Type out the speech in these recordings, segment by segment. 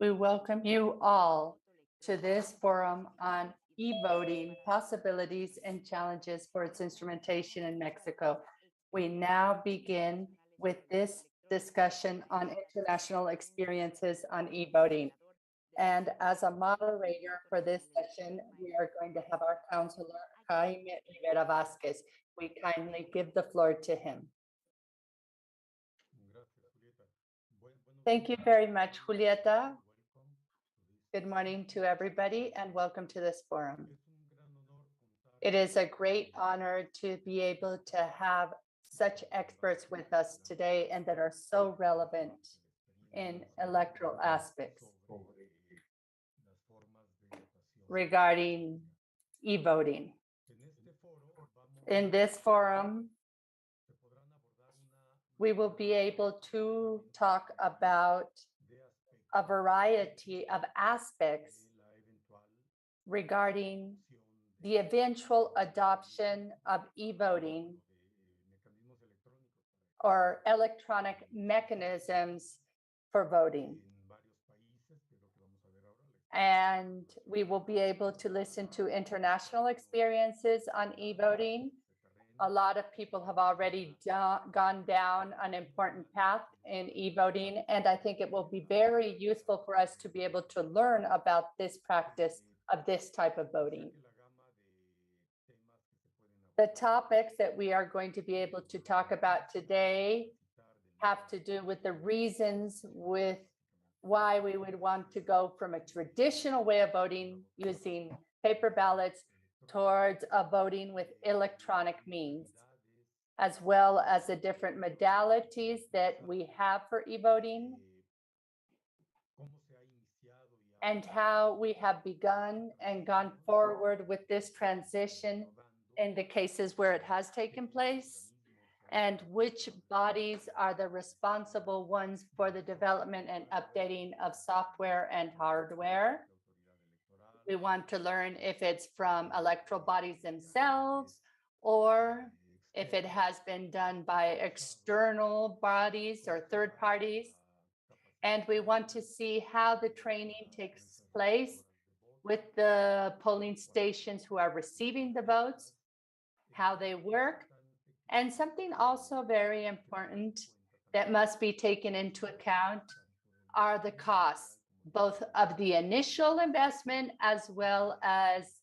We welcome you all to this forum on e-voting possibilities and challenges for its instrumentation in Mexico. We now begin with this discussion on international experiences on e-voting. And as a moderator for this session, we are going to have our counselor, Jaime Rivera Vasquez. We kindly give the floor to him. Thank you very much, Julieta. Good morning to everybody and welcome to this forum. It is a great honor to be able to have such experts with us today and that are so relevant in electoral aspects regarding e-voting. In this forum, we will be able to talk about a variety of aspects regarding the eventual adoption of e-voting or electronic mechanisms for voting. And we will be able to listen to international experiences on e-voting. A lot of people have already gone down an important path in e-voting, and I think it will be very useful for us to be able to learn about this practice of this type of voting. The topics that we are going to be able to talk about today have to do with the reasons with why we would want to go from a traditional way of voting using paper ballots towards a voting with electronic means, as well as the different modalities that we have for e-voting, and how we have begun and gone forward with this transition in the cases where it has taken place, and which bodies are the responsible ones for the development and updating of software and hardware. We want to learn if it's from electoral bodies themselves or if it has been done by external bodies or third parties. And we want to see how the training takes place with the polling stations who are receiving the votes, how they work, and something also very important that must be taken into account are the costs, both of the initial investment as well as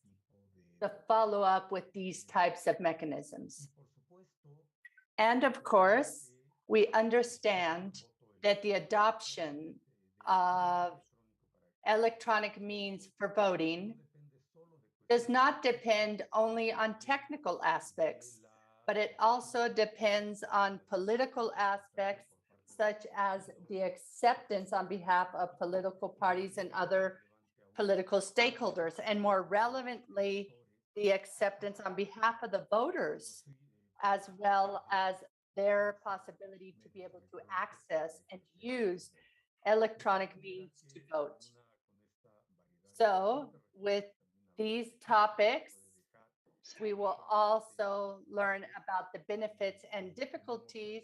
the follow-up with these types of mechanisms. And of course, we understand that the adoption of electronic means for voting does not depend only on technical aspects, but it also depends on political aspects, such as the acceptance on behalf of political parties and other political stakeholders, and more relevantly, the acceptance on behalf of the voters, as well as their possibility to be able to access and use electronic means to vote. So with these topics, we will also learn about the benefits and difficulties.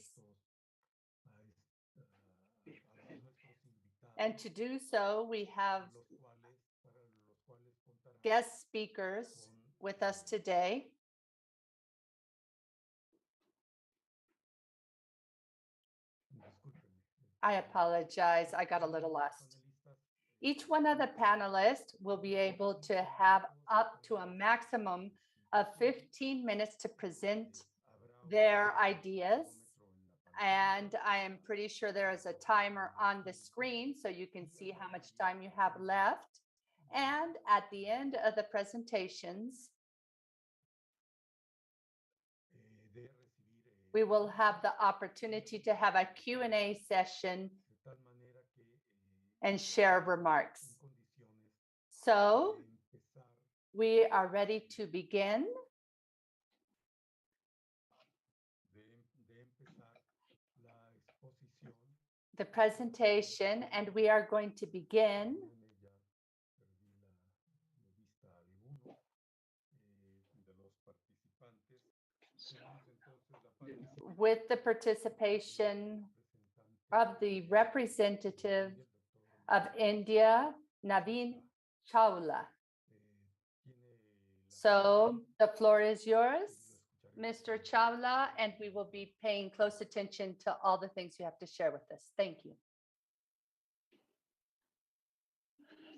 And to do so, we have guest speakers with us today. I apologize, I got a little lost. Each one of the panelists will be able to have up to a maximum of 15 minutes to present their ideas. And I am pretty sure there is a timer on the screen so you can see how much time you have left. And at the end of the presentations, we will have the opportunity to have a Q&A session and share remarks. So we are ready to begin. The presentation, and we are going to begin with the participation of the representative of India, Naveen Chawla. So the floor is yours, Mr. Chawla, and we will be paying close attention to all the things you have to share with us. Thank you.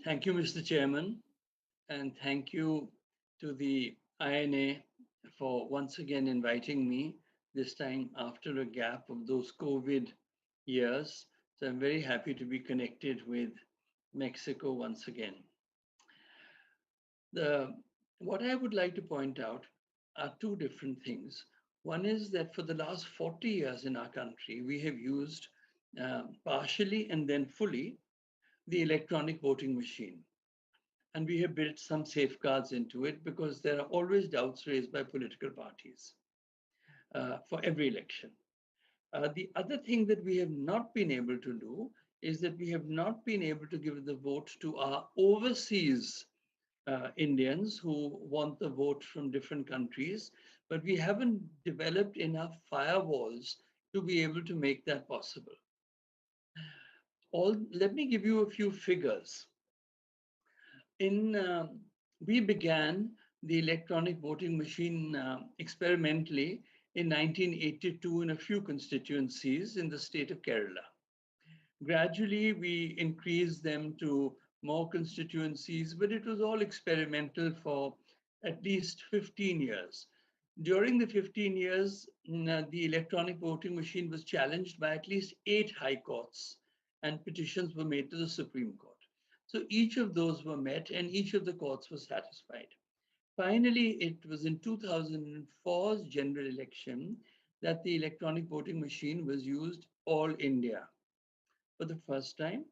Thank you, Mr. Chairman, and thank you to the INA for once again inviting me, this time after a gap of those COVID years. So I'm very happy to be connected with Mexico once again. What I would like to point out are two different things. One is that for the last 40 years in our country, we have used partially and then fully the electronic voting machine. And we have built some safeguards into it because there are always doubts raised by political parties for every election. The other thing that we have not been able to do is that we have not been able to give the vote to our overseas Indians who want the vote from different countries, but we haven't developed enough firewalls to be able to make that possible. Let me give you a few figures. We began the electronic voting machine experimentally in 1982 in a few constituencies in the state of Kerala. Gradually, we increased them to more constituencies, but it was all experimental for at least 15 years. During the 15 years, the electronic voting machine was challenged by at least 8 high courts, and petitions were made to the Supreme Court. So each of those were met, and each of the courts was satisfied. Finally, it was in 2004's general election that the electronic voting machine was used all India for the first time.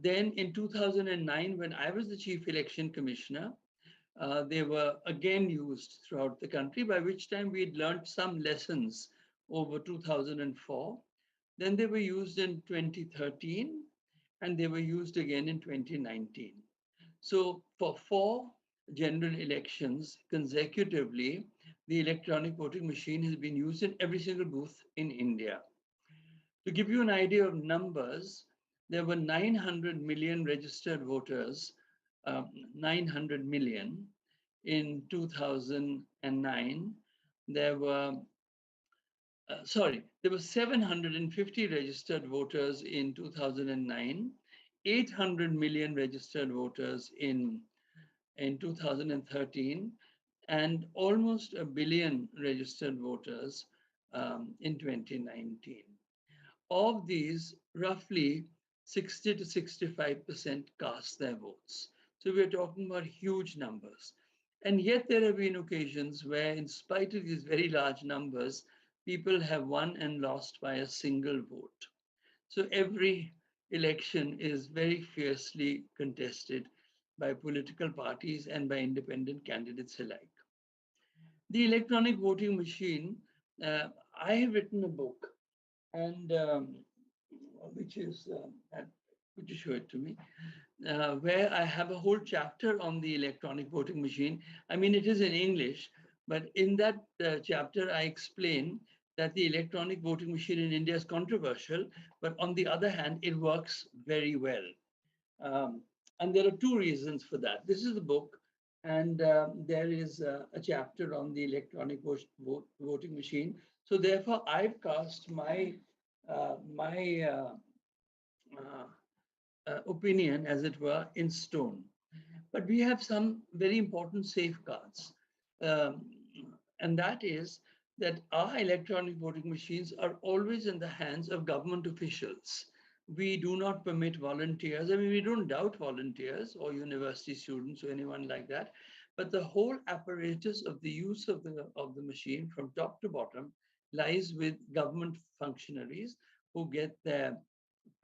Then in 2009, when I was the chief election commissioner, they were again used throughout the country, by which time we had learned some lessons over 2004. Then they were used in 2013, and they were used again in 2019. So for 4 general elections consecutively, the electronic voting machine has been used in every single booth in India. To give you an idea of numbers, there were 900 million registered voters, 900 million in 2009. There were, there were 750 registered voters in 2009, 800 million registered voters in 2013, and almost a billion registered voters in 2019. Of these, roughly 60 to 65% cast their votes. So we're talking about huge numbers. And yet there have been occasions where, in spite of these very large numbers, people have won and lost by a single vote. So every election is very fiercely contested by political parties and by independent candidates alike. The electronic voting machine, I have written a book, and which is, could you show it to me? Where I have a whole chapter on the electronic voting machine. I mean, it is in English, but in that chapter, I explain that the electronic voting machine in India is controversial, but on the other hand, it works very well. And there are 2 reasons for that. This is the book, and there is a chapter on the electronic voting machine. So therefore, I've cast my opinion, as it were, in stone. But we have some very important safeguards. Um, and that is that our electronic voting machines are always in the hands of government officials. We do not permit volunteers. I mean, we don't doubt volunteers or university students or anyone like that. But the whole apparatus of the use of the machine from top to bottom lies with government functionaries who get their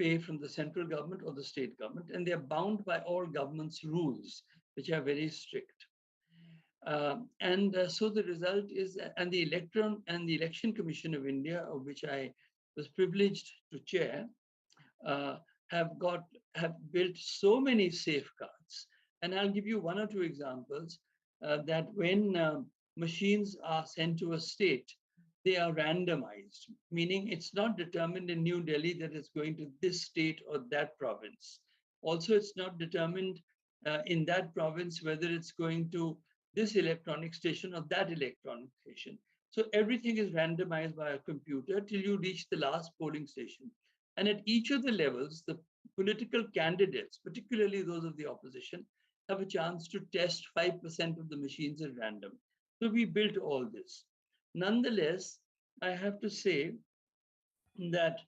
pay from the central government or the state government, and they're bound by all government's rules, which are very strict. So the result is, and the Election Commission of India, of which I was privileged to chair, uh, have built so many safeguards. And I'll give you 1 or 2 examples that when machines are sent to a state, they are randomized, meaning it's not determined in New Delhi that it's going to this state or that province. Also, it's not determined in that province whether it's going to this electronic station or that electronic station. So everything is randomized by a computer till you reach the last polling station. And at each of the levels, the political candidates, particularly those of the opposition, have a chance to test 5% of the machines at random. So we built all this. Nonetheless, I have to say that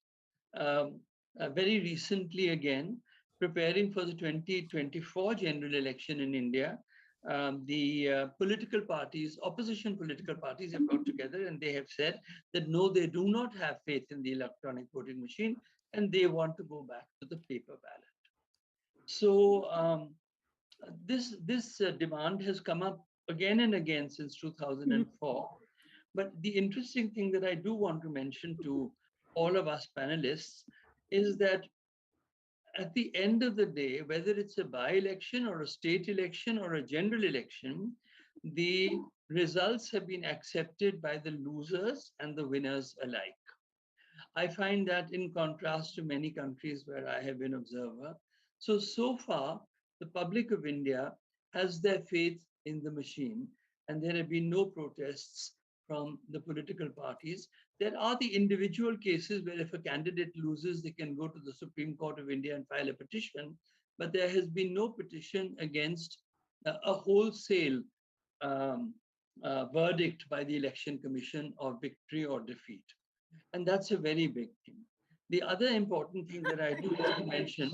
very recently, again, preparing for the 2024 general election in India, the political parties, opposition political parties have got together and they have said that no, they do not have faith in the electronic voting machine and they want to go back to the paper ballot. So this demand has come up again and again since 2004. But the interesting thing that I do want to mention to all of us panelists is that at the end of the day, whether it's a by-election or a state election or a general election, the results have been accepted by the losers and the winners alike. I find that in contrast to many countries where I have been observer. So far, the public of India has their faith in the machine, and there have been no protests from the political parties. There are the individual cases where if a candidate loses, they can go to the Supreme Court of India and file a petition, but there has been no petition against a wholesale verdict by the Election Commission of victory or defeat. And that's a very big thing. The other important thing that I do want to mention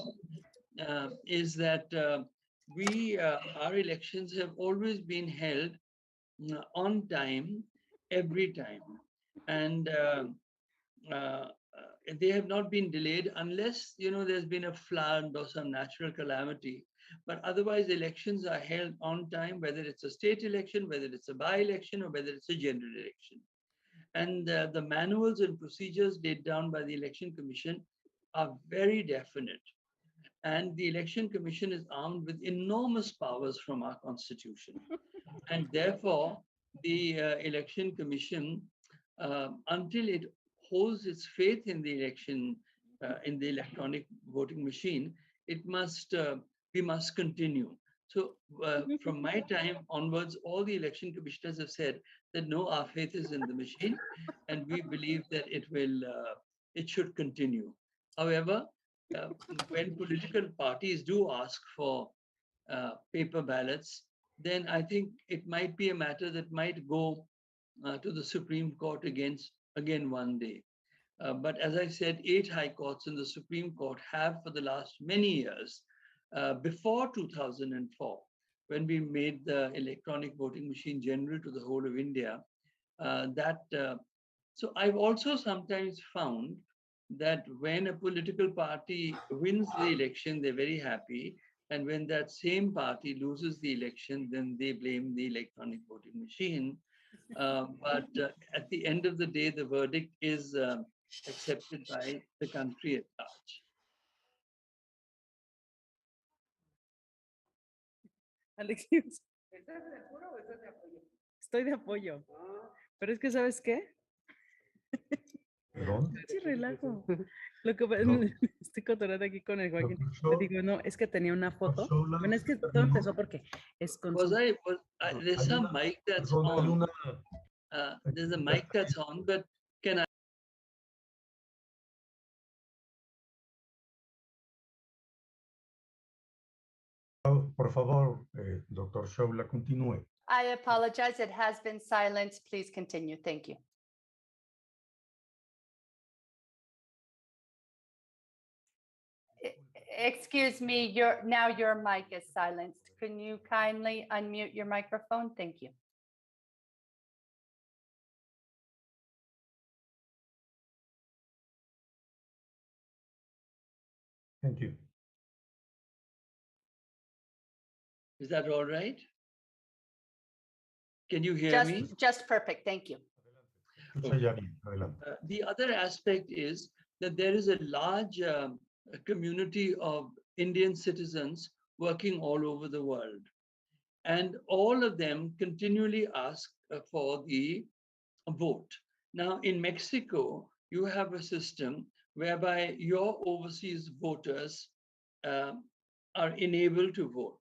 is that our elections have always been held on time, every time. And they have not been delayed unless, there's been a flood or some natural calamity. But otherwise, elections are held on time, whether it's a state election, whether it's a by-election, or whether it's a general election. And the manuals and procedures laid down by the Election Commission are very definite. And the Election Commission is armed with enormous powers from our Constitution. And therefore, the Election Commission, until it holds its faith in the election, in the electronic voting machine, we must continue. So from my time onwards, all the election commissioners have said that no, our faith is in the machine, and we believe that it should continue. However, when political parties do ask for paper ballots, then I think it might be a matter that might go to the Supreme Court again one day. But as I said, 8 high courts and the Supreme Court have for the last many years, before 2004, when we made the electronic voting machine general to the whole of India, so I've also sometimes found that when a political party wins the election, they're very happy. And when that same party loses the election, then they blame the electronic voting machine. But at the end of the day, the verdict is accepted by the country at large. Alexios. Estoy de apoyo. Pero es que, ¿sabes qué? ¿Perdón? Sí, relajo. Lo que No. estoy cotorreando aquí con el Joaquín. Dr. Le Shaw, digo, no, es que tenía una foto. Sola, Bueno, es que todo no. empezó porque es con su- There's some mic that's Perdón, hay on. una- There's a mic that's on, but can I? Por favor, doctor Shaula, continúe. I apologize. It has been silenced. Please continue. Thank you. Excuse me, now your mic is silenced. Can you kindly unmute your microphone? Thank you. Thank you. Is that all right? Can you hear me? Just perfect. Thank you. Escucha ya bien, adelante. The other aspect is that there is a large community of Indian citizens working all over the world. And all of them continually ask for the vote. Now, in Mexico, you have a system whereby your overseas voters uh, are enabled to vote.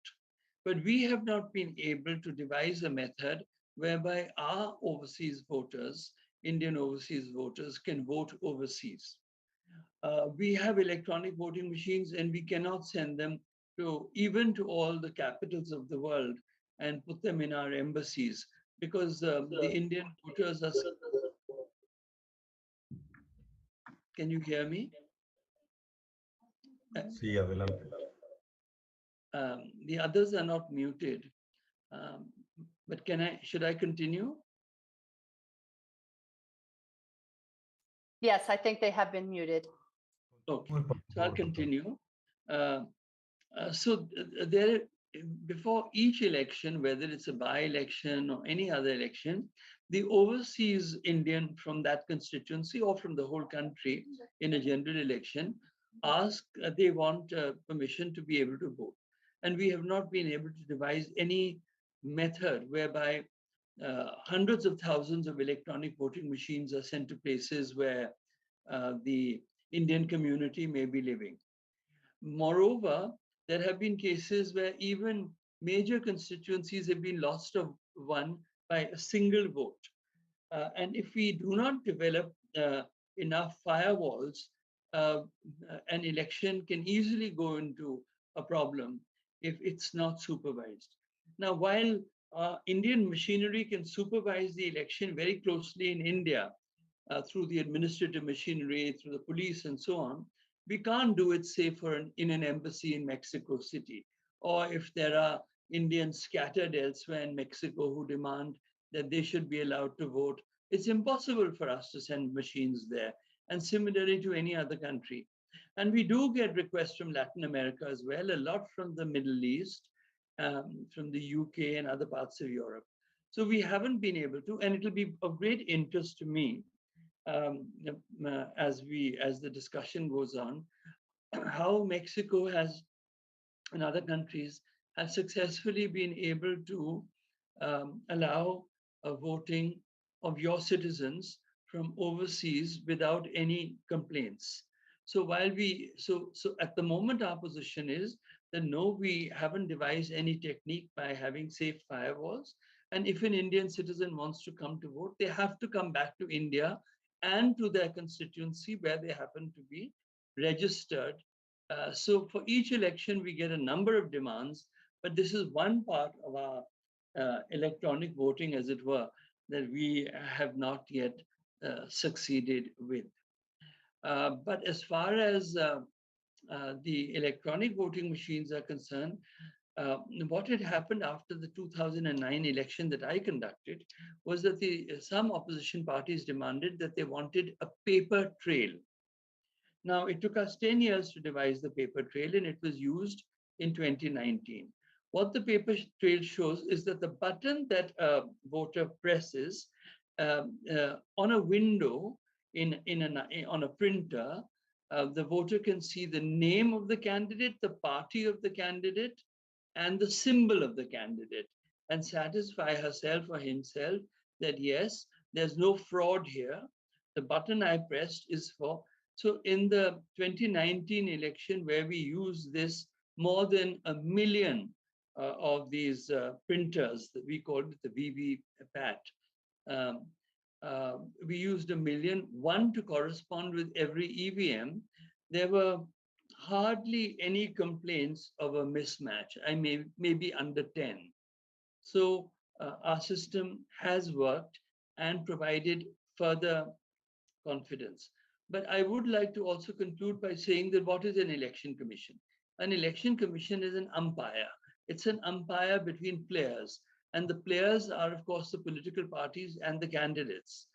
But we have not been able to devise a method whereby our overseas voters, Indian overseas voters, can vote overseas. We have electronic voting machines and we cannot send them to even to all the capitals of the world and put them in our embassies because the Indian voters are. Can you hear me? Sí, adelante. The others are not muted. But should I continue? Yes, I think they have been muted. Okay, so I'll continue. There, before each election, whether it's a by-election or any other election, the overseas Indian from that constituency or from the whole country in a general election they want permission to be able to vote. And we have not been able to devise any method whereby hundreds of thousands of electronic voting machines are sent to places where the Indian community may be living. Moreover, there have been cases where even major constituencies have been lost of one by a single vote. And if we do not develop enough firewalls, an election can easily go into a problem if it's not supervised. Now, while Indian machinery can supervise the election very closely in India through the administrative machinery, through the police and so on, we can't do it, say, in an embassy in Mexico City, or if there are Indians scattered elsewhere in Mexico who demand that they should be allowed to vote. It's impossible for us to send machines there, and similarly to any other country. And we do get requests from Latin America as well, a lot from the Middle East, from the UK and other parts of Europe. So we haven't been able to, and it'll be of great interest to me as the discussion goes on, how Mexico has and other countries have successfully been able to allow voting of your citizens from overseas without any complaints. So while so at the moment our position is that no, we haven't devised any technique by having safe firewalls. And if an Indian citizen wants to come to vote, they have to come back to India and to their constituency where they happen to be registered. So for each election, we get a number of demands, but this is one part of our electronic voting, as it were, that we have not yet succeeded with. But as far as the electronic voting machines are concerned, what had happened after the 2009 election that I conducted was that some opposition parties demanded that they wanted a paper trail. Now, it took us 10 years to devise the paper trail, and it was used in 2019. What the paper trail shows is that the button that a voter presses on a window on a printer, the voter can see the name of the candidate, the party of the candidate, and the symbol of the candidate, and satisfy herself or himself that yes, there's no fraud here. The button I pressed is for. So in the 2019 election, where we used this, more than 1 million of these printers, that we called it the VVPAT, we used 1 million, one to correspond with every EVM. There were hardly any complaints of a mismatch. I maybe under 10. So our system has worked and provided further confidence. But I would like to also conclude by saying that what is an election commission? An election commission is an umpire. It's an umpire between players. And the players are, of course, the political parties and the candidates.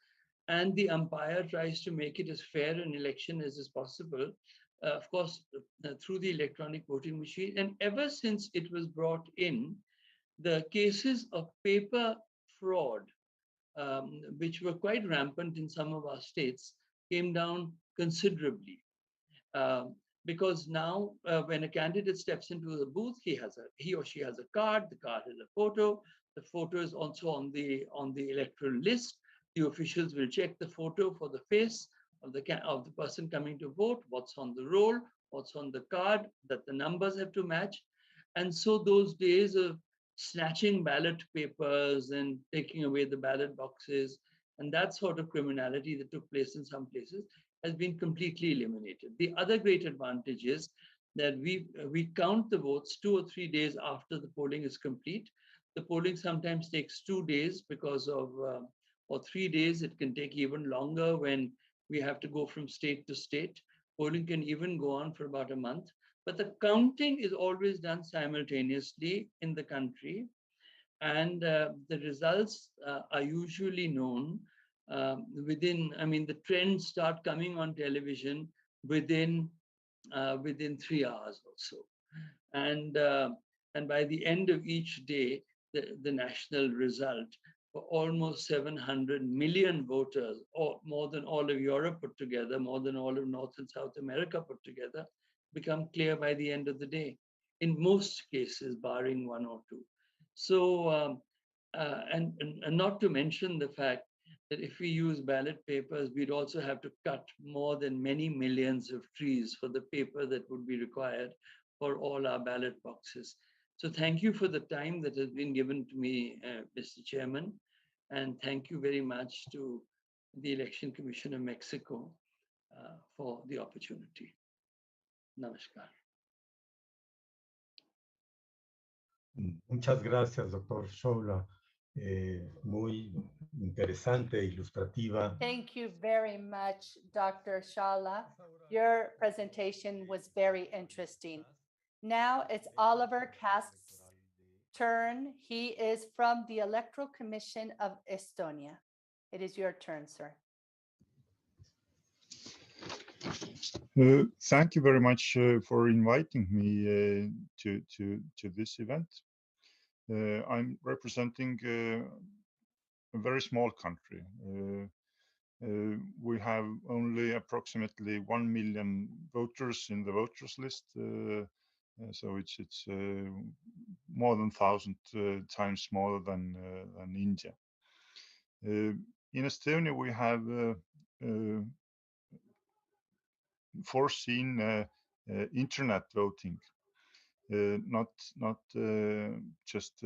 And the umpire tries to make it as fair an election as is possible, of course, through the electronic voting machine. And ever since it was brought in, the cases of paper fraud, which were quite rampant in some of our states, came down considerably. Because now when a candidate steps into the booth, he or she has a card, the card has a photo, the photo is also on the electoral list. The officials will check the photo for the face of the person coming to vote, what's on the roll, what's on the card, that the numbers have to match. And so those days of snatching ballot papers and taking away the ballot boxes and that sort of criminality that took place in some places has been completely eliminated. The other great advantage is that we count the votes 2 or 3 days after the polling is complete. The polling sometimes takes 2 days because of, or 3 days. It can take even longer when we have to go from state to state. Polling can even go on for about a month. But the counting is always done simultaneously in the country. And the results are usually known within, I mean, the trends start coming on television within 3 hours or so. And by the end of each day, the national result for almost 700 million voters, or more than all of Europe put together, more than all of North and South America put together, become clear by the end of the day, in most cases, barring 1 or 2. So, and not to mention the fact that if we use ballot papers, we'd also have to cut more than many millions of trees for the paper that would be required for all our ballot boxes. So thank you for the time that has been given to me, Mr. Chairman, and thank you very much to the Election Commission of Mexico for the opportunity. Namaskar. Muchas gracias, doctor Shoula. Muy interesante, ilustrativa. Thank you very much, Dr. Shala. Your presentation was very interesting. Now it's Oliver Kask's turn. He is from the Electoral Commission of Estonia. It is your turn, sir. Thank you very much for inviting me to this event. I'm representing a very small country. We have only approximately 1 million voters in the voters list, so it's more than 1,000 times smaller than India. In Estonia, we have foreseen internet voting, not just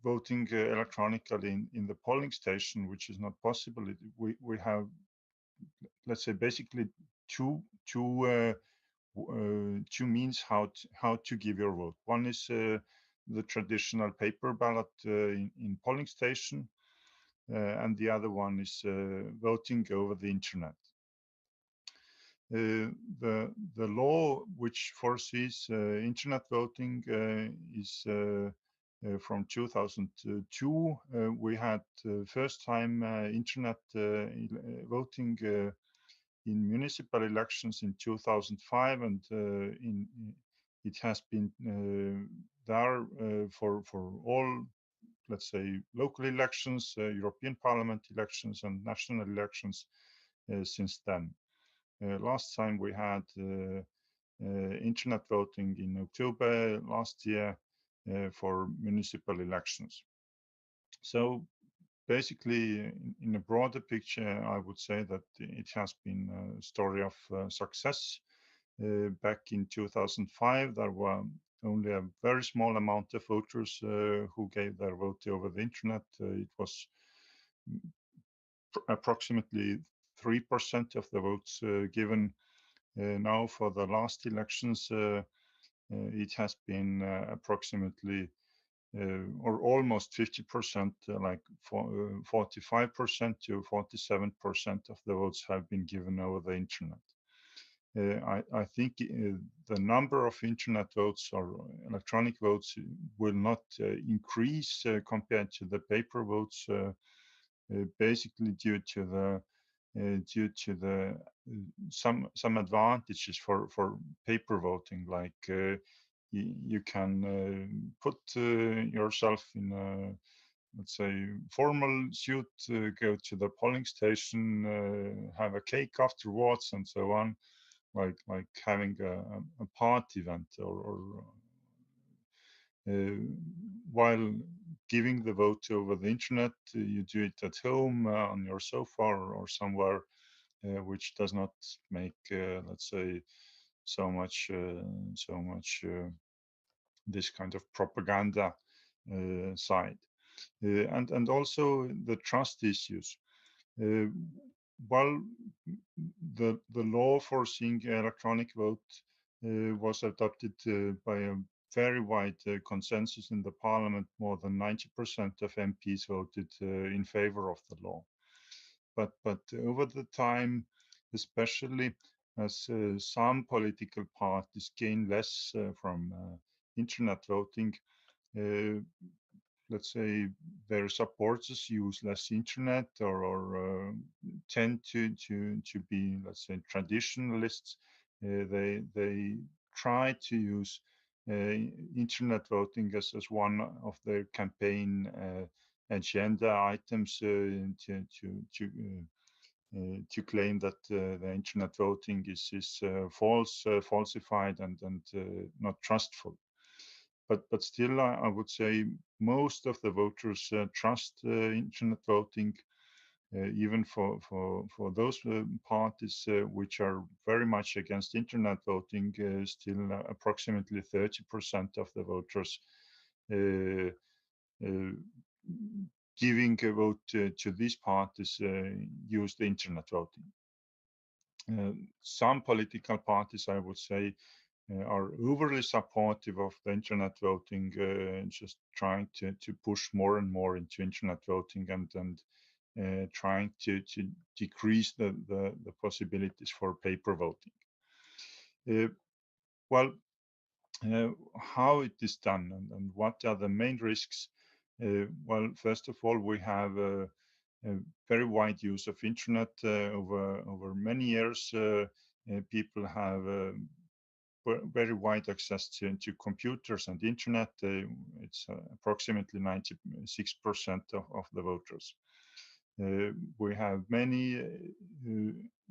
voting electronically in the polling station, which is not possible. We have, let's say, basically two means how to give your vote. One is the traditional paper ballot in polling station, and the other one is voting over the internet. The law which foresees internet voting is from 2002. We had first time internet voting in municipal elections in 2005, and it has been there for all, let's say, local elections, European Parliament elections, and national elections since then. Last time we had internet voting in October last year for municipal elections. So basically, in a broader picture, I would say that it has been a story of success. Back in 2005, there were only a very small amount of voters who gave their vote over the internet. It was approximately 3% of the votes given. Now for the last elections, it has been approximately or almost 50%, like 45% to 47% of the votes have been given over the internet. I think the number of internet votes or electronic votes will not increase compared to the paper votes, basically due to some advantages for paper voting, like you can put yourself in a, let's say, formal suit, go to the polling station, have a cake afterwards, and so on, like having a party event, or while giving the vote over the internet, you do it at home on your sofa or somewhere which does not make, let's say, so much this kind of propaganda side, and also the trust issues. While the law foreseeing electronic vote was adopted by a very wide consensus in the parliament, more than 90% of MPs voted in favor of the law. But over the time, especially as some political parties gain less from internet voting, let's say their supporters use less internet or tend to be, let's say, traditionalists. They try to use internet voting as one of their campaign agenda items to claim that the internet voting is false, falsified, and not trustful. But still, I would say most of the voters trust internet voting, even for those parties which are very much against internet voting. Still, approximately 30% of the voters giving a vote to these parties use the internet voting. Some political parties, I would say, are overly supportive of the internet voting, just trying to push more and more into internet voting and trying to decrease the possibilities for paper voting. Well, how it is done and what are the main risks? Well, first of all, we have a very wide use of internet over many years. People have very wide access to computers and internet. It's approximately 96% of the voters. We have many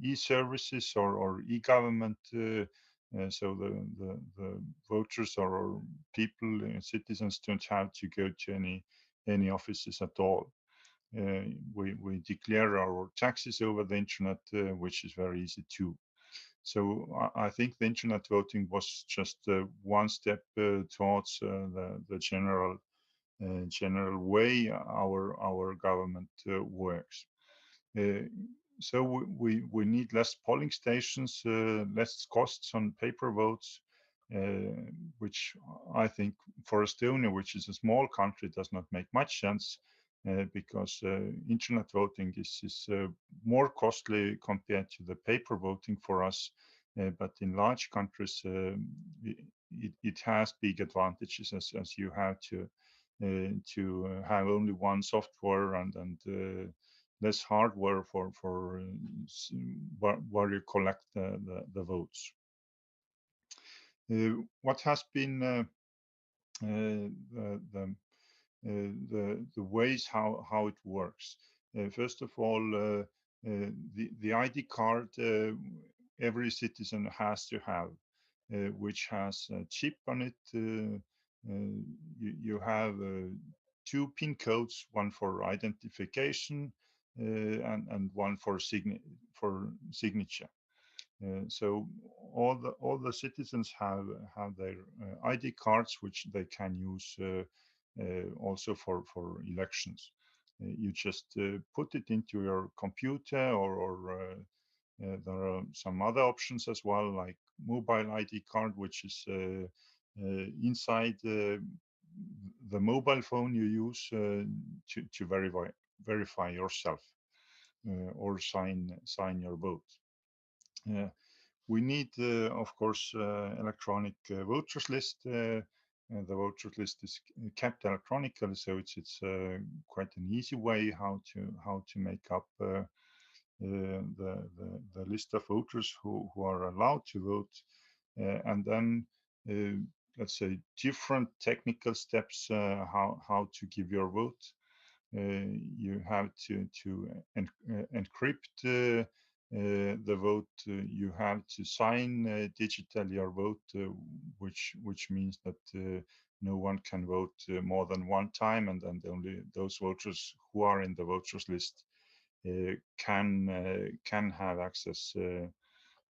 e-services or e-government, so the voters or people, citizens, don't have to go to any offices at all. We declare our taxes over the internet, which is very easy too. So I think the internet voting was just one step towards the general way our government works. So we need less polling stations, less costs on paper votes, which I think for Estonia, which is a small country, does not make much sense. Because internet voting is more costly compared to the paper voting for us. But in large countries, it has big advantages as you have to have only one software and less hardware for where you collect the votes. What has been the ways how it works. First of all, the ID card every citizen has to have, which has a chip on it. You have 2 PIN codes, one for identification and one for signature. So all the citizens have their ID cards, which they can use also for elections. You just put it into your computer or there are some other options as well, like mobile ID card, which is inside the mobile phone you use to verify yourself or sign your vote. We need, of course, electronic voters list. The voters list is kept electronically, so it's quite an easy way how to make up the list of voters who are allowed to vote, and then let's say different technical steps how to give your vote. You have to encrypt the vote, you have to sign digitally your vote, which means that no one can vote more than one time, and only those voters who are in the voters list can have access to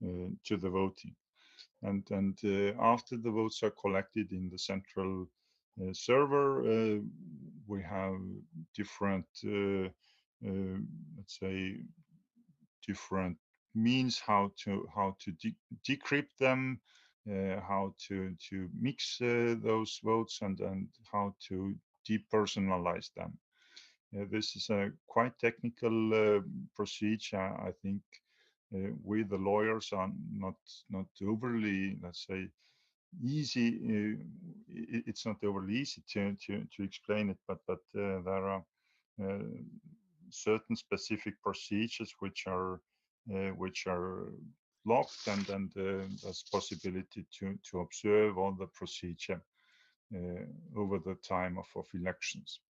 the voting. And after the votes are collected in the central server, we have different, let's say, different means how to decrypt them, how to mix those votes, and how to depersonalize them. This is a quite technical procedure. I think we, the lawyers, are not overly, let's say, easy. It's not overly easy to explain it, but there are certain specific procedures which are locked, and there's possibility to observe all the procedure over the time of elections.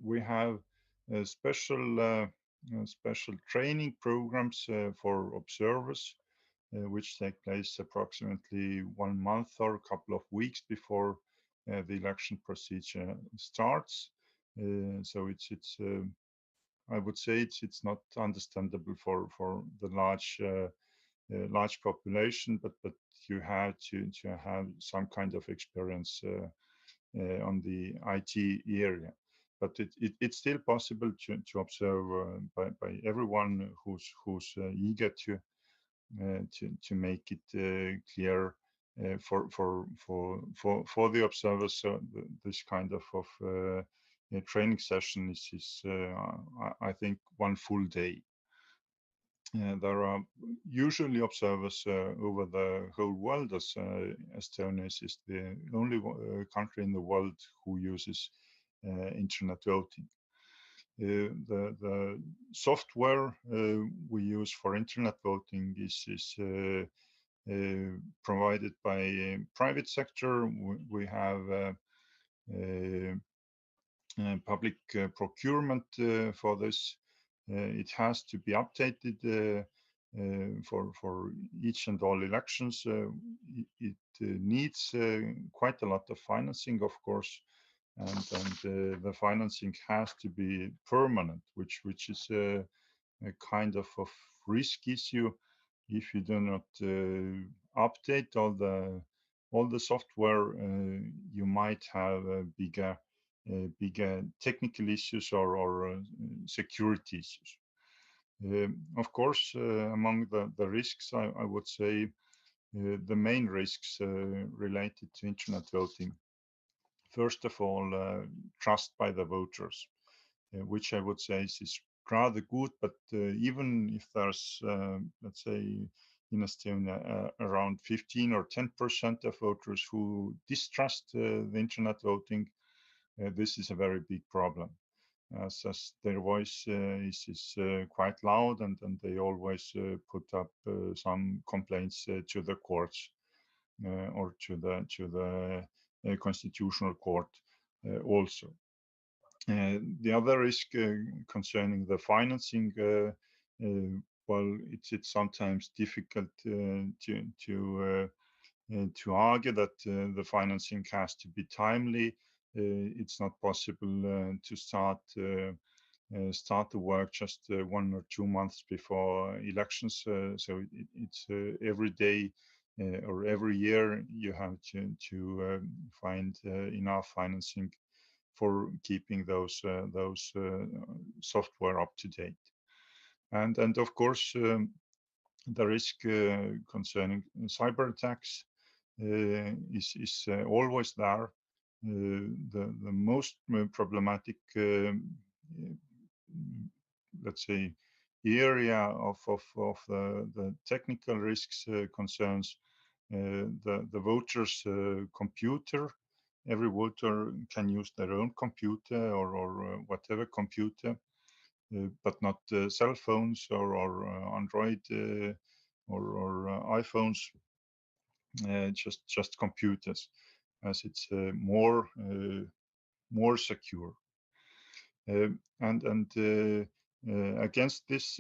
We have special training programs for observers, which take place approximately 1 month or a couple of weeks before the election procedure starts. So it's I would say it's not understandable for the large population, but you have to have some kind of experience on the IT area. But it's still possible to observe by everyone who's eager to make it clear for the observers. So this kind of training session is I think 1 full day. There are usually observers over the whole world, as Estonia is the only country in the world who uses internet voting. The software we use for internet voting is provided by private sector. We have public procurement for this. It has to be updated for each and all elections. It needs quite a lot of financing, of course, and the financing has to be permanent, which is a kind of risk issue if you do not update all the software. You might have bigger technical issues or security issues. Of course, among the risks, I would say the main risks related to internet voting. First of all, trust by the voters, which I would say is rather good. But even if there's, let's say, in Estonia, around 15 or 10% of voters who distrust the internet voting, this is a very big problem, as their voice is quite loud, and they always put up some complaints to the courts or to the constitutional court also. The other risk concerning the financing, well, it's sometimes difficult to argue that the financing has to be timely. It's not possible to start the work just 1 or 2 months before elections. So it's every day or every year you have to find enough financing for keeping those software up to date. And of course, the risk concerning cyber attacks is always there. The most problematic, let's say, area of the technical risks concerns the voters' computer. Every voter can use their own computer or whatever computer, but not cell phones or Android or iPhones. Just computers, as it's more secure. And Against these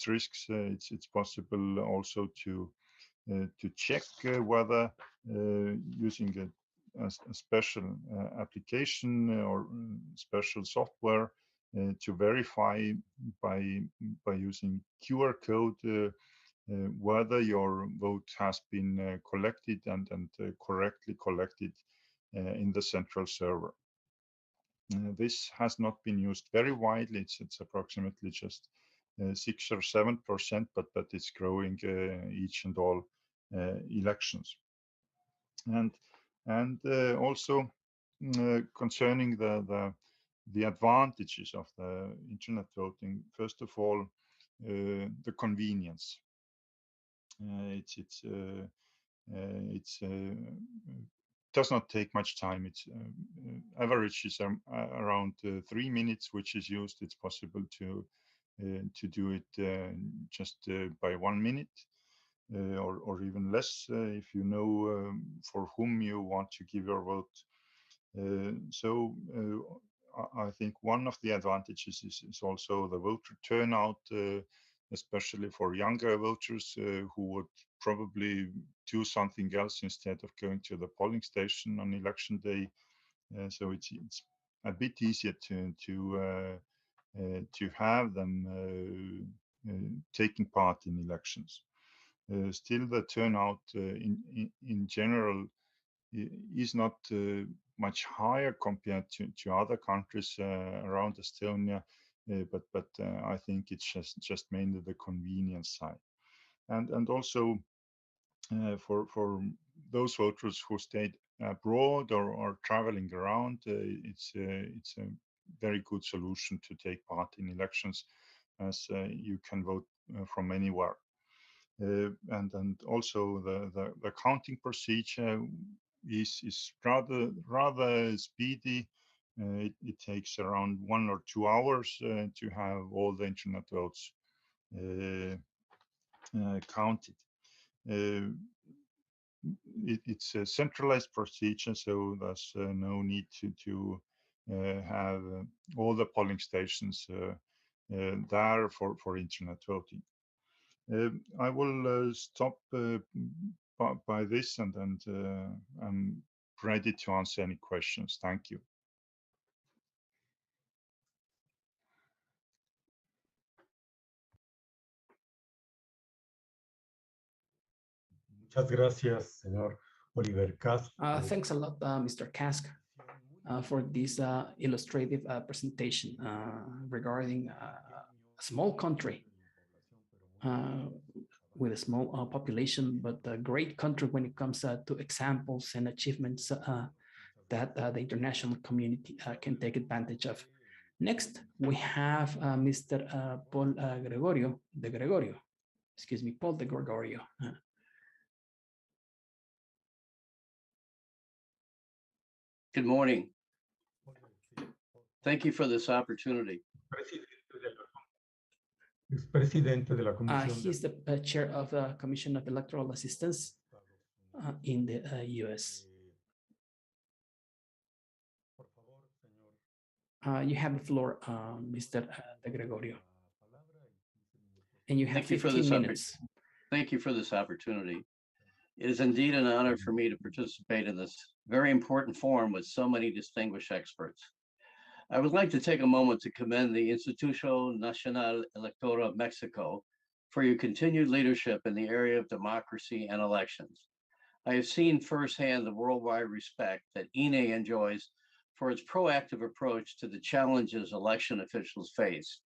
risks, it's possible also to check whether using a special application or special software to verify by using QR code whether your vote has been collected and correctly collected in the central server. This has not been used very widely. It's approximately just 6 or 7%, but it's growing each and all elections. And also concerning the advantages of the internet voting, first of all, the convenience. It does not take much time. It's average is around 3 minutes, which is used. It's possible to do it just by 1 minute or even less if you know for whom you want to give your vote. So I think one of the advantages is also the voter turnout, especially for younger voters who would probably do something else instead of going to the polling station on election day. So it's a bit easier to have them taking part in elections. Still, the turnout in general is not much higher compared to other countries around Estonia, but I think it's just mainly the convenience side, and also for those voters who stayed abroad or traveling around, it's a very good solution to take part in elections, as you can vote from anywhere. And also the counting procedure is rather speedy. It takes around 1 or 2 hours to have all the internet votes counted. It's a centralized procedure, so there's no need to have all the polling stations there for internet voting. I will stop by this, and I'm ready to answer any questions. Thank you. Muchas gracias, señor Oliver Kask. Thanks a lot, Mr. Kask, for this illustrative presentation regarding a small country with a small population, but a great country when it comes to examples and achievements that the international community can take advantage of. Next, we have Mr. Paul de Gregorio. Excuse me, Paul de Gregorio. Good morning. Thank you for this opportunity. He's the chair of the Commission of Electoral Assistance in the U.S. You have the floor, Mr. De Gregorio. And you have 15 minutes. Thank you for this opportunity. It is indeed an honor for me to participate in this very important forum with so many distinguished experts. I would like to take a moment to commend the Instituto Nacional Electoral of Mexico for your continued leadership in the area of democracy and elections. I have seen firsthand the worldwide respect that INE enjoys for its proactive approach to the challenges election officials face.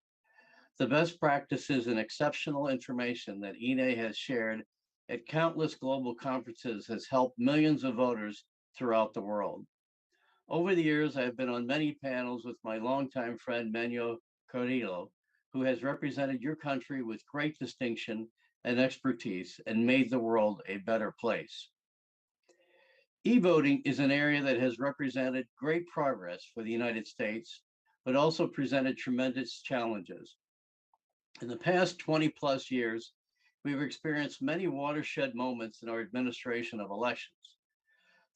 The best practices and exceptional information that INE has shared at countless global conferences has helped millions of voters throughout the world. Over the years, I have been on many panels with my longtime friend, Manuel Carrillo, who has represented your country with great distinction and expertise and made the world a better place. E-voting is an area that has represented great progress for the United States, but also presented tremendous challenges. In the past 20 plus years, we've experienced many watershed moments in our administration of elections.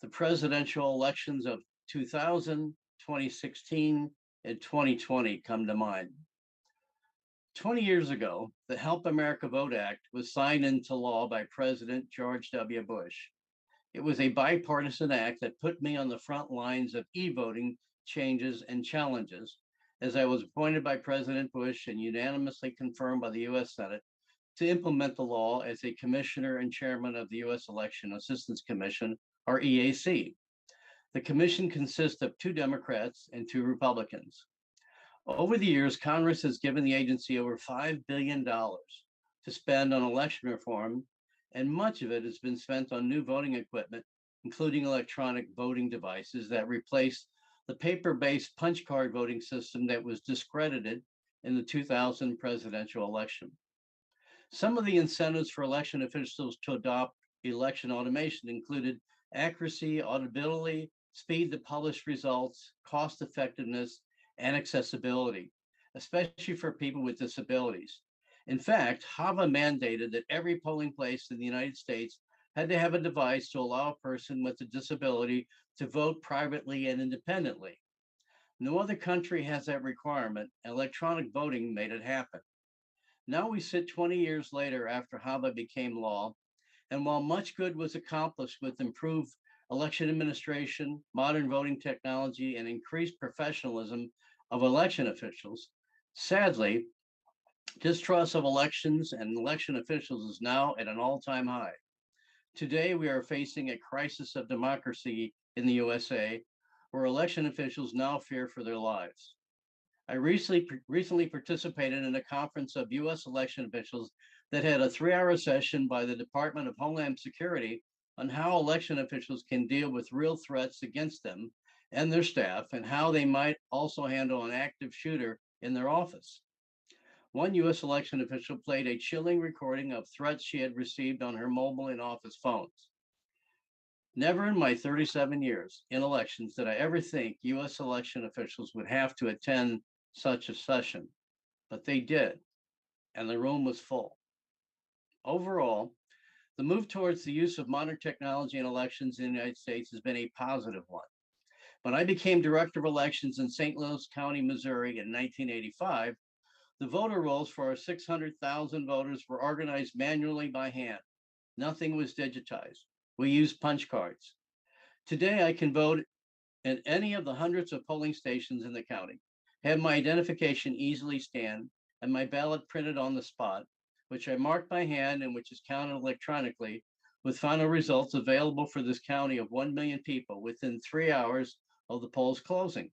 The presidential elections of 2000, 2016, and 2020 come to mind. 20 years ago, the Help America Vote Act was signed into law by President George W. Bush. It was a bipartisan act that put me on the front lines of e-voting changes and challenges, as I was appointed by President Bush and unanimously confirmed by the US Senate to implement the law as a commissioner and chairman of the US Election Assistance Commission, or EAC. The commission consists of 2 Democrats and 2 Republicans. Over the years, Congress has given the agency over $5 billion to spend on election reform, and much of it has been spent on new voting equipment, including electronic voting devices that replace the paper-based punch card voting system that was discredited in the 2000 presidential election. Some of the incentives for election officials to adopt election automation included accuracy, auditability, speed to publish results, cost effectiveness, and accessibility, especially for people with disabilities. In fact, HAVA mandated that every polling place in the United States had to have a device to allow a person with a disability to vote privately and independently. No other country has that requirement, and electronic voting made it happen. Now we sit 20 years later after HAVA became law, and while much good was accomplished with improved election administration, modern voting technology, and increased professionalism of election officials, sadly, distrust of elections and election officials is now at an all-time high. Today, we are facing a crisis of democracy in the USA, where election officials now fear for their lives. I recently participated in a conference of US election officials that had a 3-hour session by the Department of Homeland Security on how election officials can deal with real threats against them and their staff, and how they might also handle an active shooter in their office. One US election official played a chilling recording of threats she had received on her mobile and office phones. Never in my 37 years in elections did I ever think US election officials would have to attend such a session, but they did, and the room was full. Overall, the move towards the use of modern technology in elections in the United States has been a positive one. When I became director of elections in St. Louis County, Missouri in 1985, the voter rolls for our 600,000 voters were organized manually by hand. Nothing was digitized. We used punch cards. Today, I can vote at any of the hundreds of polling stations in the county, have my identification easily scanned, and my ballot printed on the spot, which I mark by hand and which is counted electronically, with final results available for this county of 1 million people within 3 hours of the polls closing.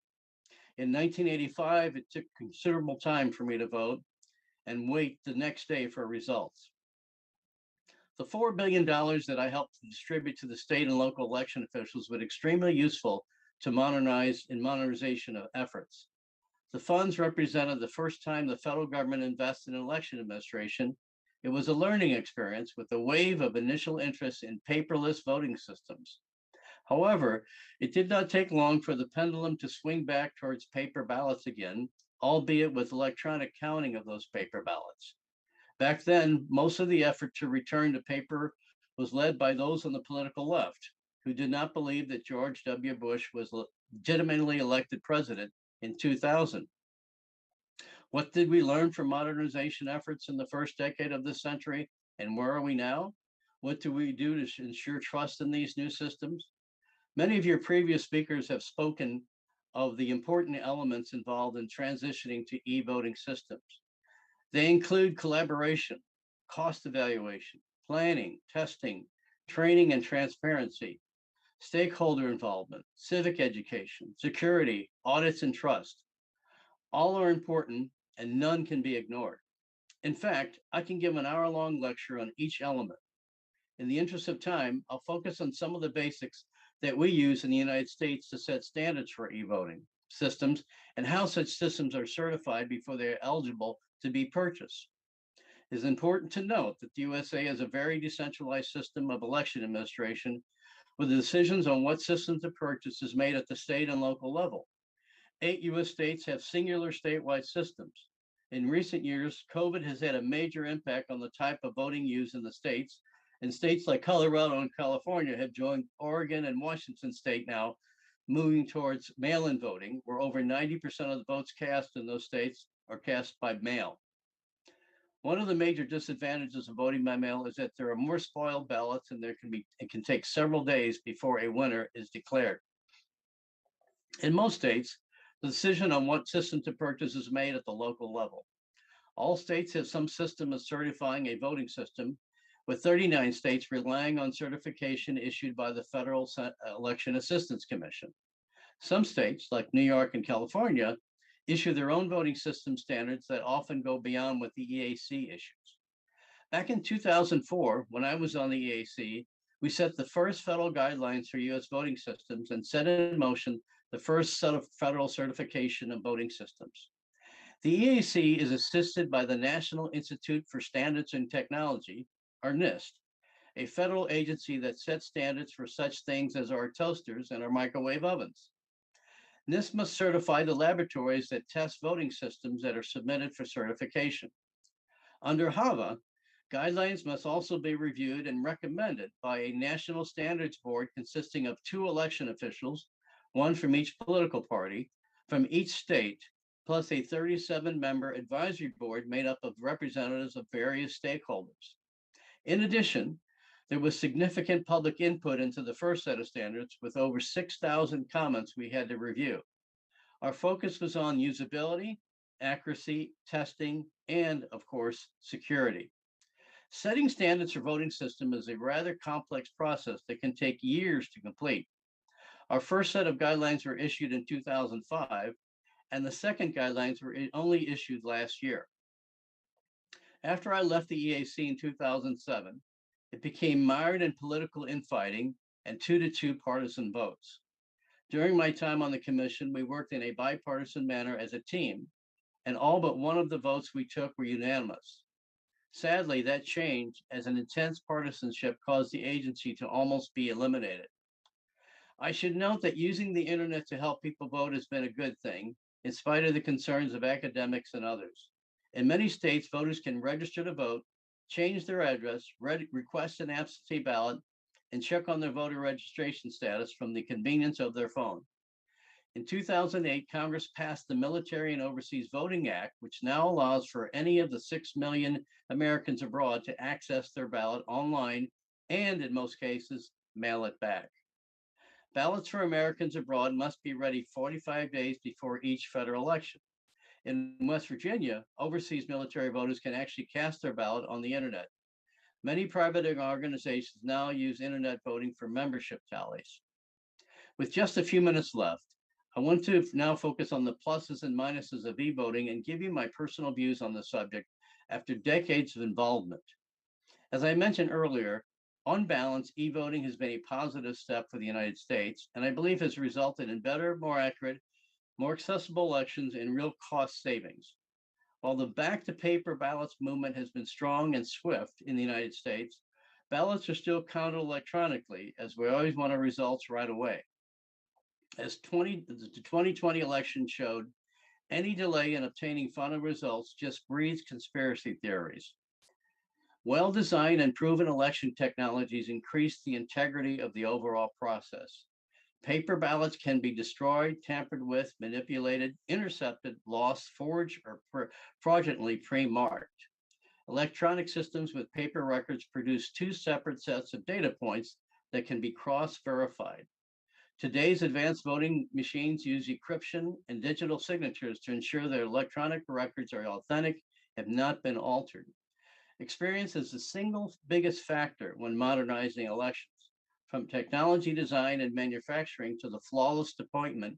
In 1985, it took considerable time for me to vote and wait the next day for results. The $4 billion that I helped to distribute to the state and local election officials was extremely useful to modernization of efforts. The funds represented the first time the federal government invested in election administration. It was a learning experience with a wave of initial interest in paperless voting systems. However, it did not take long for the pendulum to swing back towards paper ballots again, albeit with electronic counting of those paper ballots. Back then, most of the effort to return to paper was led by those on the political left, who did not believe that George W. Bush was legitimately elected president in 2000. What did we learn from modernization efforts in the first decade of this century, and where are we now? What do we do to ensure trust in these new systems? Many of your previous speakers have spoken of the important elements involved in transitioning to e-voting systems. They include collaboration, cost evaluation, planning, testing, training and transparency, stakeholder involvement, civic education, security, audits, and trust. All are important and none can be ignored. In fact, I can give an hour-long lecture on each element. In the interest of time, I'll focus on some of the basics that we use in the United States to set standards for e-voting systems and how such systems are certified before they are eligible to be purchased. It is important to note that the USA has a very decentralized system of election administration, where the decisions on what systems to purchase is made at the state and local level. 8 US states have singular statewide systems. In recent years, COVID has had a major impact on the type of voting used in the states, and states like Colorado and California have joined Oregon and Washington state now, moving towards mail-in voting, where over 90% of the votes cast in those states are cast by mail. One of the major disadvantages of voting by mail is that there are more spoiled ballots and it can take several days before a winner is declared. In most states, the decision on what system to purchase is made at the local level. All states have some system of certifying a voting system, with 39 states relying on certification issued by the Federal Election Assistance Commission. Some states, like New York and California, issue their own voting system standards that often go beyond what the EAC issues. Back in 2004, when I was on the EAC, we set the first federal guidelines for US voting systems and set in motion the first set of federal certification of voting systems. The EAC is assisted by the National Institute for Standards and Technology, or NIST, a federal agency that sets standards for such things as our toasters and our microwave ovens. NIST must certify the laboratories that test voting systems that are submitted for certification. Under HAVA, guidelines must also be reviewed and recommended by a national standards board consisting of 2 election officials, one from each political party, from each state, plus a 37-member advisory board made up of representatives of various stakeholders. In addition, there was significant public input into the first set of standards with over 6,000 comments we had to review. Our focus was on usability, accuracy, testing, and of course, security. Setting standards for voting system is a rather complex process that can take years to complete. Our first set of guidelines were issued in 2005, and the second guidelines were only issued last year. After I left the EAC in 2007, it became mired in political infighting and 2-to-2 partisan votes. During my time on the commission, we worked in a bipartisan manner as a team, and all but one of the votes we took were unanimous. Sadly, that changed as an intense partisanship caused the agency to almost be eliminated. I should note that using the internet to help people vote has been a good thing, in spite of the concerns of academics and others. In many states, voters can register to vote, change their address, request an absentee ballot, and check on their voter registration status from the convenience of their phone. In 2008, Congress passed the Military and Overseas Voting Act, which now allows for any of the 6 million Americans abroad to access their ballot online and, in most cases, mail it back. Ballots for Americans abroad must be ready 45 days before each federal election. In West Virginia, overseas military voters can actually cast their ballot on the internet. Many private organizations now use internet voting for membership tallies. With just a few minutes left, I want to now focus on the pluses and minuses of e-voting and give you my personal views on the subject after decades of involvement. As I mentioned earlier, on balance, e-voting has been a positive step for the United States, and I believe has resulted in better, more accurate, more accessible elections and real cost savings. While the back-to-paper ballots movement has been strong and swift in the United States, ballots are still counted electronically, as we always want our results right away. As the 2020 election showed, any delay in obtaining final results just breeds conspiracy theories. Well-designed and proven election technologies increase the integrity of the overall process. Paper ballots can be destroyed, tampered with, manipulated, intercepted, lost, forged, or fraudulently pre-marked. Electronic systems with paper records produce 2 separate sets of data points that can be cross-verified. Today's advanced voting machines use encryption and digital signatures to ensure their electronic records are authentic, have not been altered. Experience is the single biggest factor when modernizing elections, from technology design and manufacturing to the flawless deployment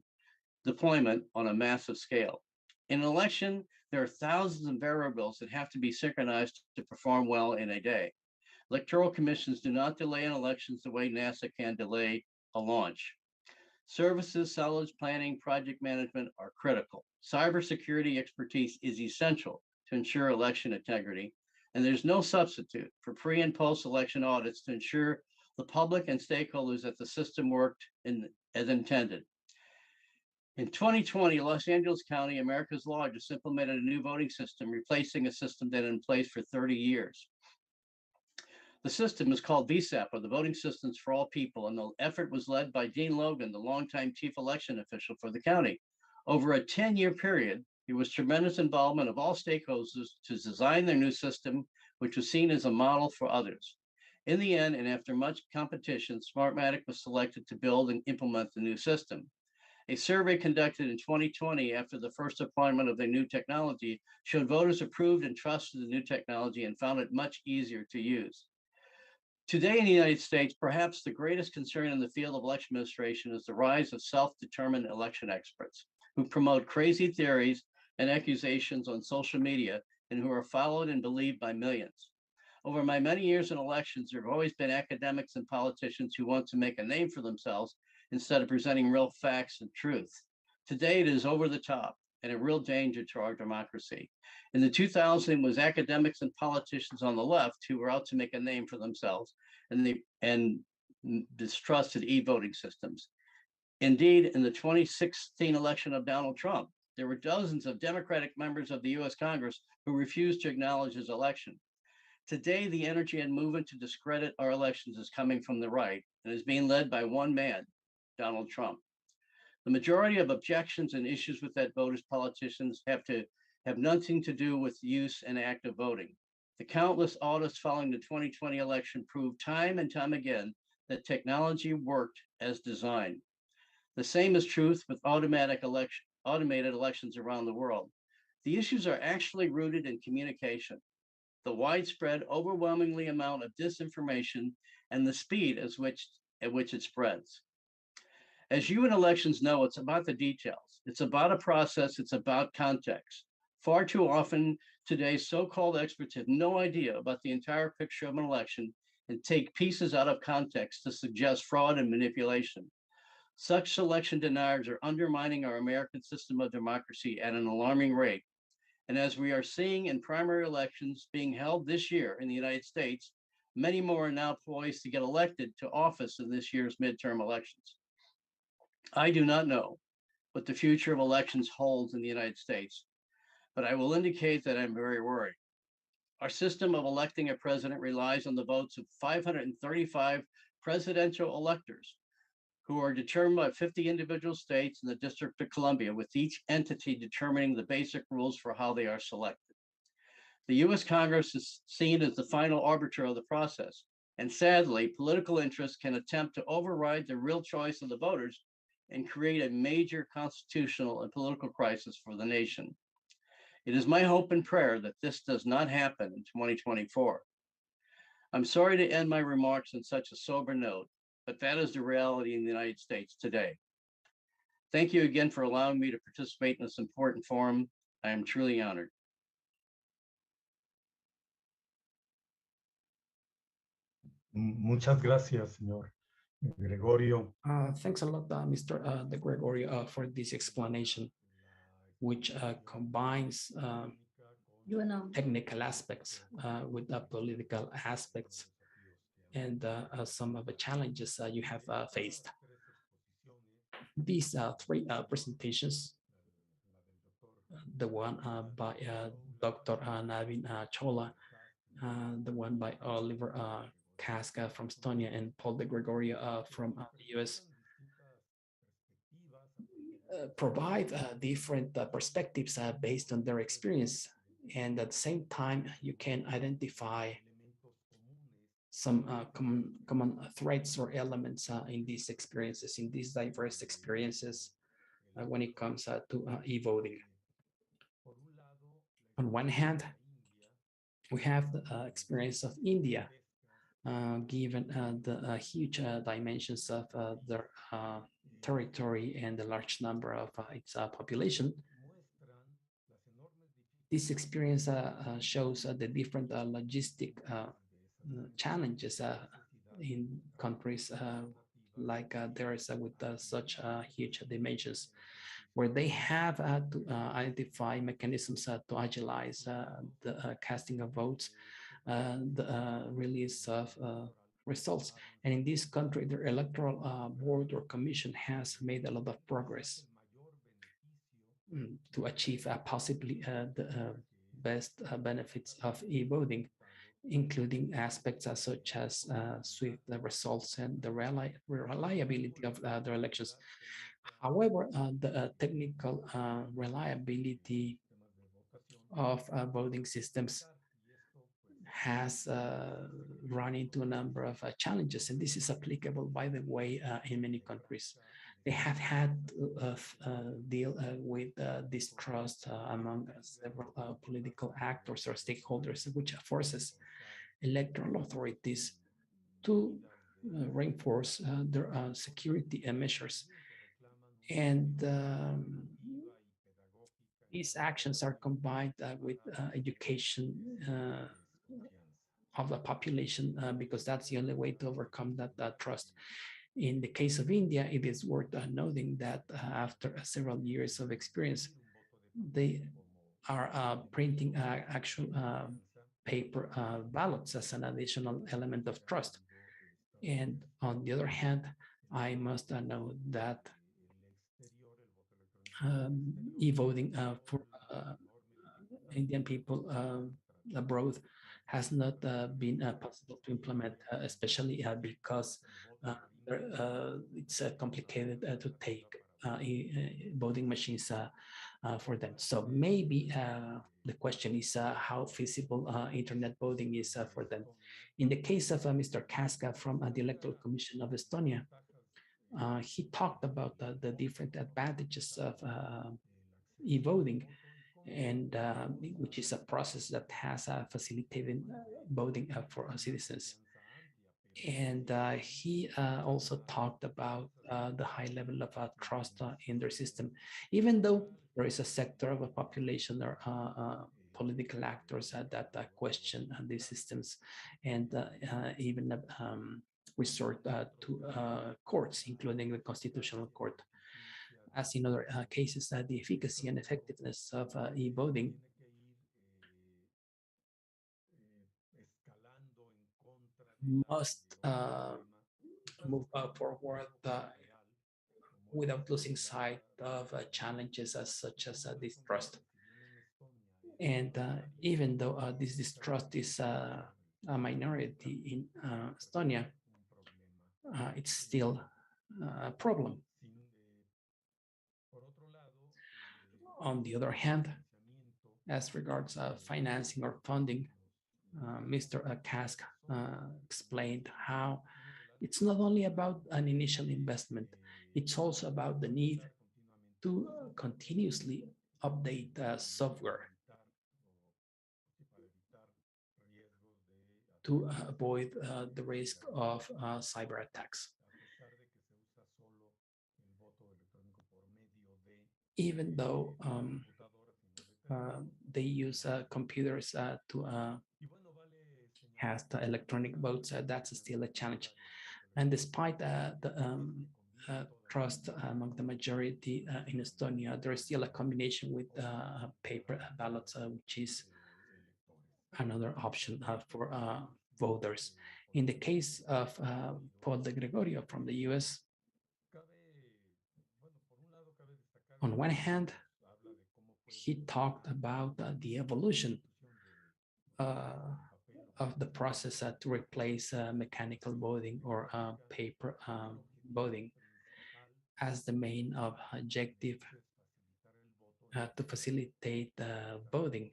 on a massive scale. In an election, there are thousands of variables that have to be synchronized to perform well in a day. Electoral commissions do not delay in elections the way NASA can delay a launch. Services, solids planning, project management are critical. Cybersecurity expertise is essential to ensure election integrity, and there's no substitute for pre and post-election audits to ensure the public and stakeholders that the system worked as intended. In 2020, Los Angeles County, America's largest, implemented a new voting system, replacing a system that had been in place for 30 years. The system is called VSAP, or the Voting Systems for All People, and the effort was led by Dean Logan, the longtime chief election official for the county. Over a 10-year period, There was tremendous involvement of all stakeholders to design their new system, which was seen as a model for others. In the end, and after much competition, Smartmatic was selected to build and implement the new system. A survey conducted in 2020 after the first deployment of the new technology showed voters approved and trusted the new technology and found it much easier to use. Today in the United States, perhaps the greatest concern in the field of election administration is the rise of self-determined election experts who promote crazy theories and accusations on social media and who are followed and believed by millions. Over my many years in elections, there have always been academics and politicians who want to make a name for themselves instead of presenting real facts and truth. Today, it is over the top and a real danger to our democracy. In the 2000s, it was academics and politicians on the left who were out to make a name for themselves and distrusted e-voting systems. Indeed, in the 2016 election of Donald Trump, there were dozens of Democratic members of the US Congress who refused to acknowledge his election. Today, the energy and movement to discredit our elections is coming from the right and is being led by one man, Donald Trump. The majority of objections and issues with that vote as politicians have nothing to do with use and active voting. The countless audits following the 2020 election proved time and time again that technology worked as designed. The same is true with automated elections around the world. The issues are actually rooted in communication, the widespread, overwhelmingly amount of disinformation, and the speed at which it spreads. As you in elections know, it's about the details. It's about a process. It's about context. Far too often, today's so-called experts have no idea about the entire picture of an election and take pieces out of context to suggest fraud and manipulation. Such election deniers are undermining our American system of democracy at an alarming rate. And as we are seeing in primary elections being held this year in the United States, many more are now poised to get elected to office in this year's midterm elections. I do not know what the future of elections holds in the United States, but I will indicate that I'm very worried. Our system of electing a president relies on the votes of 535 presidential electors who are determined by 50 individual states and the District of Columbia, with each entity determining the basic rules for how they are selected. The US Congress is seen as the final arbiter of the process, and sadly, political interests can attempt to override the real choice of the voters and create a major constitutional and political crisis for the nation. It is my hope and prayer that this does not happen in 2024. I'm sorry to end my remarks on such a sober note, but that is the reality in the United States today. Thank you again for allowing me to participate in this important forum. I am truly honored. Muchas gracias, señor Gregorio. Thanks a lot, Mr. De Gregorio, for this explanation, which combines technical aspects with the political aspects and some of the challenges you have faced. These three presentations, the one by Dr. Navin Chola, the one by Oliver Casca from Estonia, and Paul De Gregorio from the US, provide different perspectives based on their experience. And at the same time, you can identify some common threads or elements in these experiences, in these diverse experiences when it comes to e-voting. On one hand, we have the experience of India, given the huge dimensions of their territory and the large number of its population. This experience shows the different logistic challenges in countries like theirs with such huge dimensions, where they have to identify mechanisms to agilize the casting of votes, the release of results. And in this country, the electoral board or commission has made a lot of progress to achieve possibly the best benefits of e-voting, including aspects such as swift results and the reliability of the elections. However, the technical reliability of voting systems has run into a number of challenges, and this is applicable, by the way, in many countries. They have had to deal with distrust among several political actors or stakeholders, which forces electoral authorities to reinforce their security measures. And these actions are combined with education of the population because that's the only way to overcome that trust. In the case of India, it is worth noting that after several years of experience, they are printing actual paper ballots as an additional element of trust. And on the other hand, I must note that e-voting for Indian people abroad has not been possible to implement, especially because it's complicated to take voting machines for them. So maybe the question is how feasible internet voting is for them. In the case of Mr. Kaska from the Electoral Commission of Estonia, he talked about the different advantages of e-voting, and which is a process that has facilitated voting for citizens. And he also talked about the high level of trust in their system, even though there is a sector of a population or political actors that question these systems and even resort to courts, including the Constitutional Court. As in other cases, the efficacy and effectiveness of e-voting must move forward without losing sight of challenges such as distrust. And even though this distrust is a minority in Estonia, it's still a problem. On the other hand, as regards financing or funding, Mr. Kask explained how it's not only about an initial investment, it's also about the need to continuously update software to avoid the risk of cyber attacks. Even though they use computers to cast electronic votes, that's still a challenge. And despite the trust among the majority in Estonia, there is still a combination with paper ballots, which is another option for voters. In the case of Paul de Gregorio from the US, on one hand, he talked about the evolution of the process to replace mechanical voting or paper voting as the main objective to facilitate voting,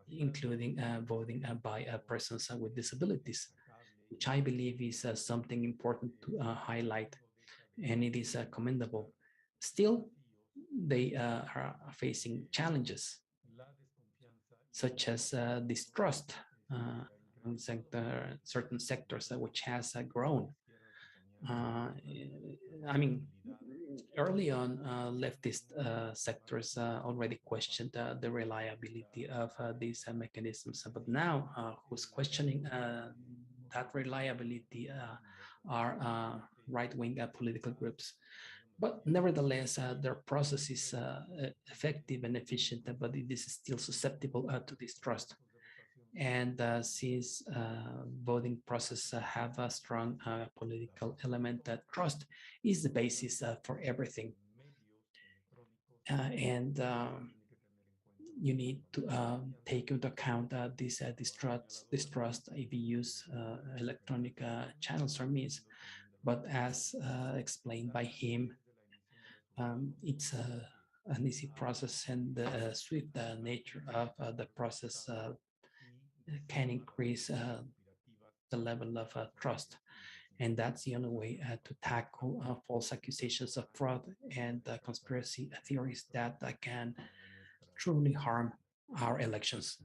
including voting by persons with disabilities, which I believe is something important to highlight, and it is commendable. Still, they are facing challenges, such as distrust in certain sectors, which has grown. I mean, early on, leftist sectors already questioned the reliability of these mechanisms, but now who's questioning that reliability are right-wing political groups. But nevertheless, their process is effective and efficient, but it is still susceptible to distrust. And since voting process have a strong political element, that trust is the basis for everything. And you need to take into account this distrust if you use electronic channels or means. But as explained by him, It's an easy process, and the swift nature of the process can increase the level of trust. And that's the only way to tackle false accusations of fraud and conspiracy theories that can truly harm our elections.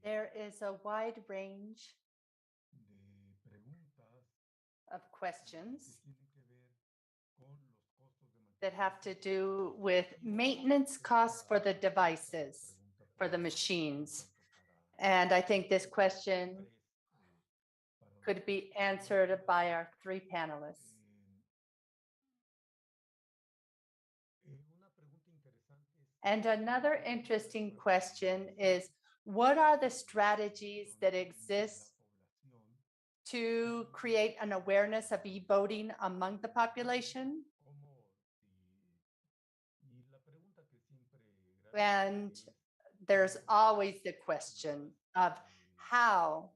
There is a wide range of questions that have to do with maintenance costs for the devices, for the machines. And I think this question could be answered by our three panelists. And another interesting question is, what are the strategies that exist to create an awareness of e-voting among the population? And there's always the question of how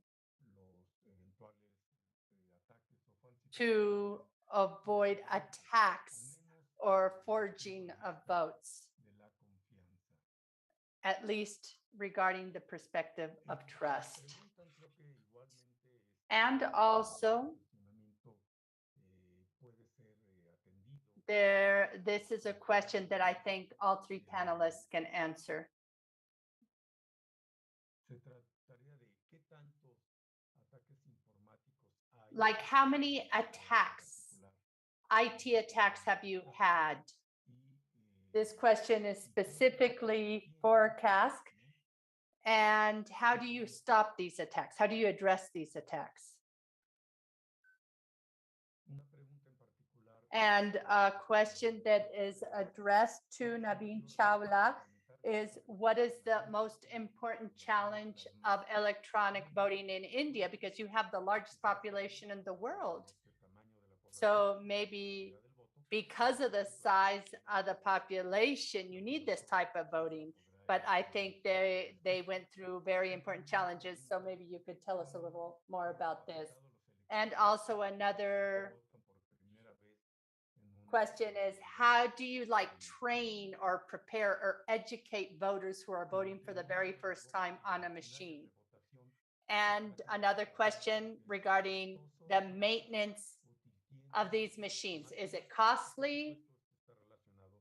to avoid attacks or forging of votes, at least regarding the perspective of trust. And also, this is a question that I think all three panelists can answer. Like, how many attacks, IT attacks, have you had? This question is specifically for CASC. And how do you stop these attacks? How do you address these attacks? And a question that is addressed to Naveen Chawla is, what is the most important challenge of electronic voting in India? Because you have the largest population in the world. So maybe because of the size of the population, you need this type of voting. But I think they went through very important challenges. So maybe you could tell us a little more about this. And also another question is, how do you train or prepare or educate voters who are voting for the very first time on a machine? And another question regarding the maintenance of these machines. Is it costly?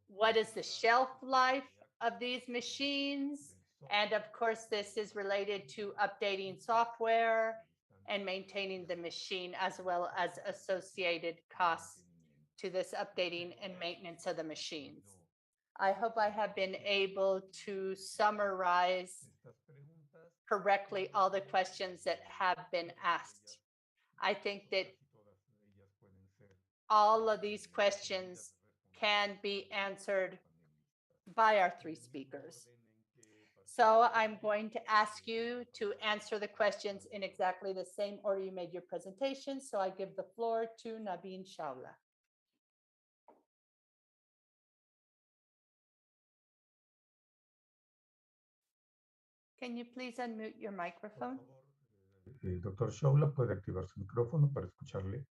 What is the shelf life of these machines? And of course, this is related to updating software and maintaining the machine, as well as associated costs to this updating and maintenance of the machines. I hope I have been able to summarize correctly all the questions that have been asked. I think that all of these questions can be answered by our three speakers. So I'm going to ask you to answer the questions in exactly the same order you made your presentation. So I give the floor to Naveen Chawla. Can you please unmute your microphone? Doctor Chawla, puede activar su micrófono para escucharle.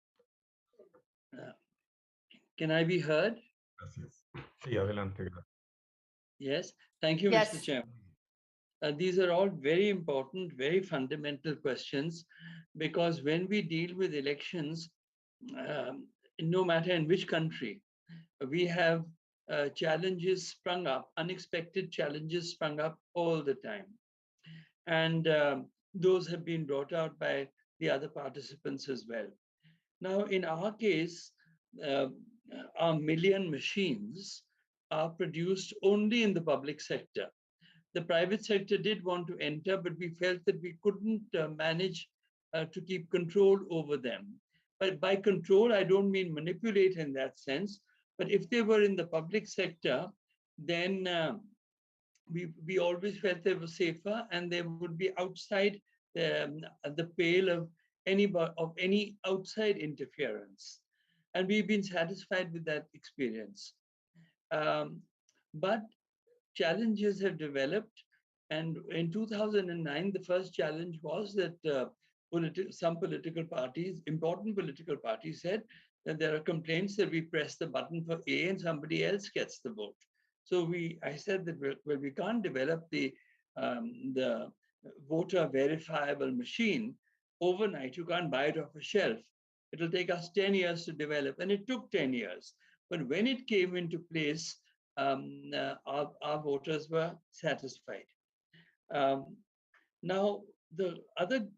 Can I be heard? Gracias. Sí, adelante. Yes, thank you, Yes. Mr. Chairman. These are all very important, very fundamental questions, because when we deal with elections, no matter in which country, we have challenges sprung up, unexpected challenges sprung up all the time. And those have been brought out by the other participants as well. Now, in our case, our million machines are produced only in the public sector. The private sector did want to enter, but we felt that we couldn't manage to keep control over them. But by control, I don't mean manipulate in that sense, but if they were in the public sector, then we always felt they were safer, and they would be outside the pale of any outside interference. And we've been satisfied with that experience. But challenges have developed. And in 2009, the first challenge was that some political parties, important political parties, said that there are complaints that we press the button for A and somebody else gets the vote. So I said that we can't develop the voter verifiable machine overnight. You can't buy it off a shelf. It'll take us 10 years to develop, and it took 10 years. But when it came into place, our voters were satisfied. Now, the other,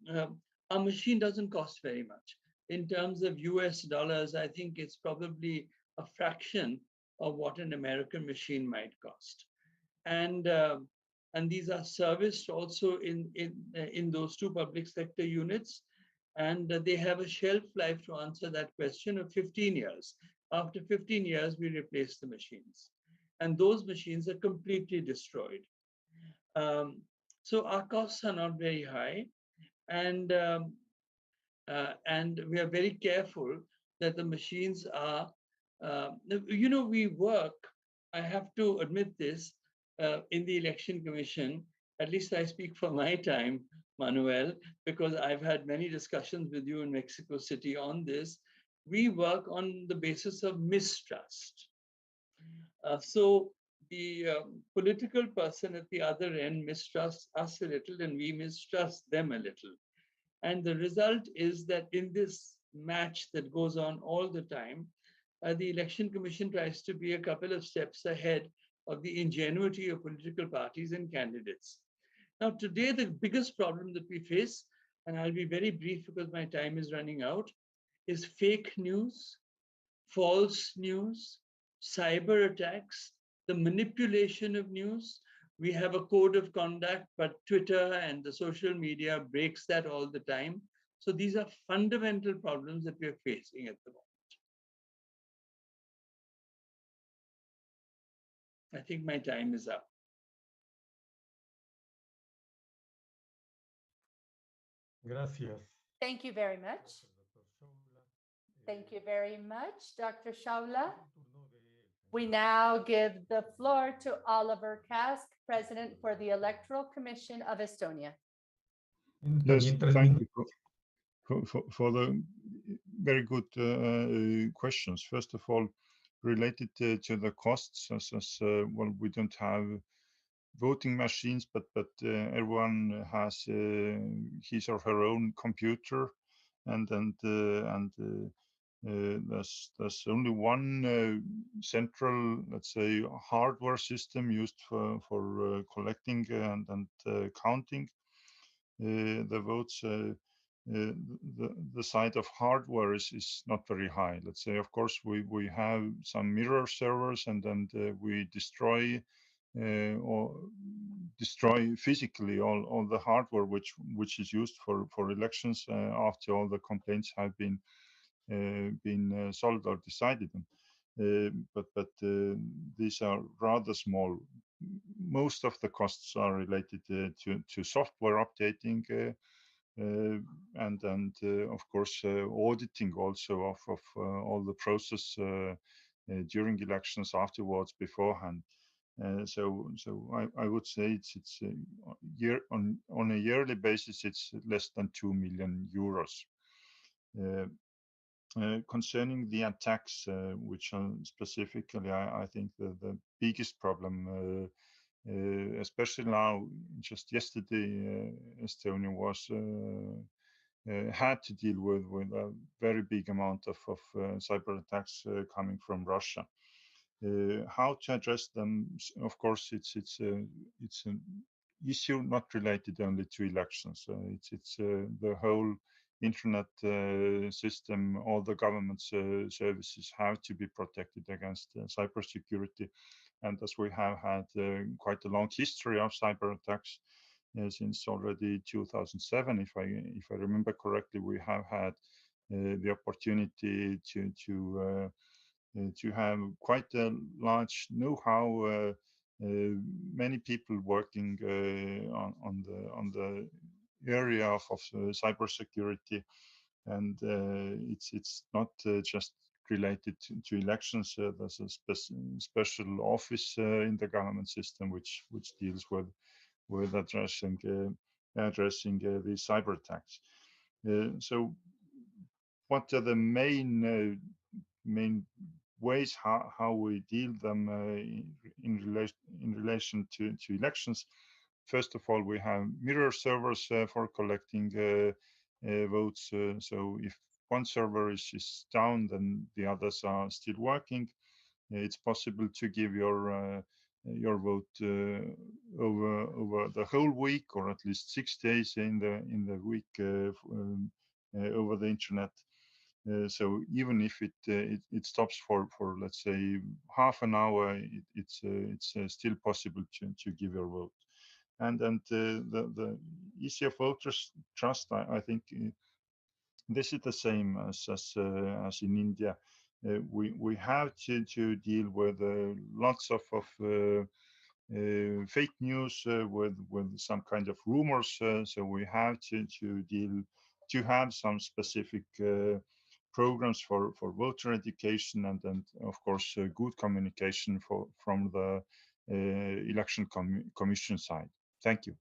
our machine doesn't cost very much. In terms of US dollars, I think it's probably a fraction of what an American machine might cost. And these are serviced also in those two public sector units. And they have a shelf life, to answer that question, of 15 years. After 15 years, we replace the machines. And those machines are completely destroyed. So our costs are not very high. And we are very careful that the machines are, we work, I have to admit this, in the Election Commission, at least I speak for my time, Manuel, because I've had many discussions with you in Mexico City on this. We work on the basis of mistrust. So the political person at the other end mistrusts us a little, and we mistrust them a little. And the result is that in this match that goes on all the time, the Election Commission tries to be a couple of steps ahead of the ingenuity of political parties and candidates. Now, today, the biggest problem that we face, and I'll be very brief because my time is running out, is fake news, false news, cyber attacks, the manipulation of news. We have a code of conduct, but Twitter and the social media breaks that all the time. So these are fundamental problems that we're facing at the moment. I think my time is up. Gracias. Thank you very much. Thank you very much, Dr. Shaula. We now give the floor to Oliver Kask, President for the Electoral Commission of Estonia. Yes, thank you for the very good questions. First of all, related to the costs, well, we don't have voting machines, but everyone has his or her own computer, and there's only one central, let's say, hardware system used for collecting and counting the votes. The side of hardware is not very high. Let's say, of course, we have some mirror servers, and we destroy physically all the hardware which is used for elections after all the complaints have been solved or decided on. But these are rather small. Most of the costs are related to software updating and of course auditing also of all the process during elections, afterwards, beforehand. So I would say it's on a yearly basis it's less than 2 million euros. Concerning the attacks, which are specifically, I think the biggest problem, especially now, just yesterday, Estonia was had to deal with a very big amount of cyber attacks coming from Russia. How to address them? Of course, it's an issue not related only to elections. It's the whole internet system. All the government services have to be protected against cybersecurity, and as we have had quite a long history of cyber attacks since already 2007, if I remember correctly, we have had the opportunity to have quite a large know-how. Many people working on the area of cybersecurity, and it's not just related to elections. There's a special office in the government system which deals with addressing these cyber attacks. So what are the main main ways how we deal them in relation to elections. First of all, we have mirror servers for collecting votes. So if one server is down, then the others are still working. It's possible to give your vote over the whole week, or at least 6 days in the week over the internet. So even if it stops for let's say half an hour, it's still possible to give your vote. And the ECF voters trust, I think this is the same as in India. We have to deal with lots of fake news with some kind of rumors. So we have to have some specific programs for voter education and of course good communication from the election commission side. Thank you.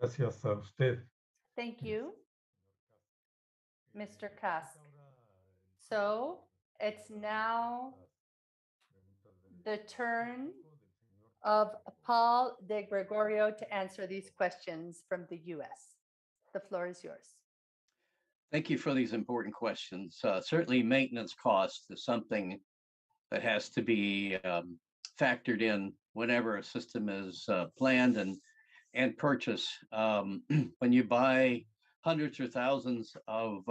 Gracias a usted. Thank you, Mr. Kask. So it's now the turn of Paul de Gregorio to answer these questions from the US. The floor is yours. Thank you for these important questions. Certainly maintenance cost is something that has to be factored in whenever a system is planned and purchased. When you buy hundreds or thousands of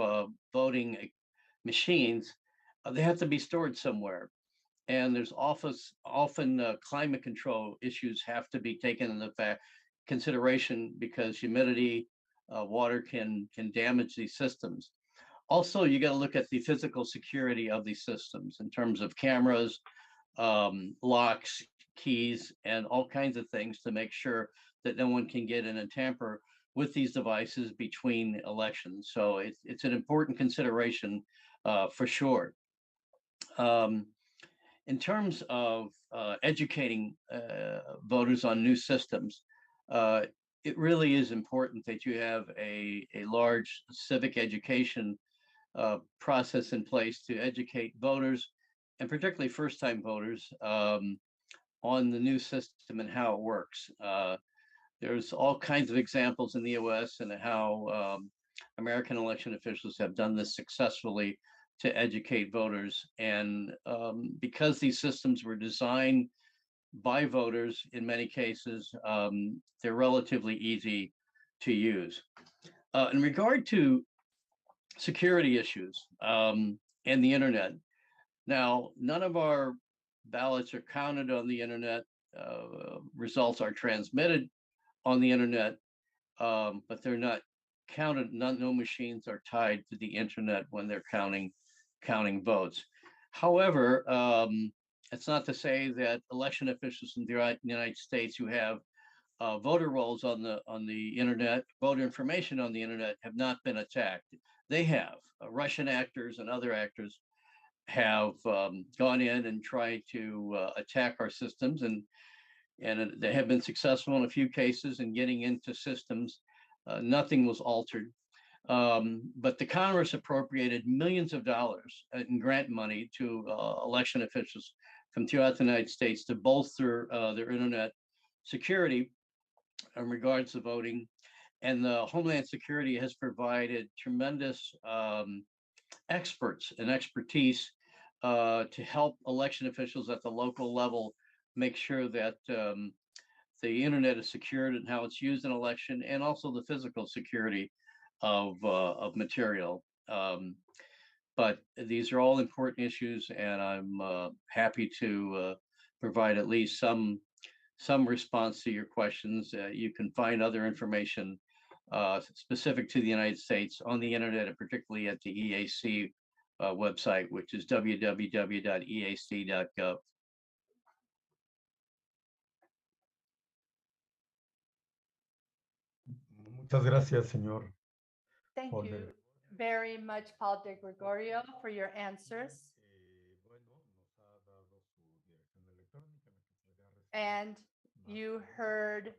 voting machines, they have to be stored somewhere. And there's often climate control issues have to be taken into consideration because humidity, water can damage these systems. Also, you got to look at the physical security of these systems in terms of cameras, locks, keys, and all kinds of things to make sure that no one can get in and tamper with these devices between elections. So it's an important consideration for sure. In terms of educating voters on new systems, it really is important that you have a large civic education process in place to educate voters, and particularly first-time voters, on the new system and how it works. There's all kinds of examples in the US and how American election officials have done this successfully to educate voters. And because these systems were designed by voters in many cases, they're relatively easy to use. In regard to security issues and the internet, now none of our ballots are counted on the internet. Results are transmitted on the internet, but they're not counted. No machines are tied to the internet when they're counting votes. However, it's not to say that election officials in the United States who have voter rolls on the internet, voter information on the internet, have not been attacked. They have. Russian actors and other actors have gone in and tried to attack our systems, and they have been successful in a few cases in getting into systems. Nothing was altered. But the Congress appropriated millions of dollars in grant money to election officials from throughout the United States to bolster their internet security in regards to voting. And the Homeland Security has provided tremendous experts and expertise to help election officials at the local level make sure that the internet is secured and how it's used in election, and also the physical security of material. But these are all important issues, and I'm happy to provide at least some response to your questions. You can find other information specific to the United States on the internet, and particularly at the EAC website, which is www.eac.gov. Muchas gracias, señor. Thank Paul you de- very much, Paul de Gregorio, for your answers. And you heard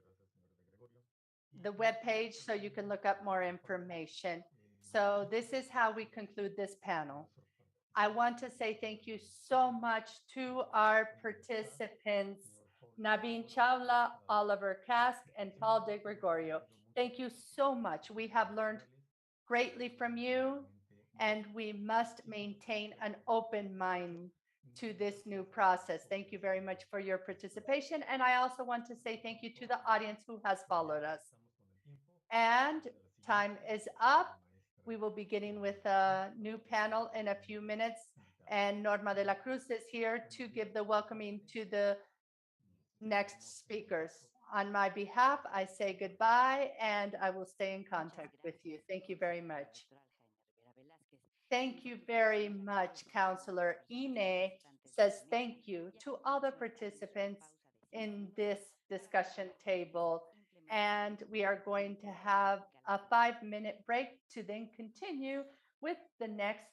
the webpage so you can look up more information. So this is how we conclude this panel. I want to say thank you so much to our participants, Naveen Chawla, Oliver Kask, and Paul De Gregorio. Thank you so much. We have learned greatly from you, and we must maintain an open mind to this new process. Thank you very much for your participation. And I also want to say thank you to the audience who has followed us. And time is up. We will be getting with a new panel in a few minutes. And Norma de la Cruz is here to give the welcoming to the next speakers. On my behalf, I say goodbye and I will stay in contact with you. Thank you very much. Thank you very much, Councillor Ine says thank you to all the participants in this discussion table. And we are going to have a 5-minute break to then continue with the next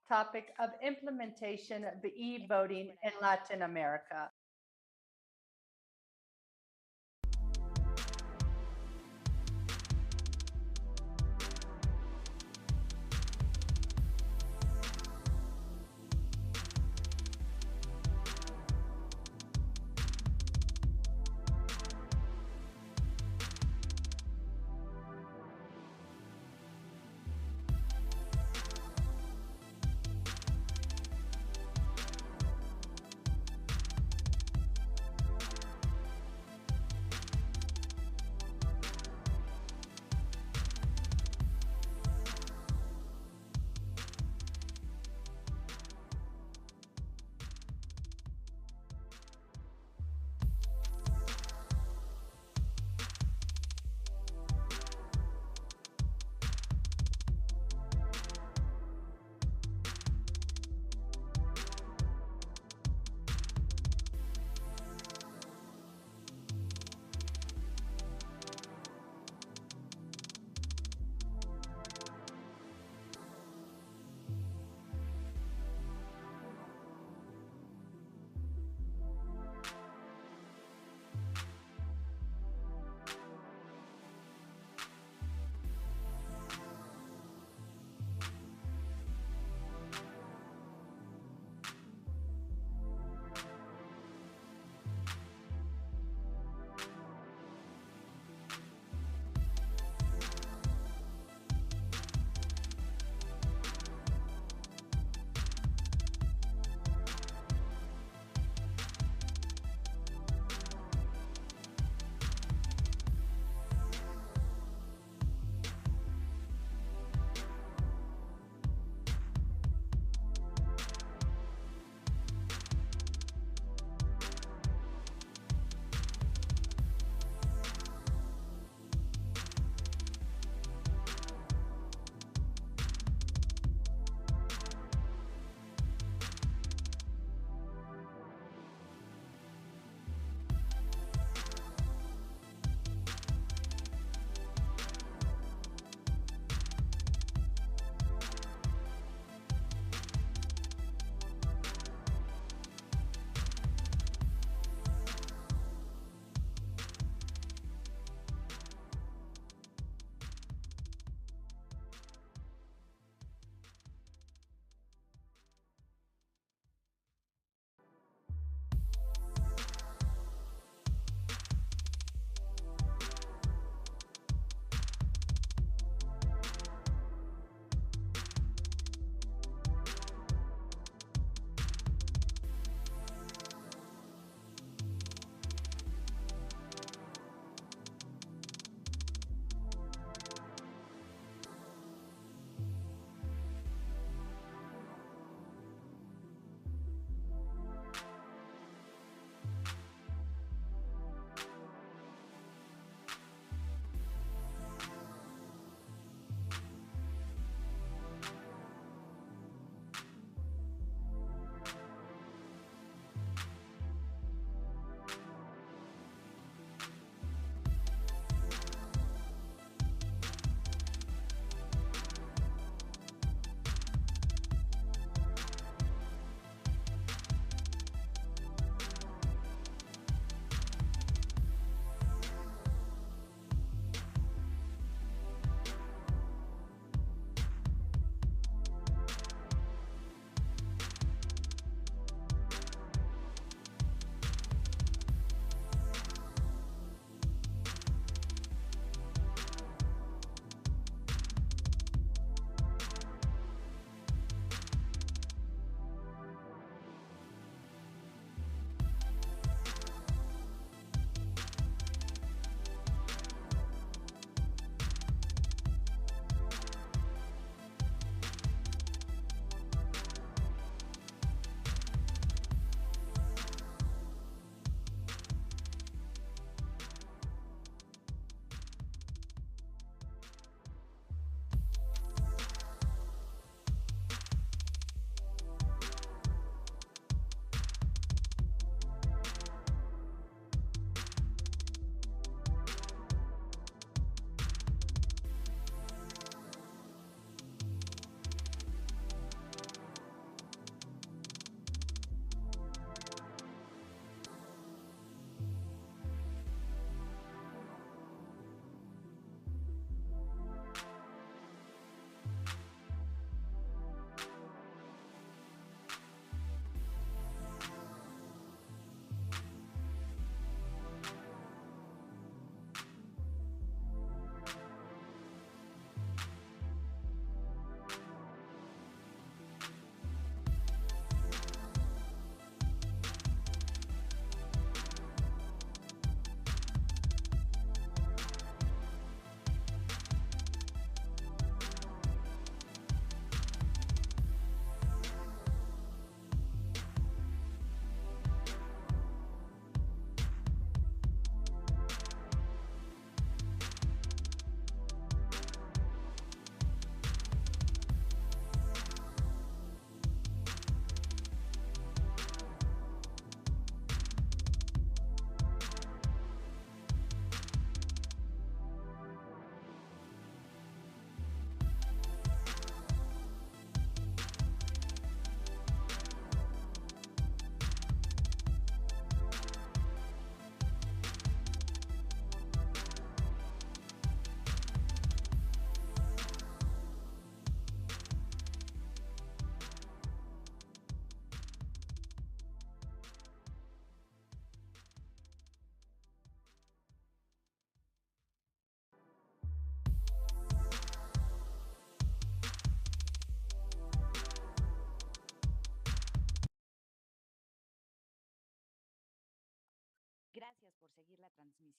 topic of implementation of the e-voting in Latin America.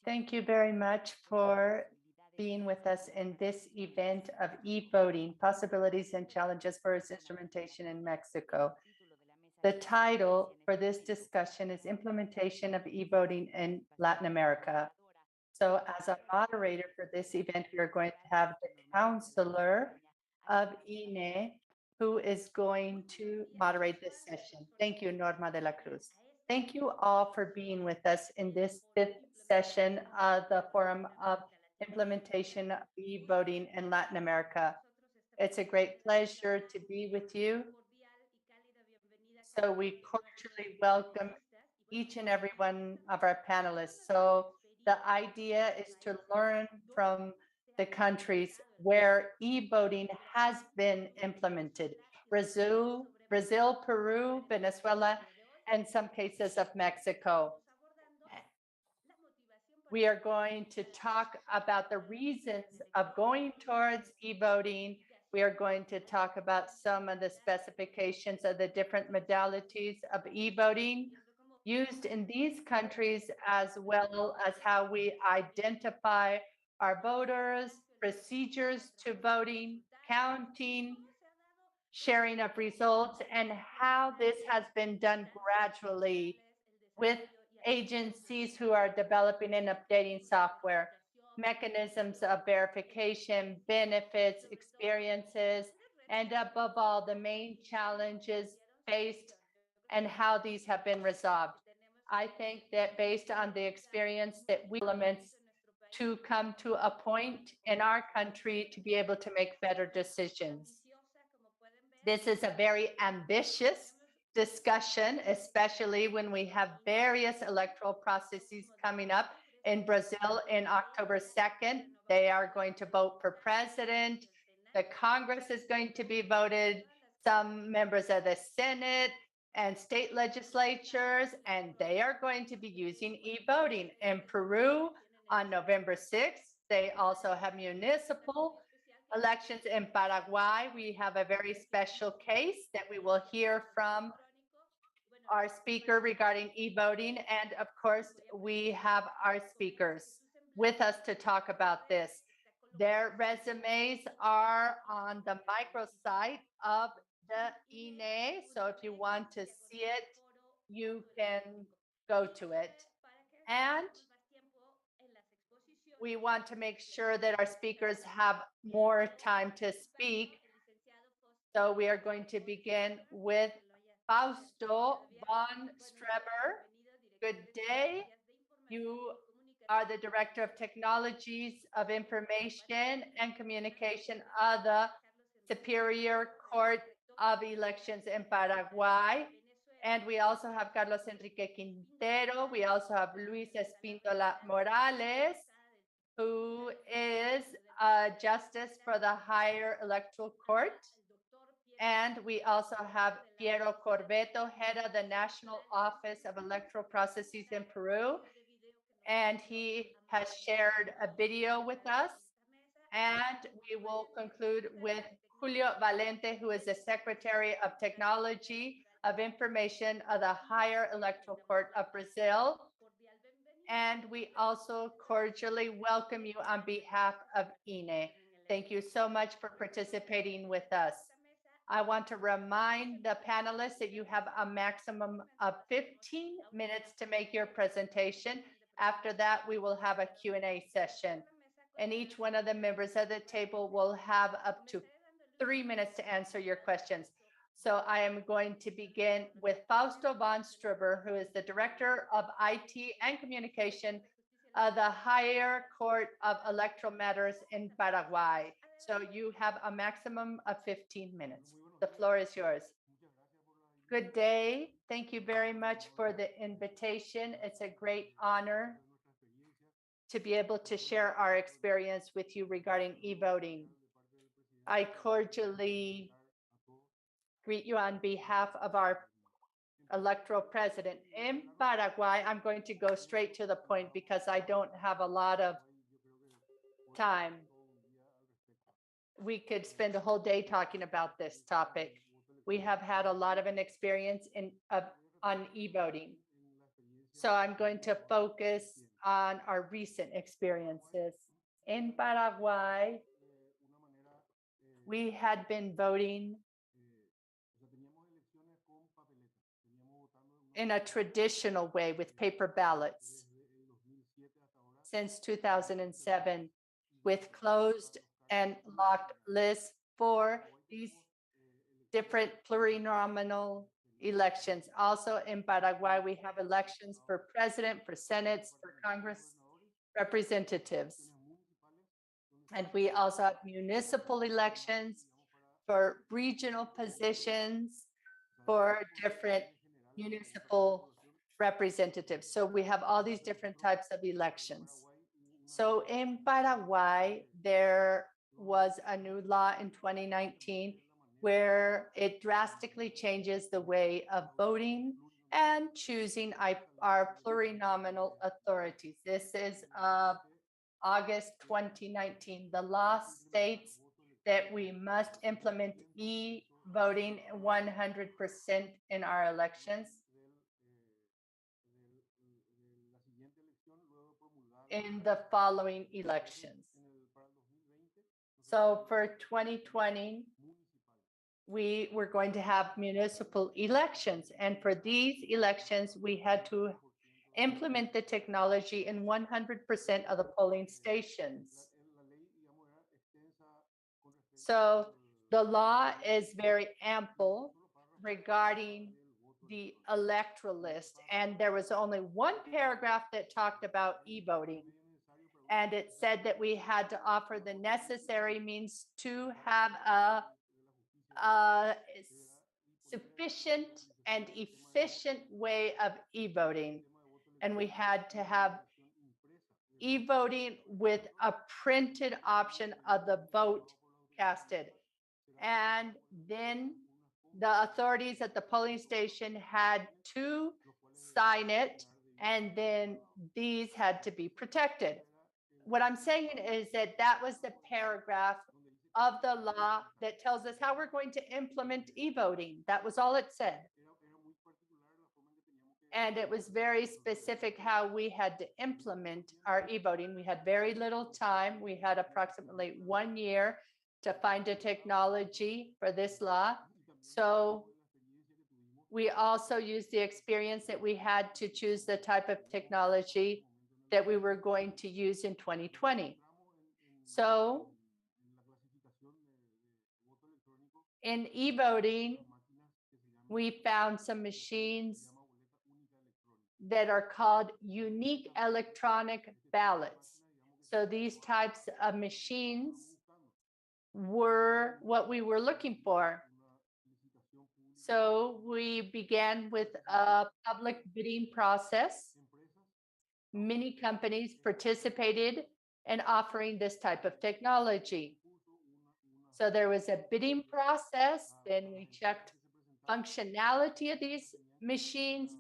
Thank you very much for being with us in this event of e-voting, possibilities and challenges for its instrumentation in Mexico. The title for this discussion is Implementation of e-voting in Latin America. So as a moderator for this event, we are going to have the counselor of INE, who is going to moderate this session. Thank you, Norma de la Cruz. Thank you all for being with us in this 5th session of the Forum of Implementation of e-voting in Latin America. It's a great pleasure to be with you. So we cordially welcome each and every one of our panelists. So the idea is to learn from the countries where e-voting has been implemented: Brazil, Peru, Venezuela, and some cases of Mexico. We are going to talk about the reasons of going towards e-voting. We are going to talk about some of the specifications of the different modalities of e-voting used in these countries, as well as how we identify our voters, procedures to voting, counting, sharing of results, and how this has been done gradually with agencies who are developing and updating software, mechanisms of verification, benefits, experiences, and above all, the main challenges faced and how these have been resolved. I think that based on the experience that we elements to come to a point in our country to be able to make better decisions. This is a very ambitious discussion, especially when we have various electoral processes coming up in Brazil in October 2nd. They are going to vote for president. The Congress is going to be voted, some members of the Senate and state legislatures, and they are going to be using e-voting. In Peru on November 6th, they also have municipal elections. In Paraguay, we have a very special case that we will hear from our speaker regarding e-voting. And of course, we have our speakers with us to talk about this. Their resumes are on the microsite of the INE. So if you want to see it, you can go to it. And we want to make sure that our speakers have more time to speak. So we are going to begin with Fausto von Streber. Good day. You are the Director of Technologies of Information and Communication of the Superior Court of Elections in Paraguay. And we also have Carlos Enrique Quintero. We also have Luis Espíndola Morales, who is a justice for the Higher Electoral Court. And we also have Piero Corvetto, head of the National Office of Electoral Processes in Peru. And he has shared a video with us. And we will conclude with Julio Valente, who is the Secretary of Technology of Information of the Higher Electoral Court of Brazil. And we also cordially welcome you on behalf of INE. Thank you so much for participating with us. I want to remind the panelists that you have a maximum of 15 minutes to make your presentation. After that, we will have a Q&A session. And each one of the members of the table will have up to 3 minutes to answer your questions. So I am going to begin with Fausto von Streber, who is the Director of IT and Communication of the Higher Court of Electoral Matters in Paraguay. So you have a maximum of 15 minutes. The floor is yours. Good day. Thank you very much for the invitation. It's a great honor to be able to share our experience with you regarding e-voting. I cordially greet you on behalf of our electoral president. In Paraguay, I'm going to go straight to the point because I don't have a lot of time. We could spend a whole day talking about this topic. We have had a lot of an experience on e-voting. So I'm going to focus on our recent experiences. In Paraguay, we had been voting in a traditional way with paper ballots since 2007, with closed and locked lists for these different plurinominal elections. Also in Paraguay, we have elections for president, for Senate, for Congress representatives. And we also have municipal elections for regional positions for different municipal representatives. So we have all these different types of elections. So in Paraguay, there was a new law in 2019 where it drastically changes the way of voting and choosing our plurinominal authorities. This is August 2019. The law states that we must implement e-voting 100% in our elections. In the following elections. So for 2020, we were going to have municipal elections. And for these elections, we had to implement the technology in 100% of the polling stations. So the law is very ample regarding the electoral list. And there was only one paragraph that talked about e-voting. And it said that we had to offer the necessary means to have a sufficient and efficient way of e-voting. And we had to have e-voting with a printed option of the vote casted. And then the authorities at the polling station had to sign it, and then these had to be protected. What I'm saying is that that was the paragraph of the law that tells us how we're going to implement e-voting. That was all it said. And it was very specific how we had to implement our e-voting. We had very little time. We had approximately 1 year to find a technology for this law. So we also used the experience that we had to choose the type of technology that we were going to use in 2020. So in e-voting, we found some machines that are called unique electronic ballots. So these types of machines were what we were looking for. So we began with a public bidding process. Many companies participated in offering this type of technology. So there was a bidding process, then we checked functionality of these machines.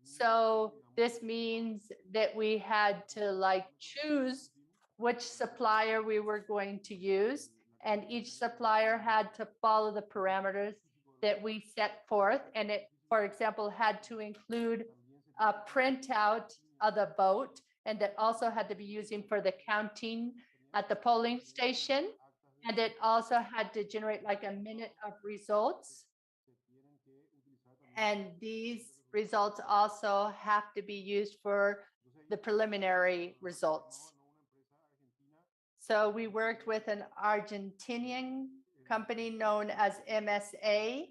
So this means that we had to choose which supplier we were going to use, and each supplier had to follow the parameters that we set forth. And it, for example, had to include a printout of the vote, and that also had to be using for the counting at the polling station. And it also had to generate a minute of results. And these results also have to be used for the preliminary results. So we worked with an Argentinian company known as MSA.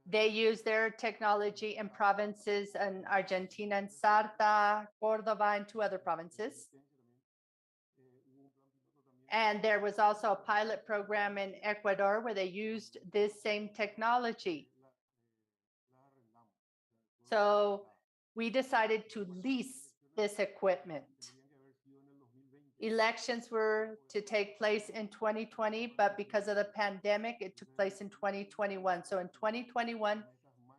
They use their technology in provinces in Argentina, and Salta, Córdoba, and 2 other provinces. And there was also a pilot program in Ecuador where they used this same technology. So we decided to lease this equipment. Elections were to take place in 2020, but because of the pandemic, it took place in 2021. So in 2021,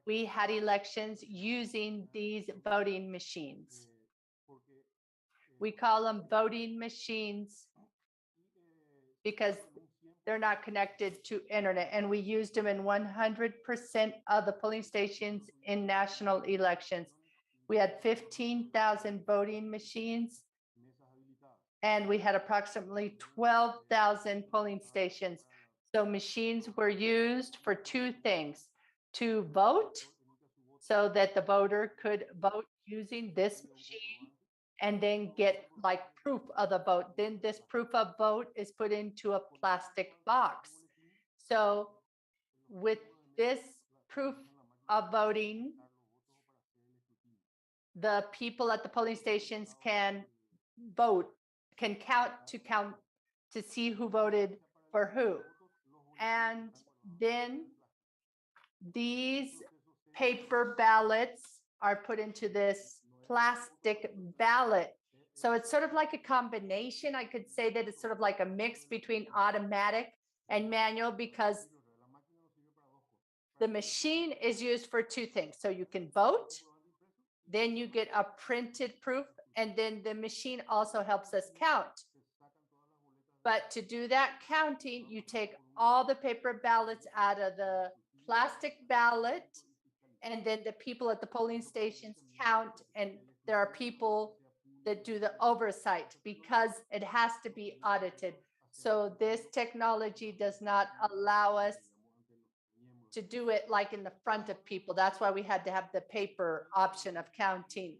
we had elections using these voting machines. We call them voting machines because they're not connected to internet, and we used them in 100% of the polling stations in national elections. we had 15,000 voting machines, and we had approximately 12,000 polling stations. So machines were used for two things: to vote, so that the voter could vote using this machine and then get like proof of the vote. Then this proof of vote is put into a plastic box. So with this proof of voting, the people at the polling stations can vote, can count to see who voted for who. And then these paper ballots are put into this plastic ballot. So it's sort of like a combination. I could say that it's sort of like a mix between automatic and manual, because the machine is used for two things. So you can vote, then you get a printed proof, and then the machine also helps us count. But to do that counting, you take all the paper ballots out of the plastic ballot, and then the people at the polling stations count, and there are people that do the oversight because it has to be audited. So this technology does not allow us to do it like in the front of people. That's why we had to have the paper option of counting.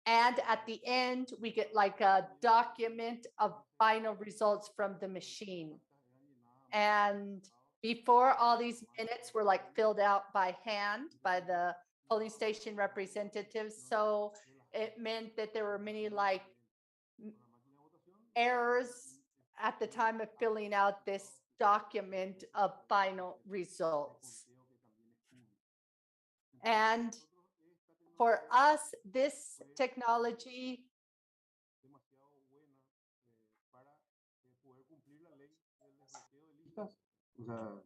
And at the end, we get like a document of final results from the machine. And before, all these minutes were like filled out by hand by the polling station representatives. So it meant that there were many like errors at the time of filling out this document of final results. And for us, this technology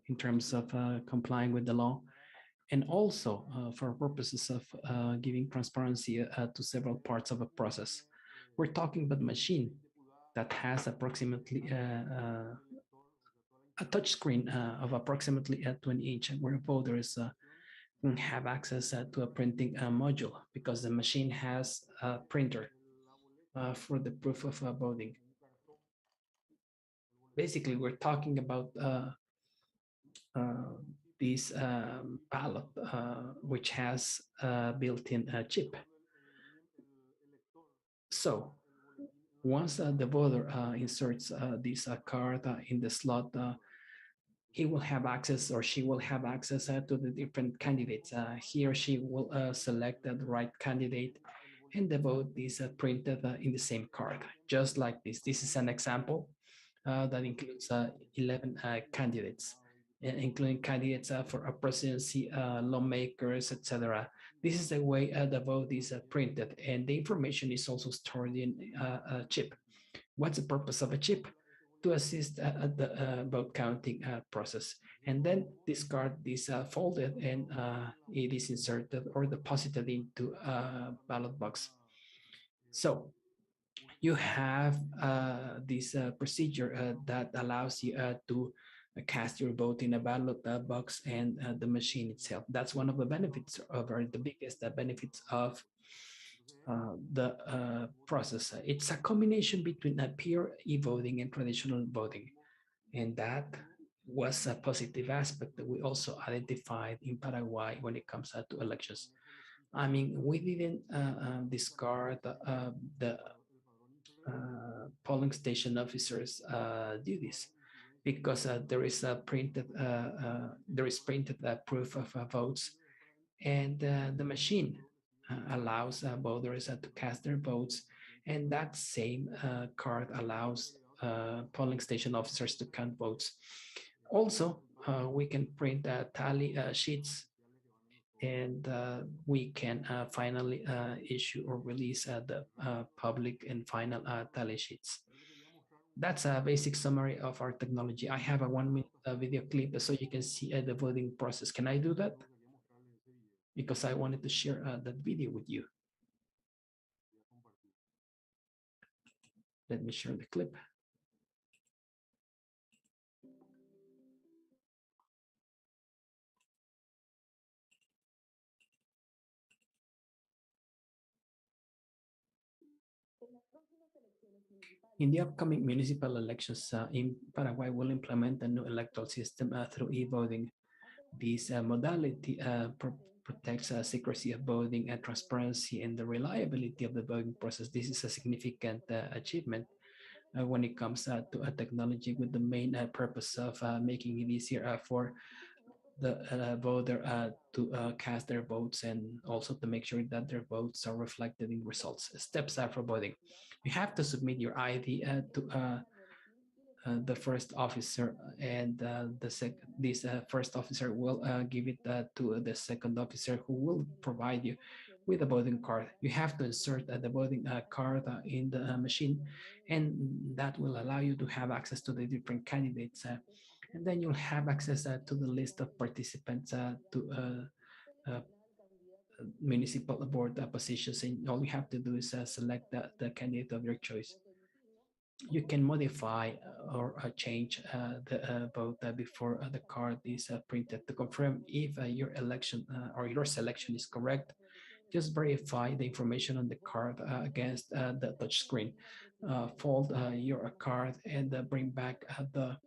in terms of complying with the law, and also for purposes of giving transparency to several parts of a process. We're talking about a machine that has approximately a touch screen of approximately 20 inch, where voters have access to a printing module, because the machine has a printer for the proof of voting. Basically, we're talking about this ballot, which has a built-in chip. So once the voter inserts this card in the slot, he will have access, or she will have access to the different candidates. He or she will select the right candidate, and the vote is printed in the same card, just like this. This is an example that includes 11 candidates, including candidates for a presidency, lawmakers, etc. This is the way the vote is printed, and the information is also stored in a chip. What's the purpose of a chip? To assist the vote counting process. And then this card is folded, and it is inserted or deposited into a ballot box. So you have this procedure that allows you to cast your vote in a ballot box and the machine itself. That's one of the benefits of, or the biggest benefits of the process. It's a combination between pure e-voting and traditional voting. And that was a positive aspect that we also identified in Paraguay when it comes to elections. I mean, we didn't discard the polling station officers' duties, because there is a printed proof of votes, and the machine allows voters to cast their votes, and that same card allows polling station officers to count votes. Also, we can print tally sheets, and we can finally issue or release the public and final tally sheets. That's a basic summary of our technology. I have a 1 minute video clip so you can see the voting process. Can I do that? Because I wanted to share that video with you. Let me share the clip. In the upcoming municipal elections in Paraguay, we'll implement a new electoral system through e-voting. This modality protects secrecy of voting and transparency and the reliability of the voting process. This is a significant achievement when it comes to a technology with the main purpose of making it easier for the voter to cast their votes and also to make sure that their votes are reflected in results. Steps for voting. You have to submit your ID to the first officer, and this first officer will give it to the second officer, who will provide you with a voting card. You have to insert the voting card in the machine, and that will allow you to have access to the different candidates. And then you'll have access to the list of participants to municipal board positions, and all you have to do is select the candidate of your choice. You can modify or change the vote before the card is printed. To confirm if your election or your selection is correct, just verify the information on the card against the touch screen. Fold your card and bring back the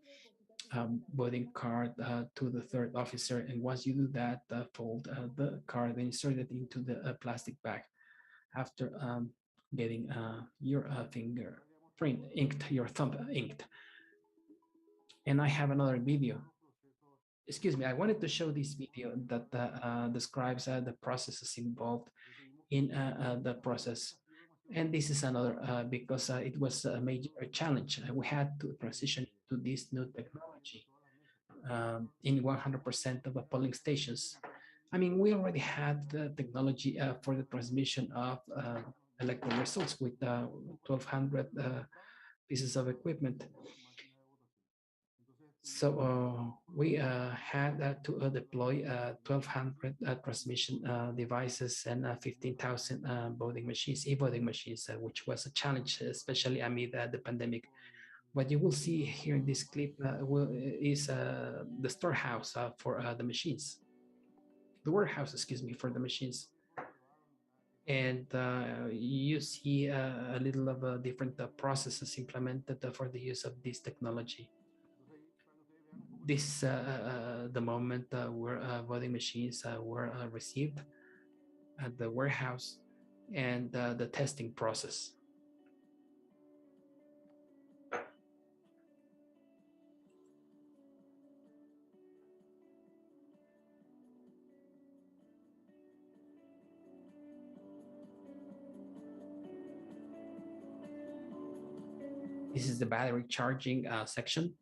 voting card to the third officer. And once you do that, fold the card and insert it into the plastic bag. After getting your fingerprint inked, your thumb inked. And I have another video. Excuse me, I wanted to show this video that describes the processes involved in the process. And this is another because it was a major challenge. We had to transition to this new technology in 100% of the polling stations. I mean, we already had the technology for the transmission of electoral results with 1,200 pieces of equipment. So we had to deploy 1,200 transmission devices and 15,000 voting machines, e-voting machines, which was a challenge, especially amid the pandemic. What you will see here in this clip is the storehouse for the machines, the warehouse, excuse me, for the machines. And you see a little of different processes implemented for the use of this technology. This the moment where voting machines were received at the warehouse, and the testing process. This is the battery charging section.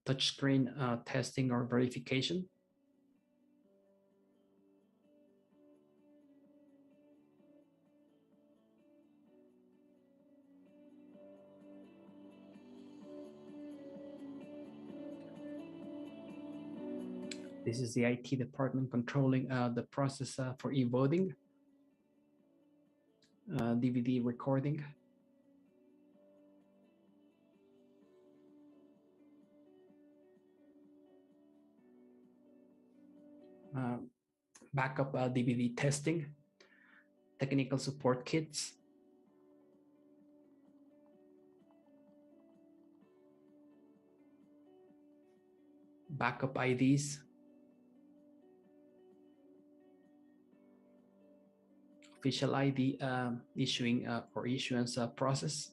Touchscreen testing or verification. This is the IT department controlling the process for e-voting, DVD recording. Backup DVD testing, technical support kits, backup IDs, official ID issuing or issuance process,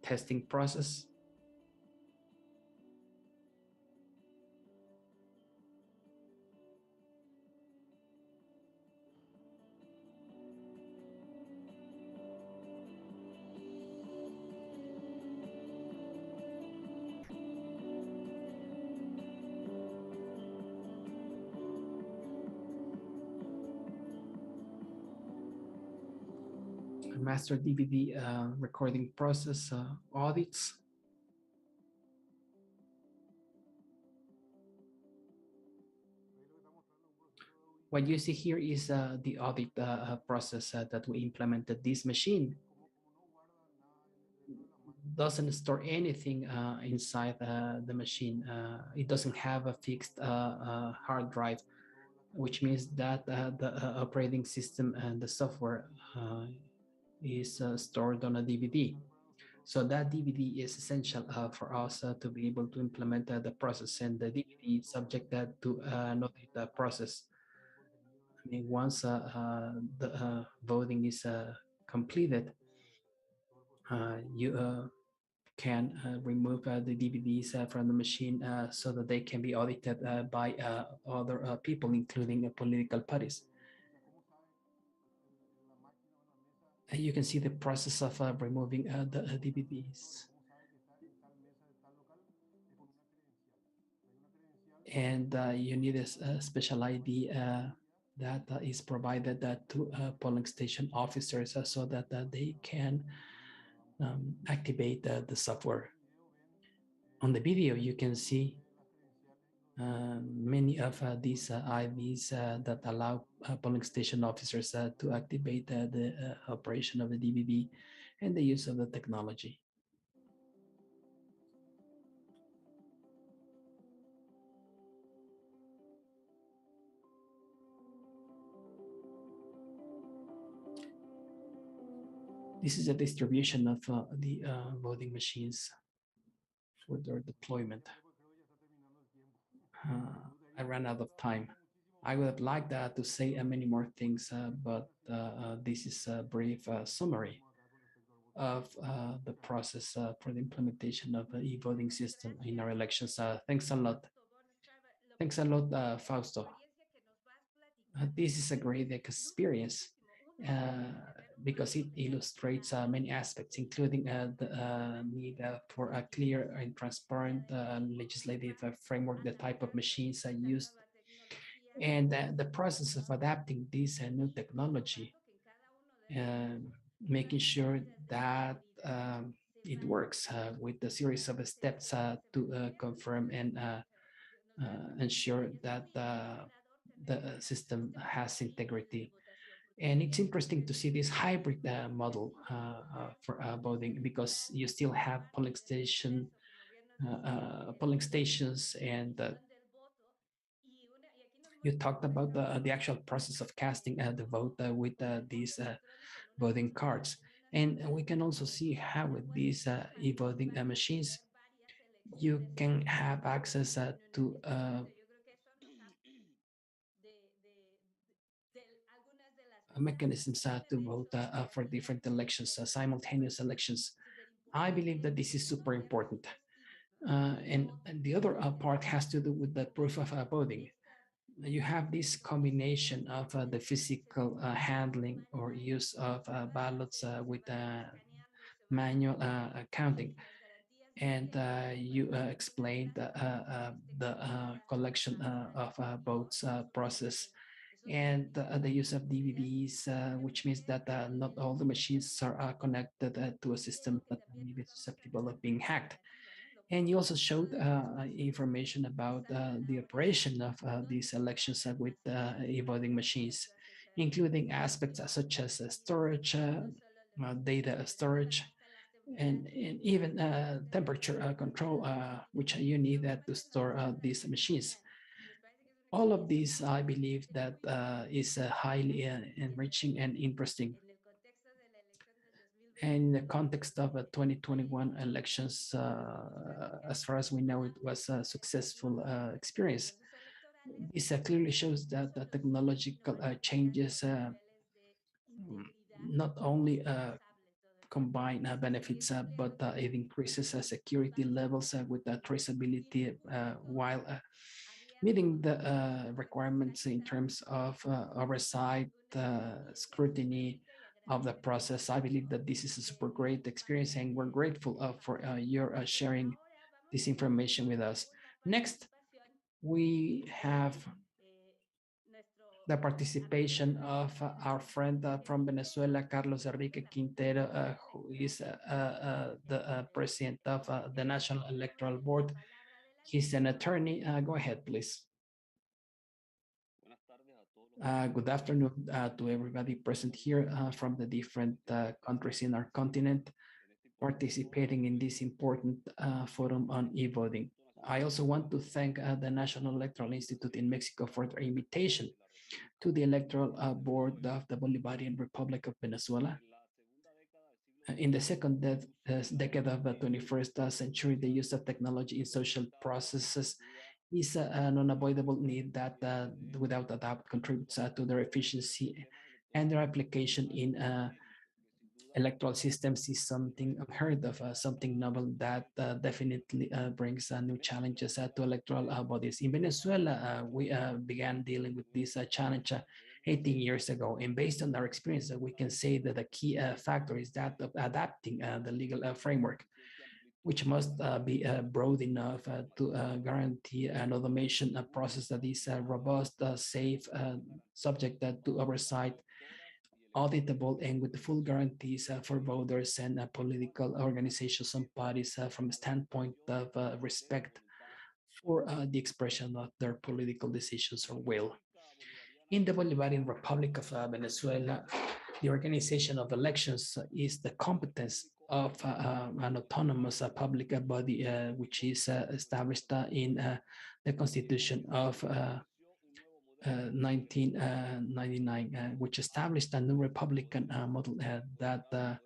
testing process, master DVD recording process, audits, What you see here is the audit process that we implemented. This machine doesn't store anything inside the machine. It doesn't have a fixed hard drive, which means that the operating system and the software is stored on a DVD. So that DVD is essential for us to be able to implement the process, and the DVD is subjected to an audit process. I mean, once the voting is completed, you can remove the DVDs from the machine so that they can be audited by other people, including political parties. You can see the process of removing the DVDs. And you need a special ID that is provided to polling station officers so that they can activate the software. On the video, you can see many of these IVs that allow polling station officers to activate the operation of the DVD and the use of the technology. This is a distribution of the voting machines for their deployment. I ran out of time. I would have liked to say many more things, but this is a brief summary of the process for the implementation of the e-voting system in our elections. Thanks a lot. Thanks a lot, Fausto. This is a great experience because it illustrates many aspects, including the need for a clear and transparent legislative framework, the type of machines used, and the process of adapting this new technology, making sure that it works with a series of steps to confirm and ensure that the system has integrity. And it's interesting to see this hybrid model for voting, because you still have polling stations, and you talked about the actual process of casting the vote with these voting cards. And we can also see how with these e-voting machines, you can have access to mechanisms to vote for different elections, simultaneous elections. I believe that this is super important. And the other part has to do with the proof of voting. You have this combination of the physical handling or use of ballots with manual counting. And you explained the collection of votes process, and the use of DVDs, which means that not all the machines are connected to a system that may be susceptible of being hacked. And you also showed information about the operation of these elections with e-voting machines, including aspects such as storage, data storage, and even temperature control, which you need to store these machines. All of these, I believe, that is highly enriching and interesting. And in the context of 2021 elections, as far as we know, it was a successful experience. This clearly shows that the technological changes not only combine benefits, but it increases security levels with traceability while meeting the requirements in terms of oversight, scrutiny of the process. I believe that this is a super great experience, and we're grateful for your sharing this information with us. Next, we have the participation of our friend from Venezuela, Carlos Enrique Quintero, who is the president of the National Electoral Board. He's an attorney. Go ahead, please. Good afternoon to everybody present here from the different countries in our continent participating in this important forum on e-voting. I also want to thank the National Electoral Institute in Mexico for their invitation to the Electoral Board of the Bolivarian Republic of Venezuela. In the second decade of the 21st century, the use of technology in social processes is an unavoidable need that without a doubt contributes to their efficiency, and their application in electoral systems is something unheard of, something novel that definitely brings new challenges to electoral bodies. In Venezuela, we began dealing with this challenge 18 years ago, and based on our experience, we can say that the key factor is that of adapting the legal framework, which must be broad enough to guarantee an automation process that is robust, safe, subject to oversight, auditable, and with full guarantees for voters and political organizations and parties from a standpoint of respect for the expression of their political decisions or will. In the Bolivarian Republic of Venezuela, the organization of elections is the competence of an autonomous public body, which is established in the Constitution of 1999, which established a new republican model that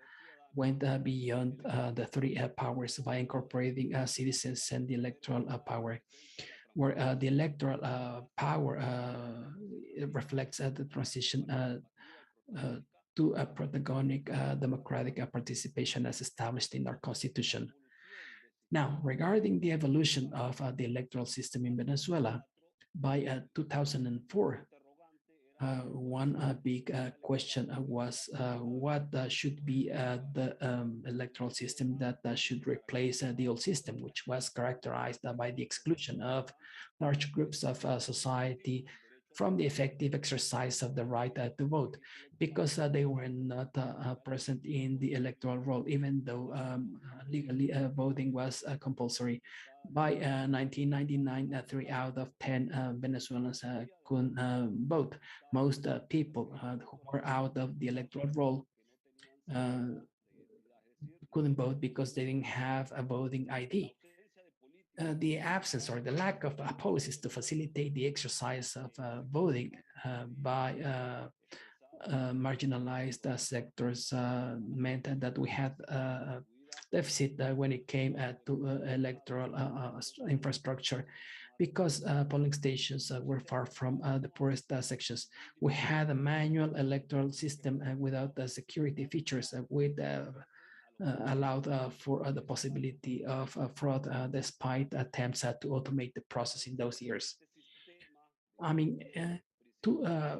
went beyond the three powers by incorporating citizens and the electoral power, where the electoral power reflects the transition to a protagonic democratic participation as established in our constitution. Now, regarding the evolution of the electoral system in Venezuela, by 2004, one big question was what should be the electoral system that should replace the old system, which was characterized by the exclusion of large groups of society from the effective exercise of the right to vote, because they were not present in the electoral roll, even though legally voting was compulsory. By 1999, 3 out of 10 Venezuelans could vote. Most people who were out of the electoral roll couldn't vote because they didn't have a voting ID. The absence or the lack of policies to facilitate the exercise of voting by marginalized sectors meant that we had a deficit when it came to electoral infrastructure, because polling stations were far from the poorest sections. We had a manual electoral system without the security features with allowed for the possibility of fraud despite attempts to automate the process in those years. I mean, to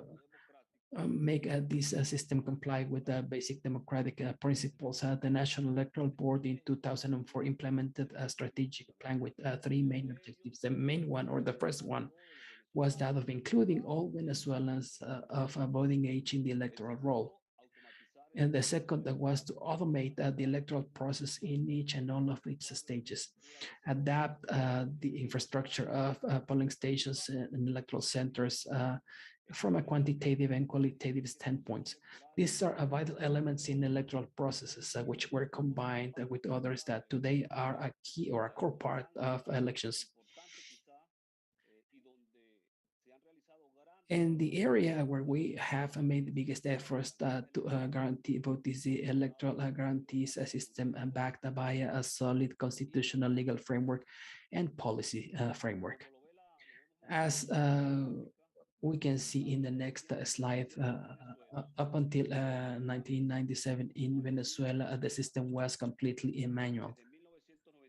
make this system comply with the basic democratic principles, the National Electoral Board in 2004 implemented a strategic plan with 3 main objectives. The main one, or the first one, was that of including all Venezuelans of voting age in the electoral roll. And the second was to automate the electoral process in each and all of its stages, adapt the infrastructure of polling stations and electoral centers from a quantitative and qualitative standpoints. These are vital elements in electoral processes which were combined with others that today are a key or a core part of elections. And the area where we have made the biggest efforts to guarantee both is the electoral guarantees system backed by a solid constitutional legal framework and policy framework. As we can see in the next slide, up until 1997 in Venezuela, the system was completely manual.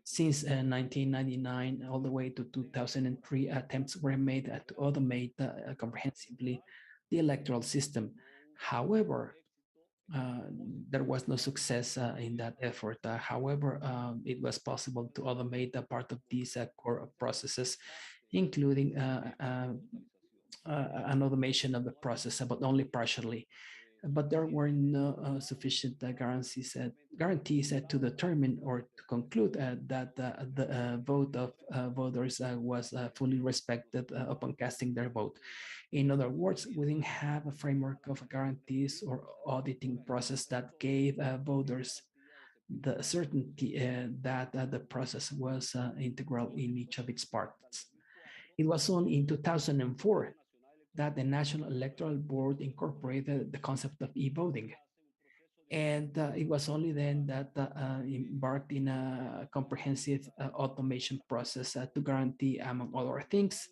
Since 1999 all the way to 2003, attempts were made to automate comprehensively the electoral system. However, there was no success in that effort. However, it was possible to automate a part of these core processes, including an automation of the process, but only partially. But there were no sufficient guarantees to determine or to conclude that the vote of voters was fully respected upon casting their vote. In other words, we didn't have a framework of guarantees or auditing process that gave voters the certainty that the process was integral in each of its parts. It was only in 2004 that the National Electoral Board incorporated the concept of e-voting. And it was only then that embarked in a comprehensive automation process to guarantee, among other things,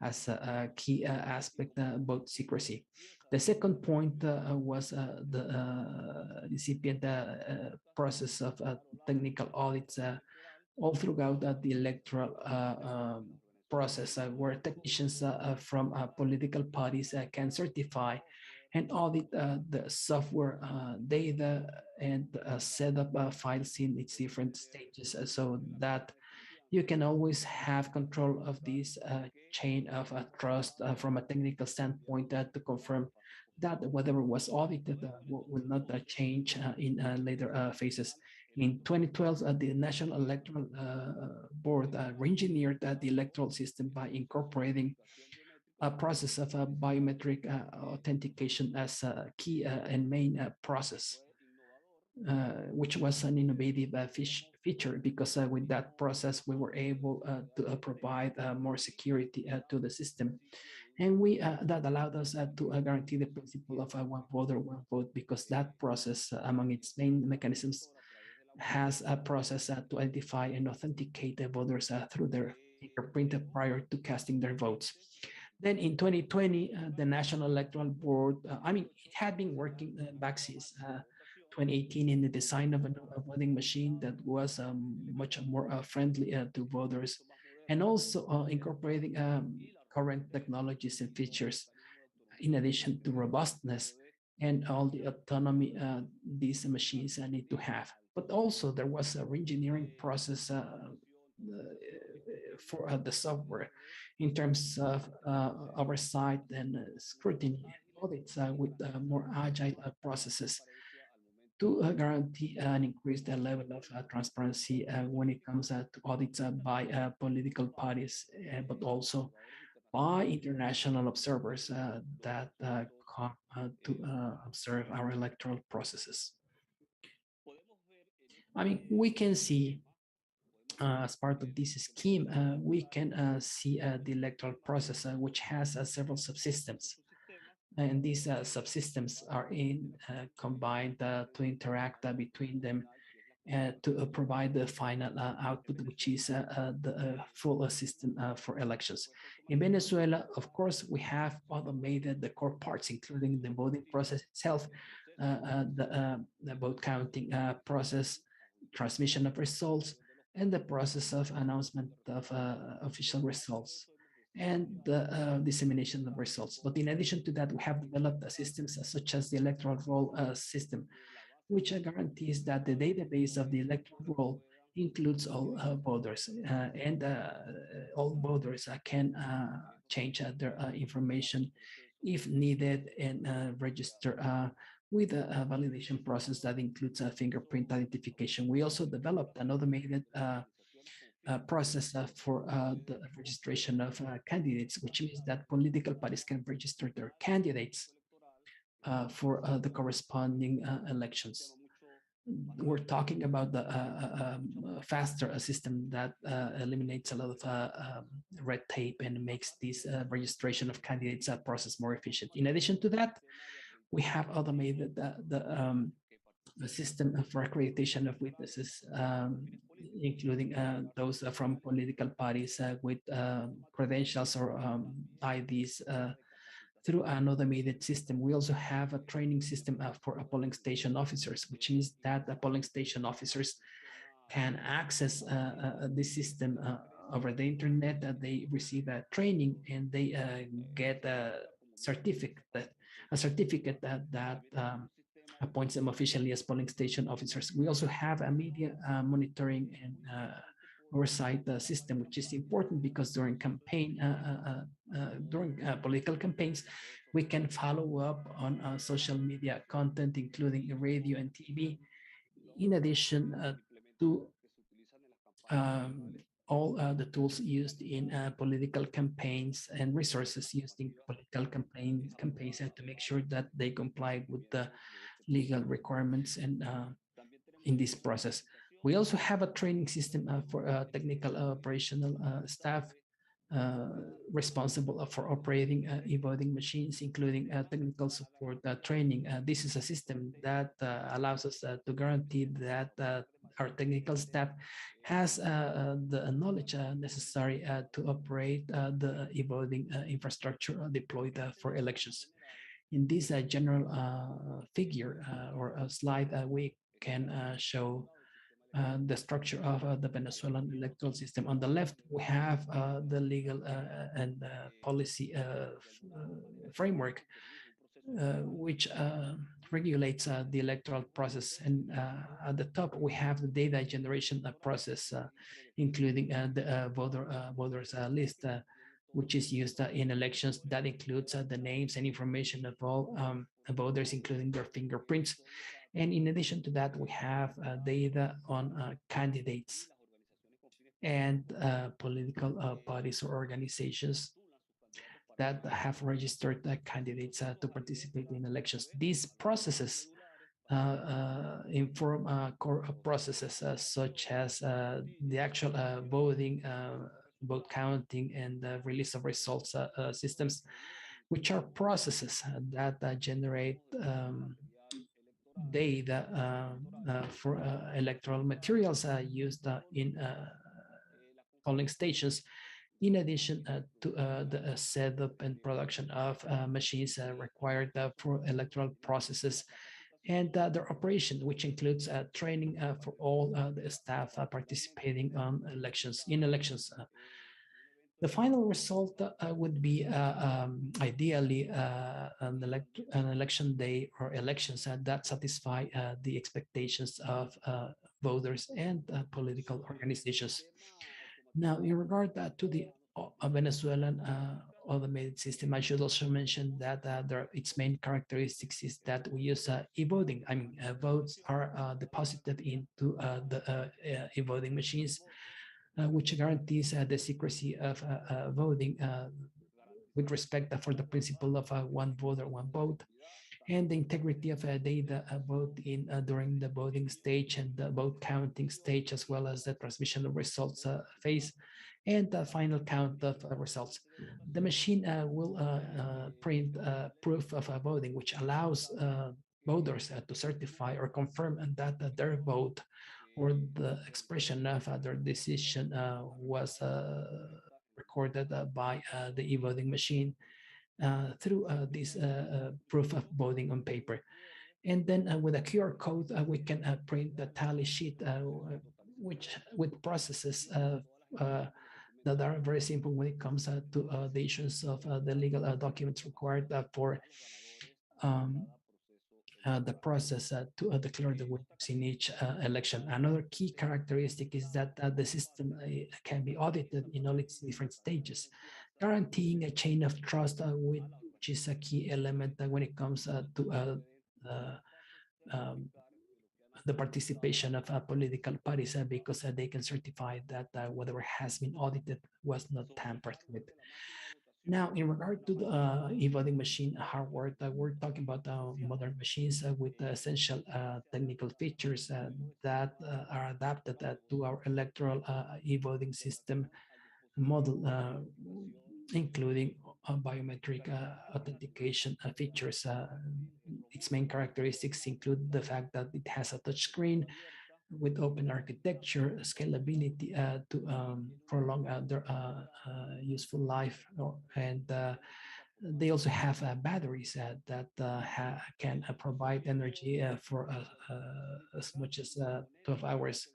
as a key aspect, vote secrecy. The second point was the incipient process of technical audits all throughout the electoral process, where technicians from political parties can certify and audit the software data and set up files in its different stages so that you can always have control of this chain of trust from a technical standpoint to confirm that whatever was audited will not change in later phases. In 2012, the National Electoral Board re-engineered the electoral system by incorporating a process of biometric authentication as a key and main process, which was an innovative feature because with that process, we were able to provide more security to the system. And that allowed us to guarantee the principle of one voter, one vote, because that process, among its main mechanisms, has a process to identify and authenticate the voters through their fingerprint prior to casting their votes. Then in 2020, the National Electoral Board, it had been working back since 2018 in the design of a voting machine that was much more friendly to voters, and also incorporating current technologies and features, in addition to robustness and all the autonomy these machines need to have. But also there was a re-engineering process for the software in terms of oversight and scrutiny audits with more agile processes to guarantee and increase the level of transparency when it comes to audits by political parties, but also by international observers that come to observe our electoral processes. We can see as part of this scheme, we can see the electoral process, which has several subsystems. And these subsystems are combined to interact between them to provide the final output, which is the full system for elections. In Venezuela, of course, we have automated the core parts, including the voting process itself, the vote counting process, transmission of results, and the process of announcement of official results and the dissemination of results. But in addition to that, we have developed systems such as the electoral roll system, which guarantees that the database of the electoral roll includes all voters, and all voters can change their information if needed and register with a validation process that includes a fingerprint identification. We also developed an automated process for the registration of candidates, which means that political parties can register their candidates for the corresponding elections. We're talking about the faster system that eliminates a lot of red tape and makes this registration of candidates process more efficient. In addition to that, we have automated the system for accreditation of witnesses, including those from political parties with credentials or IDs through an automated system. We also have a training system for polling station officers, which means that the polling station officers can access the system over the internet. They receive a training and they get a certificate that appoints them officially as polling station officers. We also have a media monitoring and oversight system, which is important because during political campaigns, we can follow up on social media content, including radio and TV, in addition to all the tools used in political campaigns and resources used in political campaigns to make sure that they comply with the legal requirements and in this process. We also have a training system for technical operational staff uh, responsible for operating e-voting machines, including technical support training. This is a system that allows us to guarantee that our technical staff has the knowledge necessary to operate the e-voting infrastructure deployed for elections. In this general figure or a slide, we can show the structure of the Venezuelan electoral system. On the left, we have the legal and policy framework, which regulates the electoral process. And at the top, we have the data generation process, including the voters list, which is used in elections. That includes the names and information of all voters, including their fingerprints. And in addition to that, we have data on candidates and political parties or organizations that have registered candidates to participate in elections. These processes inform core processes such as the actual voting, vote counting, and the release of results systems, which are processes that generate data for electoral materials used in polling stations, in addition to the setup and production of machines required for electoral processes and their operation, which includes training for all the staff participating on elections. The final result would be ideally an election day or elections that satisfy the expectations of voters and political organizations. Now, in regard to the Venezuelan automated system, I should also mention that its main characteristics is that we use e-voting. I mean, votes are deposited into the e-voting machines, which guarantees the secrecy of voting with respect for the principle of one voter, one vote, and the integrity of data both in during the voting stage and the vote counting stage, as well as the transmission of results phase and the final count of results. The machine will print proof of voting, which allows voters to certify or confirm that their vote or the expression of their decision was recorded by the e-voting machine through this proof of voting on paper. And then with a QR code, we can print the tally sheet, which with processes that are very simple when it comes to the issuance of the legal documents required for the process to declare the winners in each election. Another key characteristic is that the system can be audited in all its different stages, guaranteeing a chain of trust, which is a key element when it comes to the participation of political parties because they can certify that whatever has been audited was not tampered with. Now, in regard to the e-voting machine hardware, we're talking about modern machines with essential technical features that are adapted to our electoral e-voting system model, including biometric authentication features. Its main characteristics include the fact that it has a touch screen with open architecture, scalability to prolong their useful life, and they also have batteries that can provide energy for as much as 12 hours.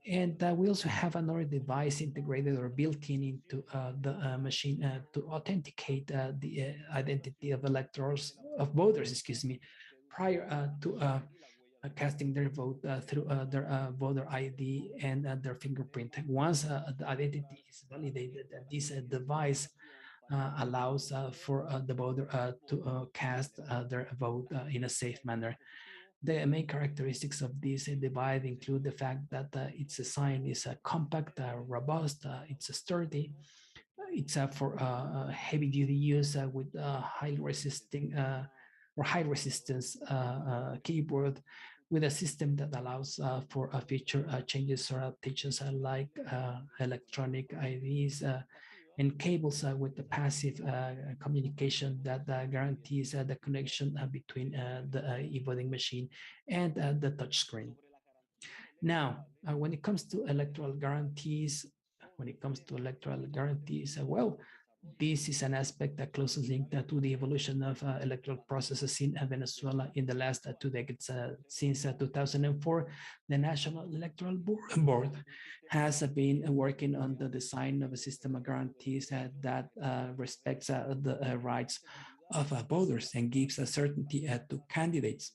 And we also have another device integrated or built in into the machine to authenticate the identity of voters, excuse me, prior to casting their vote through their voter ID and their fingerprint. Once the identity is validated, this device allows for the voter to cast their vote in a safe manner. The main characteristics of this device include the fact that its design is compact, robust, it's sturdy, it's for heavy duty use with high resisting or high resistance keyboard with a system that allows for feature changes or adaptations like electronic IDs and cables with the passive communication that guarantees the connection between the e-voting machine and the touchscreen. Now, when it comes to electoral guarantees, well, this is an aspect that closely linked to the evolution of electoral processes in Venezuela in the last 2 decades. Since 2004, the National Electoral Board has been working on the design of a system of guarantees that respects the rights of voters and gives a certainty to candidates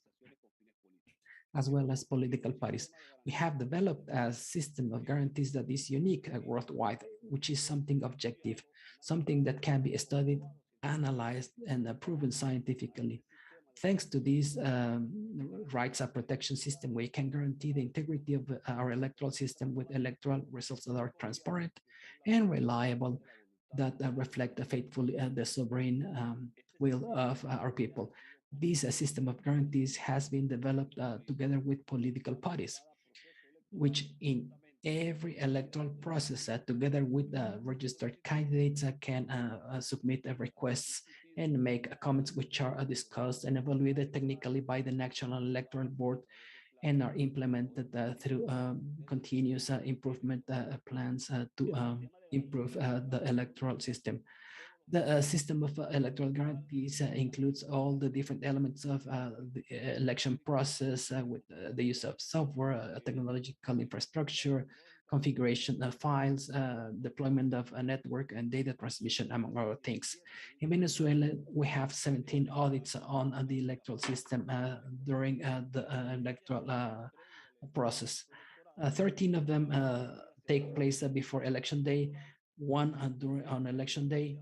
as well as political parties. We have developed a system of guarantees that is unique worldwide, which is something objective, something that can be studied, analyzed, and proven scientifically. Thanks to this rights protection system, we can guarantee the integrity of our electoral system with electoral results that are transparent and reliable, that reflect faithfully the sovereign will of our people. This system of guarantees has been developed together with political parties, which in every electoral process, together with registered candidates, can submit requests and make comments which are discussed and evaluated technically by the National Electoral Board and are implemented through continuous improvement plans to improve the electoral system. The system of electoral guarantees includes all the different elements of the election process with the use of software, technological infrastructure, configuration of files, deployment of a network and data transmission, among other things. In Venezuela, we have 17 audits on the electoral system during the electoral process. 13 of them take place before election day, one on election day,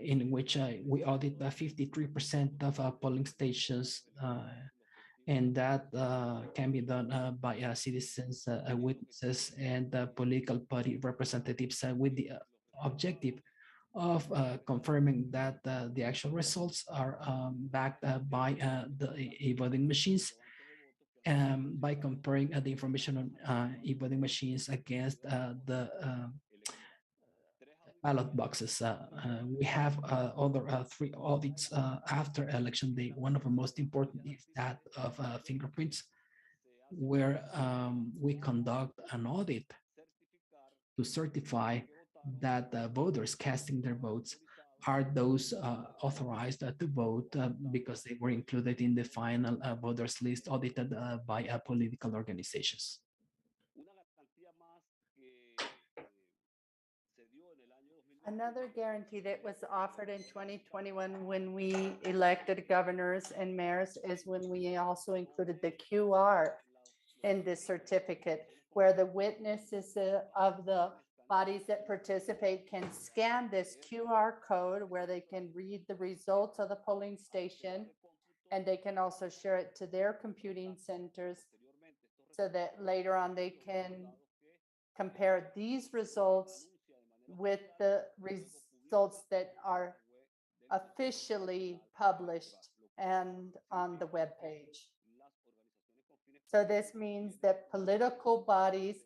in which we audit 53% of polling stations, and that can be done by citizens, witnesses, and political party representatives with the objective of confirming that the actual results are backed by the e-voting machines, by comparing the information on e-voting machines against the ballot boxes. We have other 3 audits after election day. One of the most important is that of fingerprints, where we conduct an audit to certify that voters casting their votes are those authorized to vote because they were included in the final voters list audited by political organizations. Another guarantee that was offered in 2021 when we elected governors and mayors is when we also included the QR in the certificate, where the witnesses of the bodies that participate can scan this QR code where they can read the results of the polling station, and they can also share it to their computing centers so that later on they can compare these results with the results that are officially published and on the web page. So this means that political bodies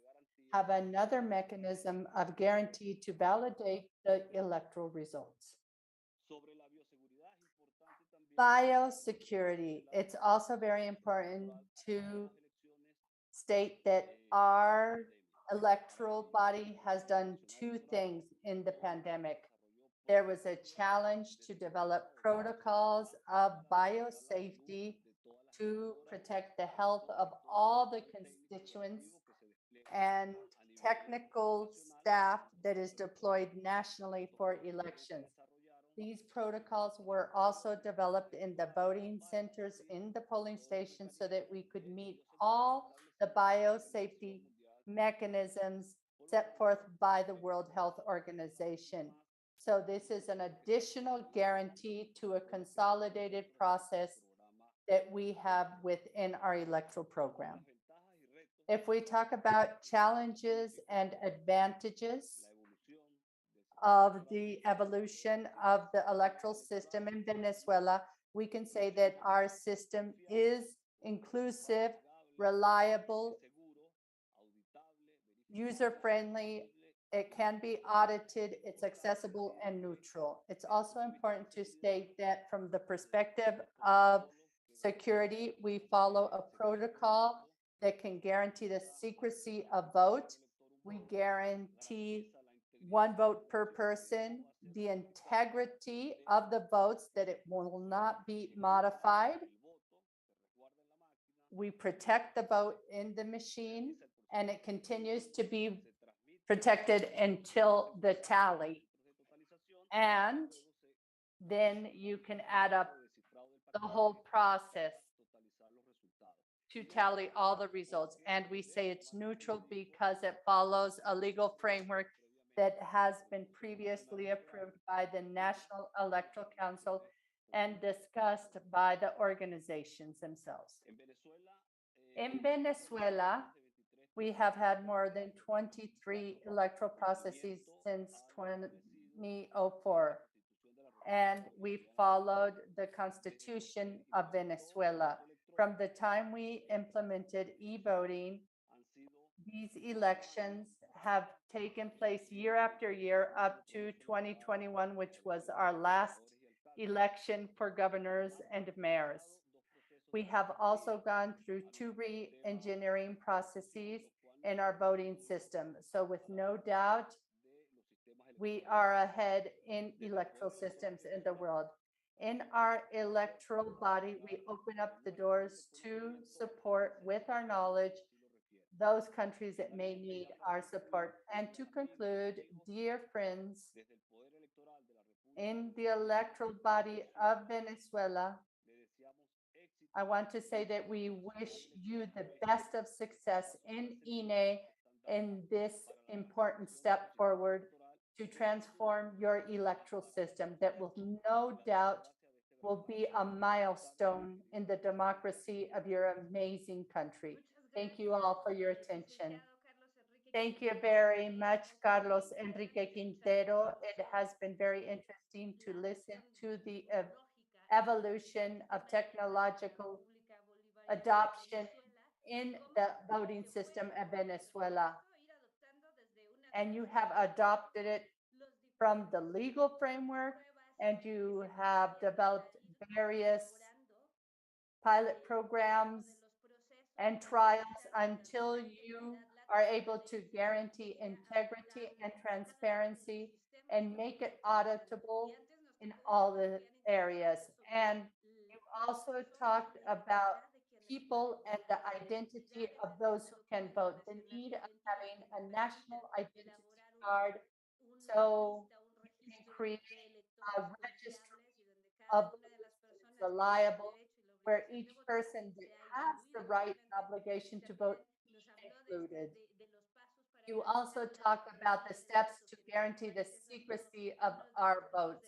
have another mechanism of guarantee to validate the electoral results. Biosecurity. It's also very important to state that our electoral body has done 2 things in the pandemic. There was a challenge to develop protocols of biosafety to protect the health of all the constituents and technical staff that is deployed nationally for elections. These protocols were also developed in the voting centers in the polling stations so that we could meet all the biosafety mechanisms set forth by the World Health Organization. So this is an additional guarantee to a consolidated process that we have within our electoral program. If we talk about challenges and advantages of the evolution of the electoral system in Venezuela, we can say that our system is inclusive, reliable, user-friendly, it can be audited, it's accessible and neutral. It's also important to state that from the perspective of security, we follow a protocol that can guarantee the secrecy of vote. We guarantee one vote per person, the integrity of the votes, that it will not be modified. We protect the vote in the machine, and it continues to be protected until the tally. And then you can add up the whole process to tally all the results. And we say it's neutral because it follows a legal framework that has been previously approved by the National Electoral Council and discussed by the organizations themselves. In Venezuela, we have had more than 23 electoral processes since 2004, and we followed the Constitution of Venezuela. From the time we implemented e-voting, these elections have taken place year after year up to 2021, which was our last election for governors and mayors. We have also gone through 2 re-engineering processes in our voting system. So with no doubt, we are ahead in electoral systems in the world. In our electoral body, we open up the doors to support, with our knowledge, those countries that may need our support. And to conclude, dear friends, in the electoral body of Venezuela, I want to say that we wish you the best of success in INE in this important step forward to transform your electoral system that will no doubt will be a milestone in the democracy of your amazing country. Thank you all for your attention. Thank you very much, Carlos Enrique Quintero. It has been very interesting to listen to the evolution of technological adoption in the voting system of Venezuela. And you have adopted it from the legal framework, and you have developed various pilot programs and trials until you are able to guarantee integrity and transparency and make it auditable in all the areas. And you also talked about people and the identity of those who can vote, the need of having a national identity card so you can create a registry of voters that is reliable, where each person that has the right and obligation to vote is included. You also talk about the steps to guarantee the secrecy of our votes.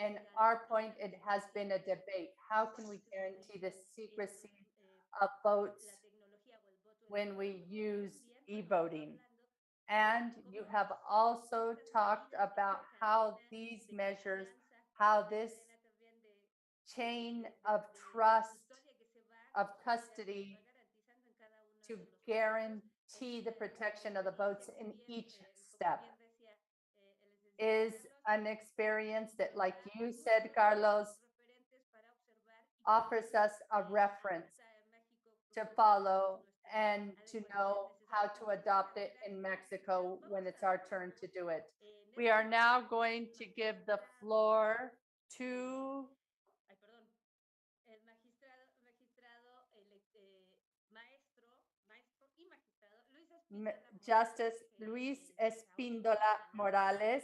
And our point, it has been a debate. How can we guarantee the secrecy of votes when we use e-voting? And you have also talked about how these measures, how this chain of trust, of custody, to guarantee the protection of the votes in each step is an experience that, like you said, Carlos, offers us a reference to follow and to know how to adopt it in Mexico when it's our turn to do it. We are now going to give the floor to Justice Luis Espíndola Morales.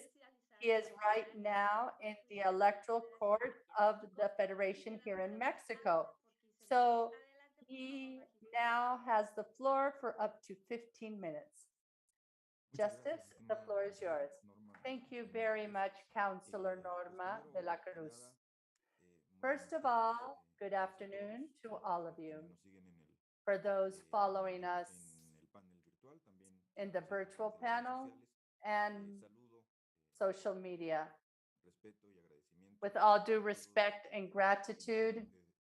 He is right now in the electoral court of the Federation here in Mexico. So he now has the floor for up to 15 minutes. Justice, the floor is yours. Thank you very much, Councilor Norma de la Cruz. First of all, Good afternoon to all of you. For those following us in the virtual panel and social media. With all due respect and gratitude,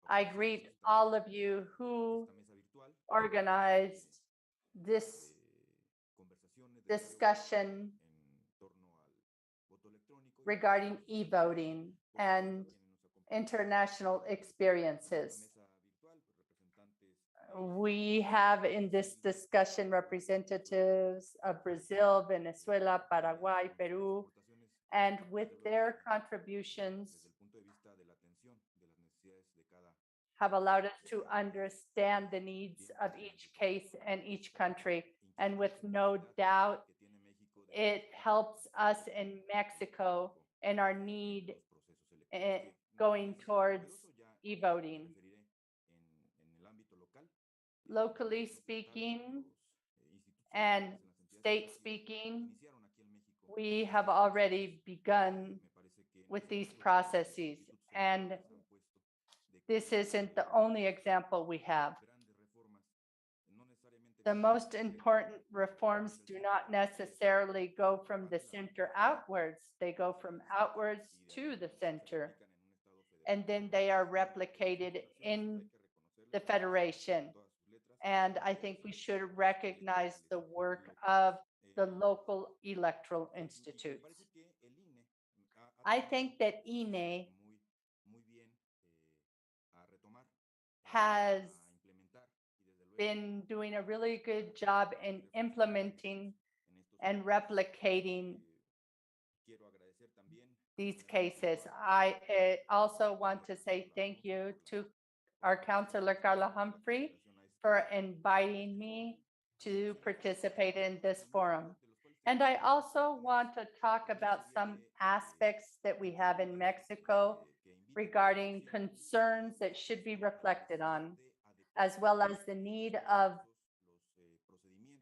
I greet all of you who organized this discussion regarding e-voting and international experiences. We have in this discussion representatives of Brazil, Venezuela, Paraguay, Peru, and with their contributions have allowed us to understand the needs of each case and each country. And with no doubt, it helps us in Mexico in our need going towards e-voting. Locally speaking and state speaking, we have already begun with these processes, and this isn't the only example we have. The most important reforms do not necessarily go from the center outwards. They go from outwards to the center, and then they are replicated in the federation. And I think we should recognize the work of the local electoral institutes. I think that INE has been doing a really good job in implementing and replicating these cases. I also want to say thank you to our counselor, Carla Humphrey, for inviting me to participate in this forum. And I also want to talk about some aspects that we have in Mexico regarding concerns that should be reflected on, as well as the need of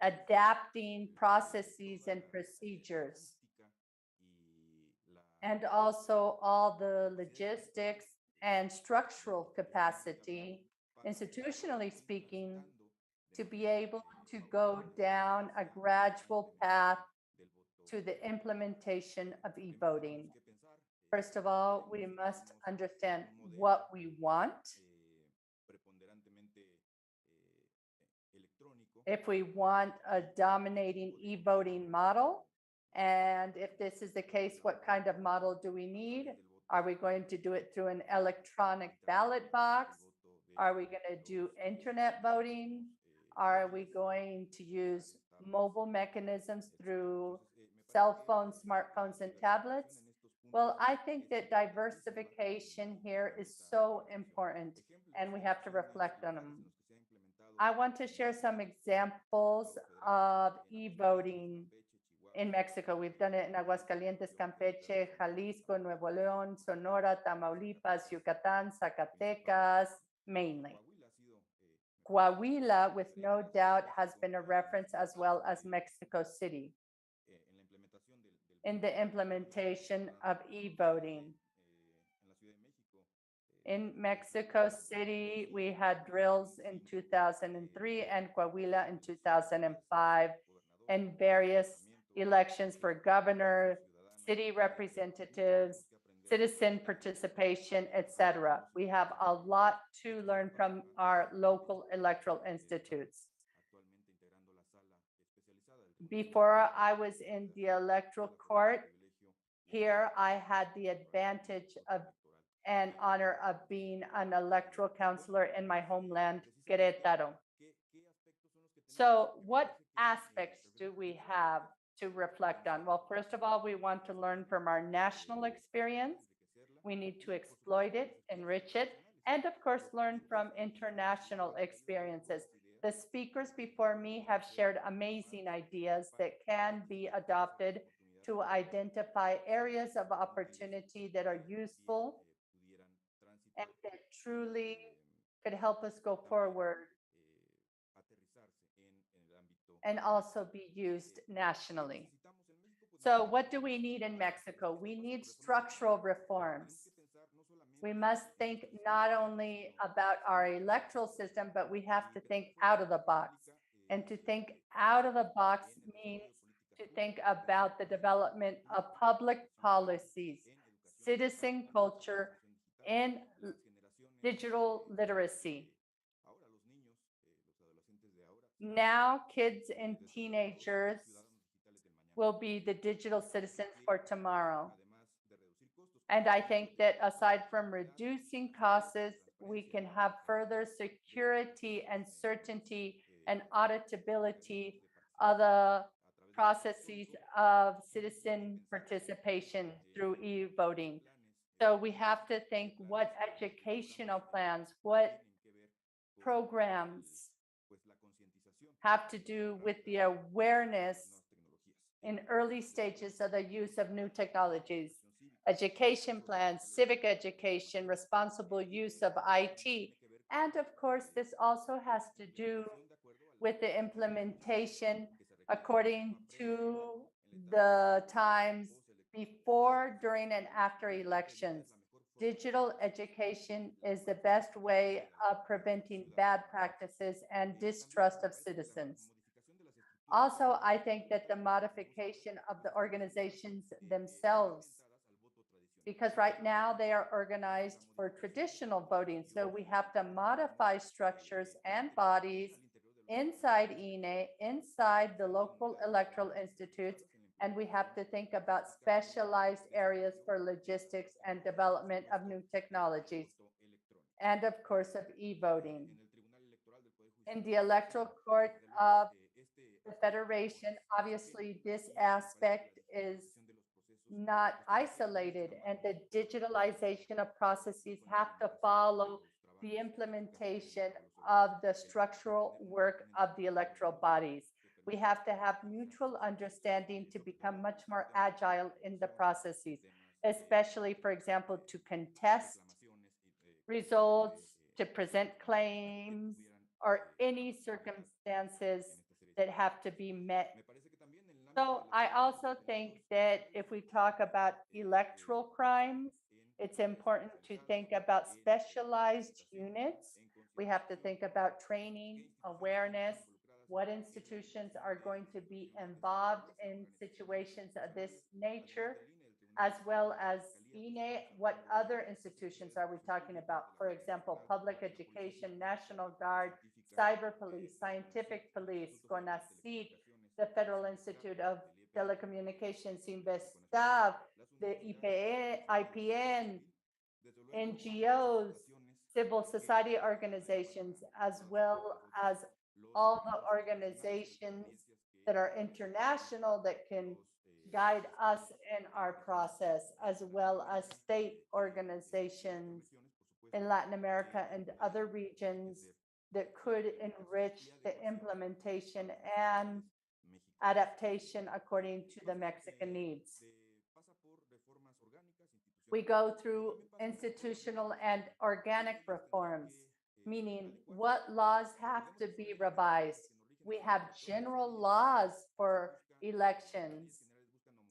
adapting processes and procedures, and also all the logistics and structural capacity, institutionally speaking, to be able to go down a gradual path to the implementation of e-voting. First of all, we must understand what we want. If we want a dominating e-voting model, and if this is the case, what kind of model do we need? Are we going to do it through an electronic ballot box? Are we going to do internet voting? Are we going to use mobile mechanisms through cell phones, smartphones, and tablets? Well, I think that diversification here is so important, and we have to reflect on them. I want to share some examples of e-voting in Mexico. We've done it in Aguascalientes, Campeche, Jalisco, Nuevo León, Sonora, Tamaulipas, Yucatan, Zacatecas, mainly. Coahuila, with no doubt, has been a reference, as well as Mexico City, in the implementation of e-voting. In Mexico City, we had drills in 2003 and Coahuila in 2005, and various elections for governor, city representatives, citizen participation, etc. We have a lot to learn from our local electoral institutes. Before I was in the electoral court, here I had the advantage of and honor of being an electoral counselor in my homeland, Querétaro. So what aspects do we have to reflect on? Well, first of all, we want to learn from our national experience. We need to exploit it, enrich it, and of course, learn from international experiences. The speakers before me have shared amazing ideas that can be adopted to identify areas of opportunity that are useful and that truly could help us go forward and also be used nationally. So what do we need in Mexico? We need structural reforms. We must think not only about our electoral system, but we have to think out of the box. And to think out of the box means to think about the development of public policies, citizen culture, and digital literacy. Now, kids and teenagers will be the digital citizens for tomorrow. And I think that aside from reducing costs, we can have further security and certainty and auditability of the processes of citizen participation through e-voting. So we have to think what educational plans, what programs have to do with the awareness in early stages of the use of new technologies, education plans, civic education, responsible use of IT. And of course, this also has to do with the implementation according to the times before, during, and after elections. Digital education is the best way of preventing bad practices and distrust of citizens. Also, I think that the modification of the organizations themselves, because right now they are organized for traditional voting. So we have to modify structures and bodies inside INE, inside the local electoral institutes, and we have to think about specialized areas for logistics and development of new technologies, and of course of e-voting. In the electoral court of the Federation, obviously this aspect is not isolated, and the digitalization of processes have to follow the implementation of the structural work of the electoral bodies. We have to have mutual understanding to become much more agile in the processes, especially, for example, to contest results, to present claims, or any circumstances that have to be met. So I also think that if we talk about electoral crimes, it's important to think about specialized units. We have to think about training, awareness, what institutions are going to be involved in situations of this nature, as well as INE, what other institutions are we talking about? For example, public education, National Guard, cyber police, scientific police, CONACYT, the Federal Institute of Telecommunications, Investav, the IPN, NGOs, civil society organizations, as well as all the organizations that are international that can guide us in our process, as well as state organizations in Latin America and other regions that could enrich the implementation and adaptation according to the Mexican needs. We go through institutional and organic reforms, meaning what laws have to be revised. We have general laws for elections,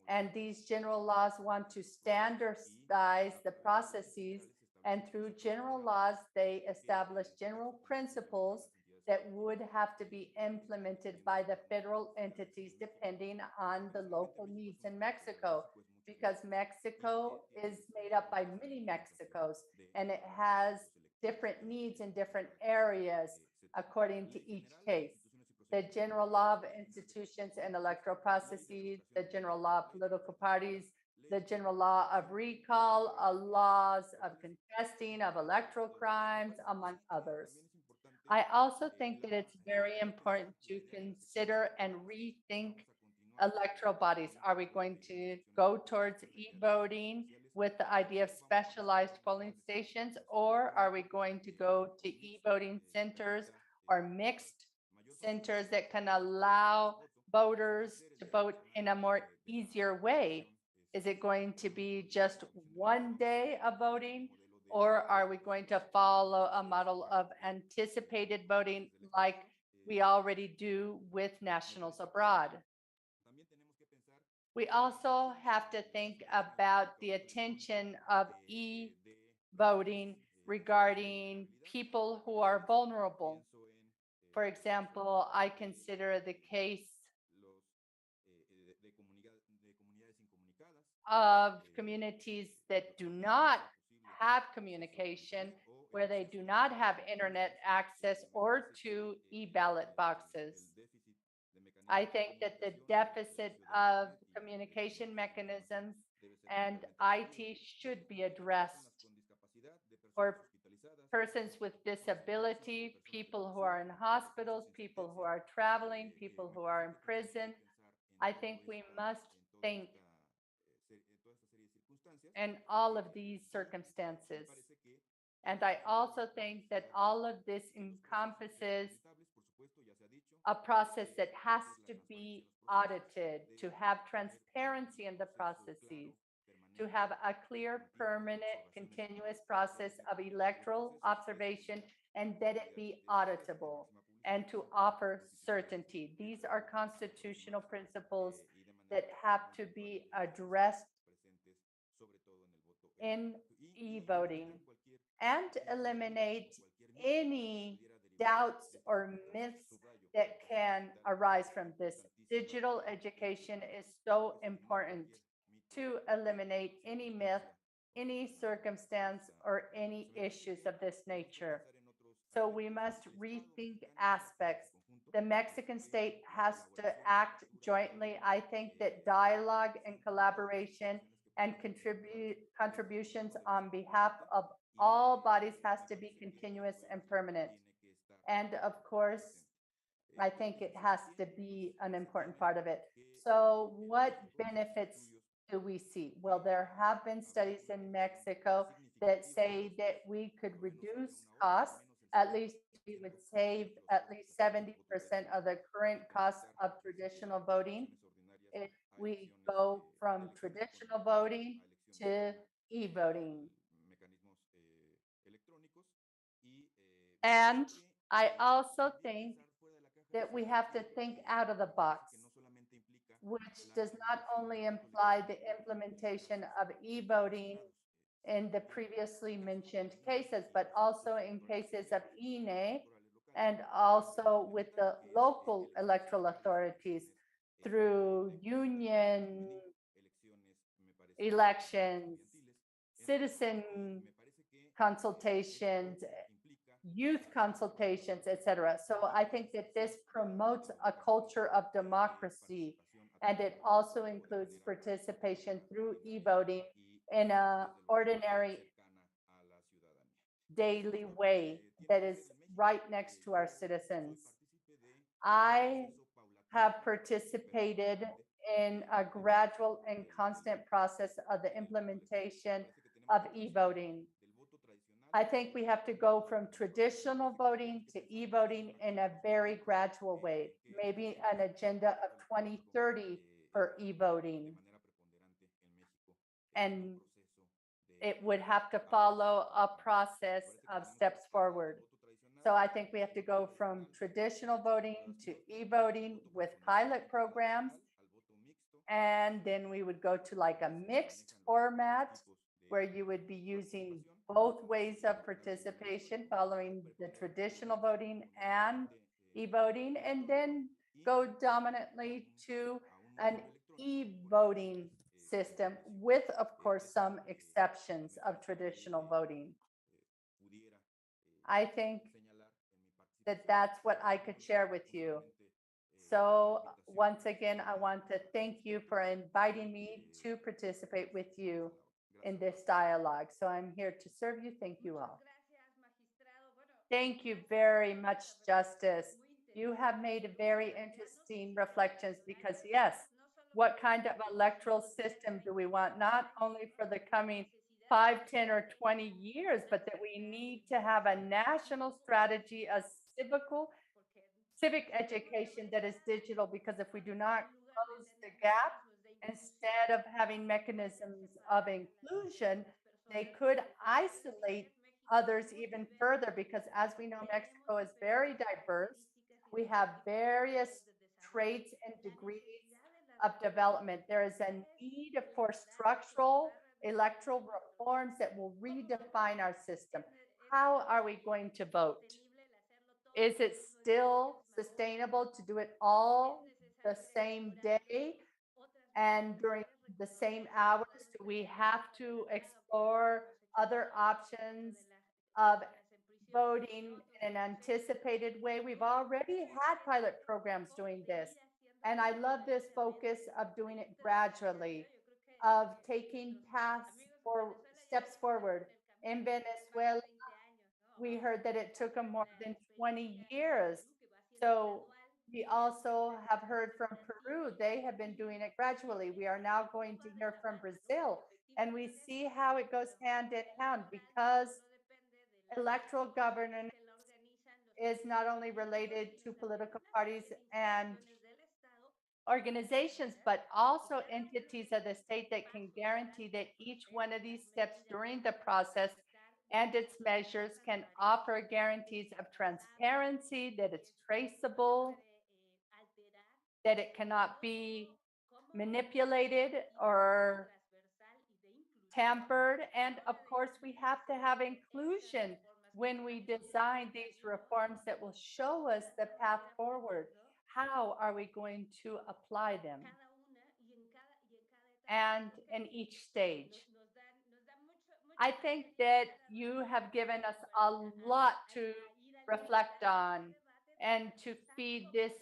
and these general laws want to standardize the processes, and through general laws, they establish general principles that would have to be implemented by the federal entities depending on the local needs in Mexico, because Mexico is made up by many Mexicos, and it has different needs in different areas according to each case. The general law of institutions and electoral processes, the general law of political parties, the general law of recall, laws of contesting of electoral crimes, among others. I also think that it's very important to consider and rethink electoral bodies. Are we going to go towards e-voting with the idea of specialized polling stations, or are we going to go to e-voting centers or mixed centers that can allow voters to vote in a more easier way? Is it going to be just one day of voting, or are we going to follow a model of anticipated voting like we already do with nationals abroad? We also have to think about the attention of voting regarding people who are vulnerable. For example, I consider the case of communities that do not have communication, where they do not have internet access or to e-ballot boxes. I think that the deficit of communication mechanisms and IT should be addressed for persons with disability, people who are in hospitals, people who are traveling, people who are in prison. I think we must think in all of these circumstances. And I also think that all of this encompasses a process that has to be audited, to have transparency in the processes, to have a clear, permanent, continuous process of electoral observation, and that it be auditable and to offer certainty. These are constitutional principles that have to be addressed in e-voting and eliminate any doubts or myths that can arise from this. Digital education is so important to eliminate any myth, any circumstance, or any issues of this nature. So we must rethink aspects. The Mexican state has to act jointly. I think that dialogue and collaboration and contributions on behalf of all bodies has to be continuous and permanent. And of course, I think it has to be an important part of it. So what benefits do we see? Well, there have been studies in Mexico that say that we could reduce costs. At least we would save at least 70% of the current costs of traditional voting if we go from traditional voting to e-voting. And I also think that we have to think out of the box, which does not only imply the implementation of e-voting in the previously mentioned cases, but also in cases of INE and also with the local electoral authorities through union elections, citizen consultations, youth consultations, etc. So I think that this promotes a culture of democracy, and it also includes participation through e-voting in an ordinary daily way that is right next to our citizens. I have participated in a gradual and constant process of the implementation of e-voting. I think we have to go from traditional voting to e-voting in a very gradual way, maybe an agenda of 2030 for e-voting. And it would have to follow a process of steps forward. So I think we have to go from traditional voting to e-voting with pilot programs. And then we would go to like a mixed format where you would be using both ways of participation, following the traditional voting and e-voting, and then go dominantly to an e-voting system with, of course, some exceptions of traditional voting. I think that that's what I could share with you. So once again, I want to thank you for inviting me to participate with you in this dialogue. So I'm here to serve you. Thank you all. Thank you very much, Justice. You have made very interesting reflections because yes, what kind of electoral system do we want, not only for the coming 5, 10, or 20 years, but that we need to have a national strategy, a civic education that is digital, because if we do not close the gap, instead of having mechanisms of inclusion, they could isolate others even further, because as we know, Mexico is very diverse. We have various traits and degrees of development. There is a need for structural electoral reforms that will redefine our system. How are we going to vote? Is it still sustainable to do it all the same day and during the same hours? Do we have to explore other options of voting in an anticipated way? We've already had pilot programs doing this. And I love this focus of doing it gradually, of taking steps forward. In Venezuela, we heard that it took them more than 20 years. So we also have heard from Peru. They have been doing it gradually. We are now going to hear from Brazil, and we see how it goes hand in hand, because electoral governance is not only related to political parties and organizations, but also entities of the state that can guarantee that each one of these steps during the process and its measures can offer guarantees of transparency, that it's traceable, that it cannot be manipulated or tampered. And of course, we have to have inclusion when we design these reforms that will show us the path forward. How are we going to apply them? And in each stage. I think that you have given us a lot to reflect on and to feed this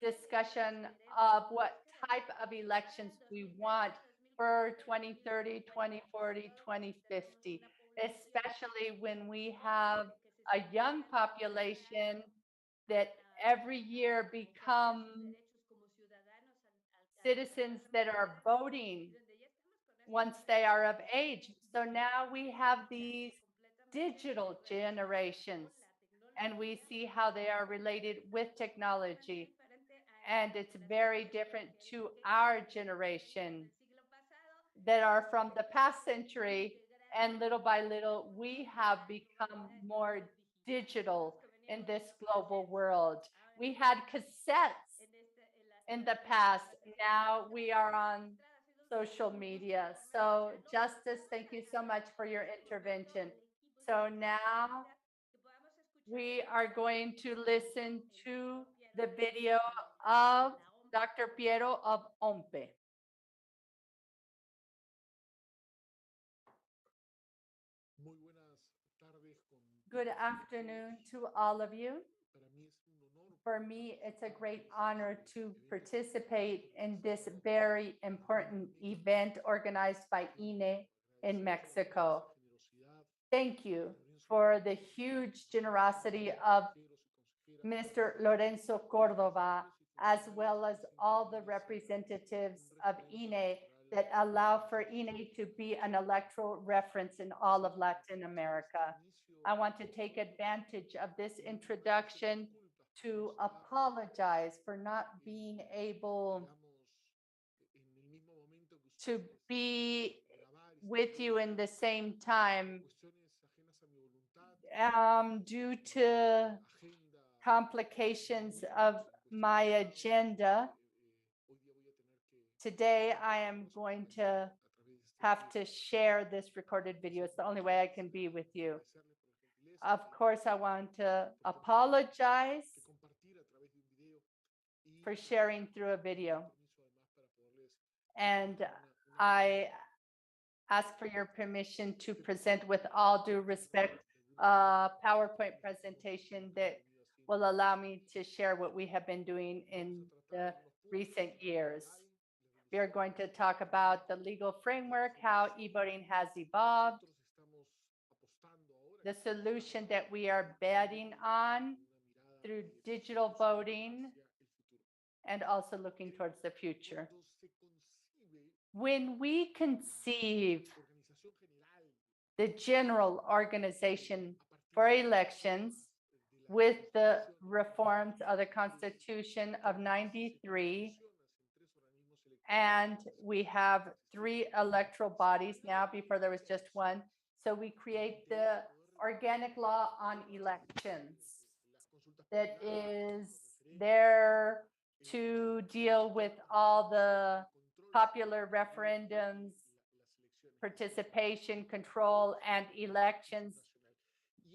discussion of what type of elections we want for 2030, 2040, 2050, especially when we have a young population that every year become citizens that are voting once they are of age. So now we have these digital generations, and we see how they are related with technology. And it's very different to our generation that are from the past century. And little by little, we have become more digital in this global world. We had cassettes in the past. Now we are on social media. So, Justice, thank you so much for your intervention. So now we are going to listen to the video of Dr. Piero of OMPE. Good afternoon to all of you. For me, it's a great honor to participate in this very important event organized by INE in Mexico. Thank you for the huge generosity of Mr. Lorenzo Cordova, as well as all the representatives of INE that allow for INE to be an electoral reference in all of Latin America. I want to take advantage of this introduction to apologize for not being able to be with you in the same time due to complications of my agenda. Today, I am going to have to share this recorded video. It's the only way I can be with you. Of course, I want to apologize for sharing through a video. And I ask for your permission to present, with all due respect, a PowerPoint presentation that will allow me to share what we have been doing in the recent years. We are going to talk about the legal framework, how e-voting has evolved, the solution that we are betting on through digital voting, and also looking towards the future. When we conceive the general organization for elections with the reforms of the Constitution of '93, and we have 3 electoral bodies now, before there was just one. So we create the organic law on elections that is there to deal with all the popular referendums participation, control, and elections,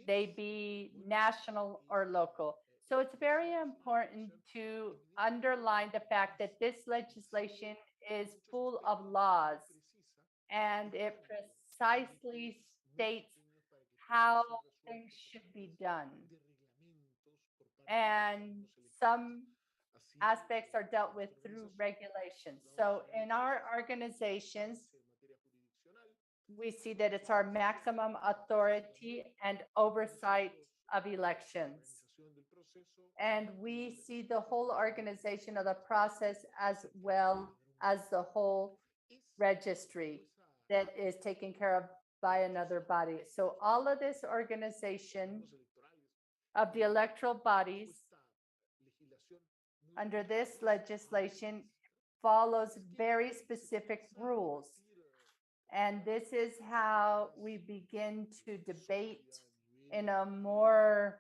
they be national or local. So it's very important to underline the fact that this legislation is full of laws and it precisely states how things should be done. And some aspects are dealt with through regulations. So in our organizations, we see that it's our maximum authority and oversight of elections. And we see the whole organization of the process as well as the whole registry that is taken care of by another body. So all of this organization of the electoral bodies under this legislation follows very specific rules. And this is how we begin to debate in a more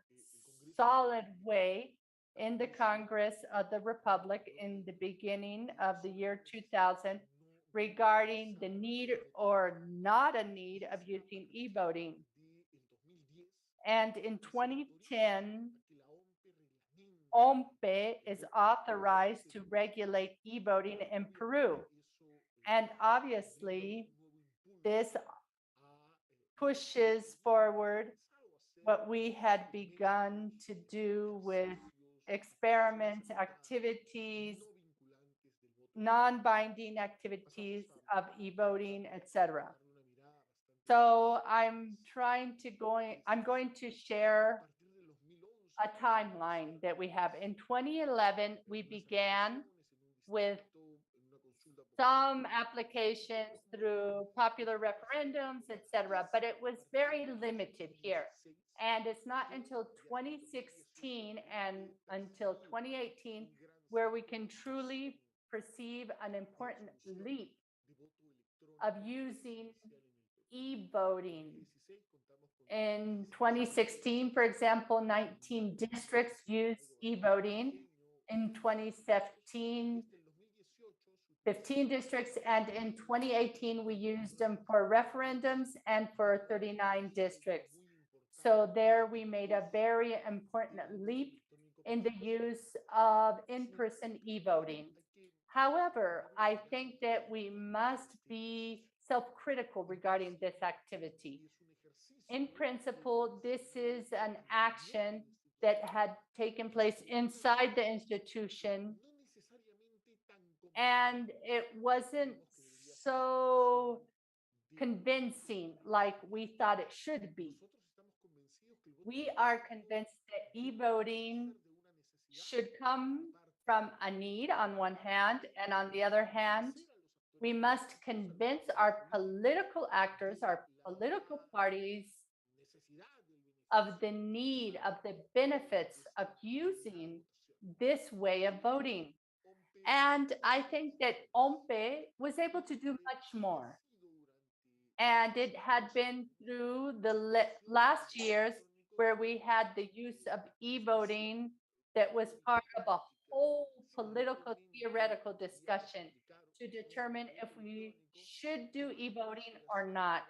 solid way in the Congress of the Republic in the beginning of the year 2000 regarding the need or not a need of using e-voting. And in 2010, OMPE is authorized to regulate e-voting in Peru. And obviously, this pushes forward what we had begun to do with experiments, activities, non-binding activities of e-voting, etc. So I'm going to share a timeline that we have. In 2011, we began with some applications through popular referendums, etc., but it was very limited here. And it's not until 2016 and until 2018 where we can truly perceive an important leap of using e-voting. In 2016, for example, 19 districts used e-voting. In 2017, 15 districts, and in 2018, we used them for referendums and for 39 districts. So there we made a very important leap in the use of in-person e-voting. However, I think that we must be self-critical regarding this activity. In principle, this is an action that had taken place inside the institution, and it wasn't so convincing like we thought it should be. We are convinced that e-voting should come from a need on one hand, and on the other hand, we must convince our political actors, our political parties, of the need, of the benefits of using this way of voting. And I think that OMPE was able to do much more. And it had been through the last years where we had the use of e-voting that was part of a whole political theoretical discussion to determine if we should do e-voting or not,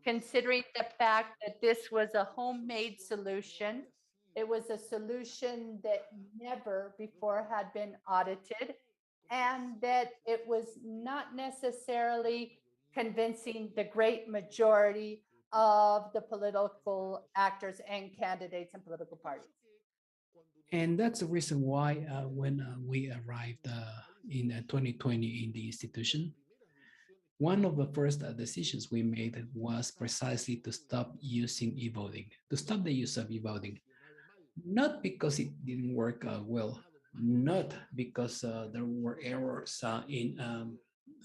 considering the fact that this was a homemade solution. It was a solution that never before had been audited, and that it was not necessarily convincing the great majority of the political actors and candidates and political parties. And that's the reason why when we arrived in 2020 in the institution, one of the first decisions we made was precisely to stop using e-voting, to stop the use of e-voting. Not because it didn't work well, not because there were errors in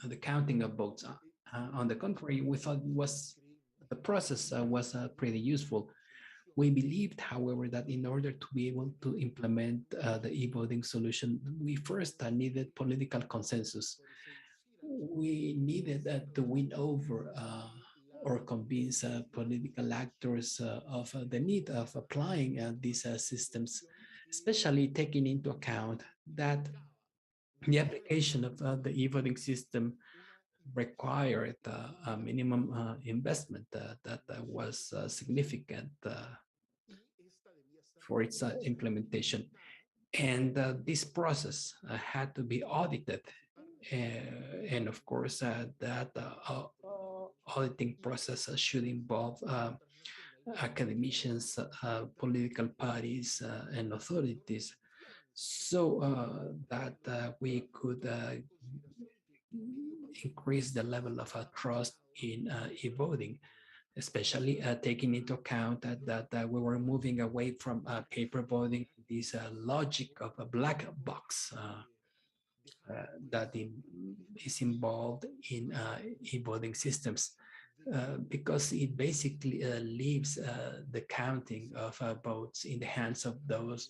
the counting of votes. On the contrary, we thought the process was pretty useful. We believed, however, that in order to be able to implement the e-voting solution, we first needed political consensus. We needed to win over or convince political actors of the need of applying these systems, especially taking into account that the application of the e-voting system required a minimum investment that was significant for its implementation. And this process had to be audited. And of course, that auditing process should involve academicians, political parties, and authorities, so that we could increase the level of trust in e-voting, especially taking into account that we were moving away from paper voting, this logic of a black box that is involved in e-voting systems, because it basically leaves the counting of votes in the hands of those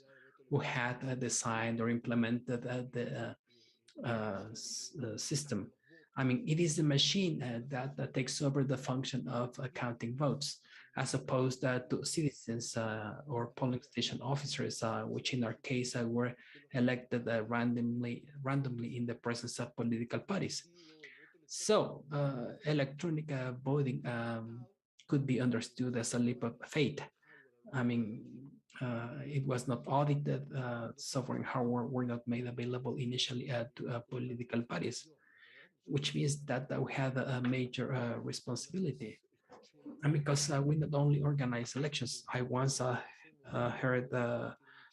who had designed or implemented the system. I mean, it is the machine that takes over the function of counting votes, as opposed to citizens or polling station officers, which in our case were elected randomly in the presence of political parties. So electronic voting could be understood as a leap of faith. I mean, it was not audited. Software and hardware were not made available initially to political parties, which means that we had a major responsibility. And because we not only organize elections, I once heard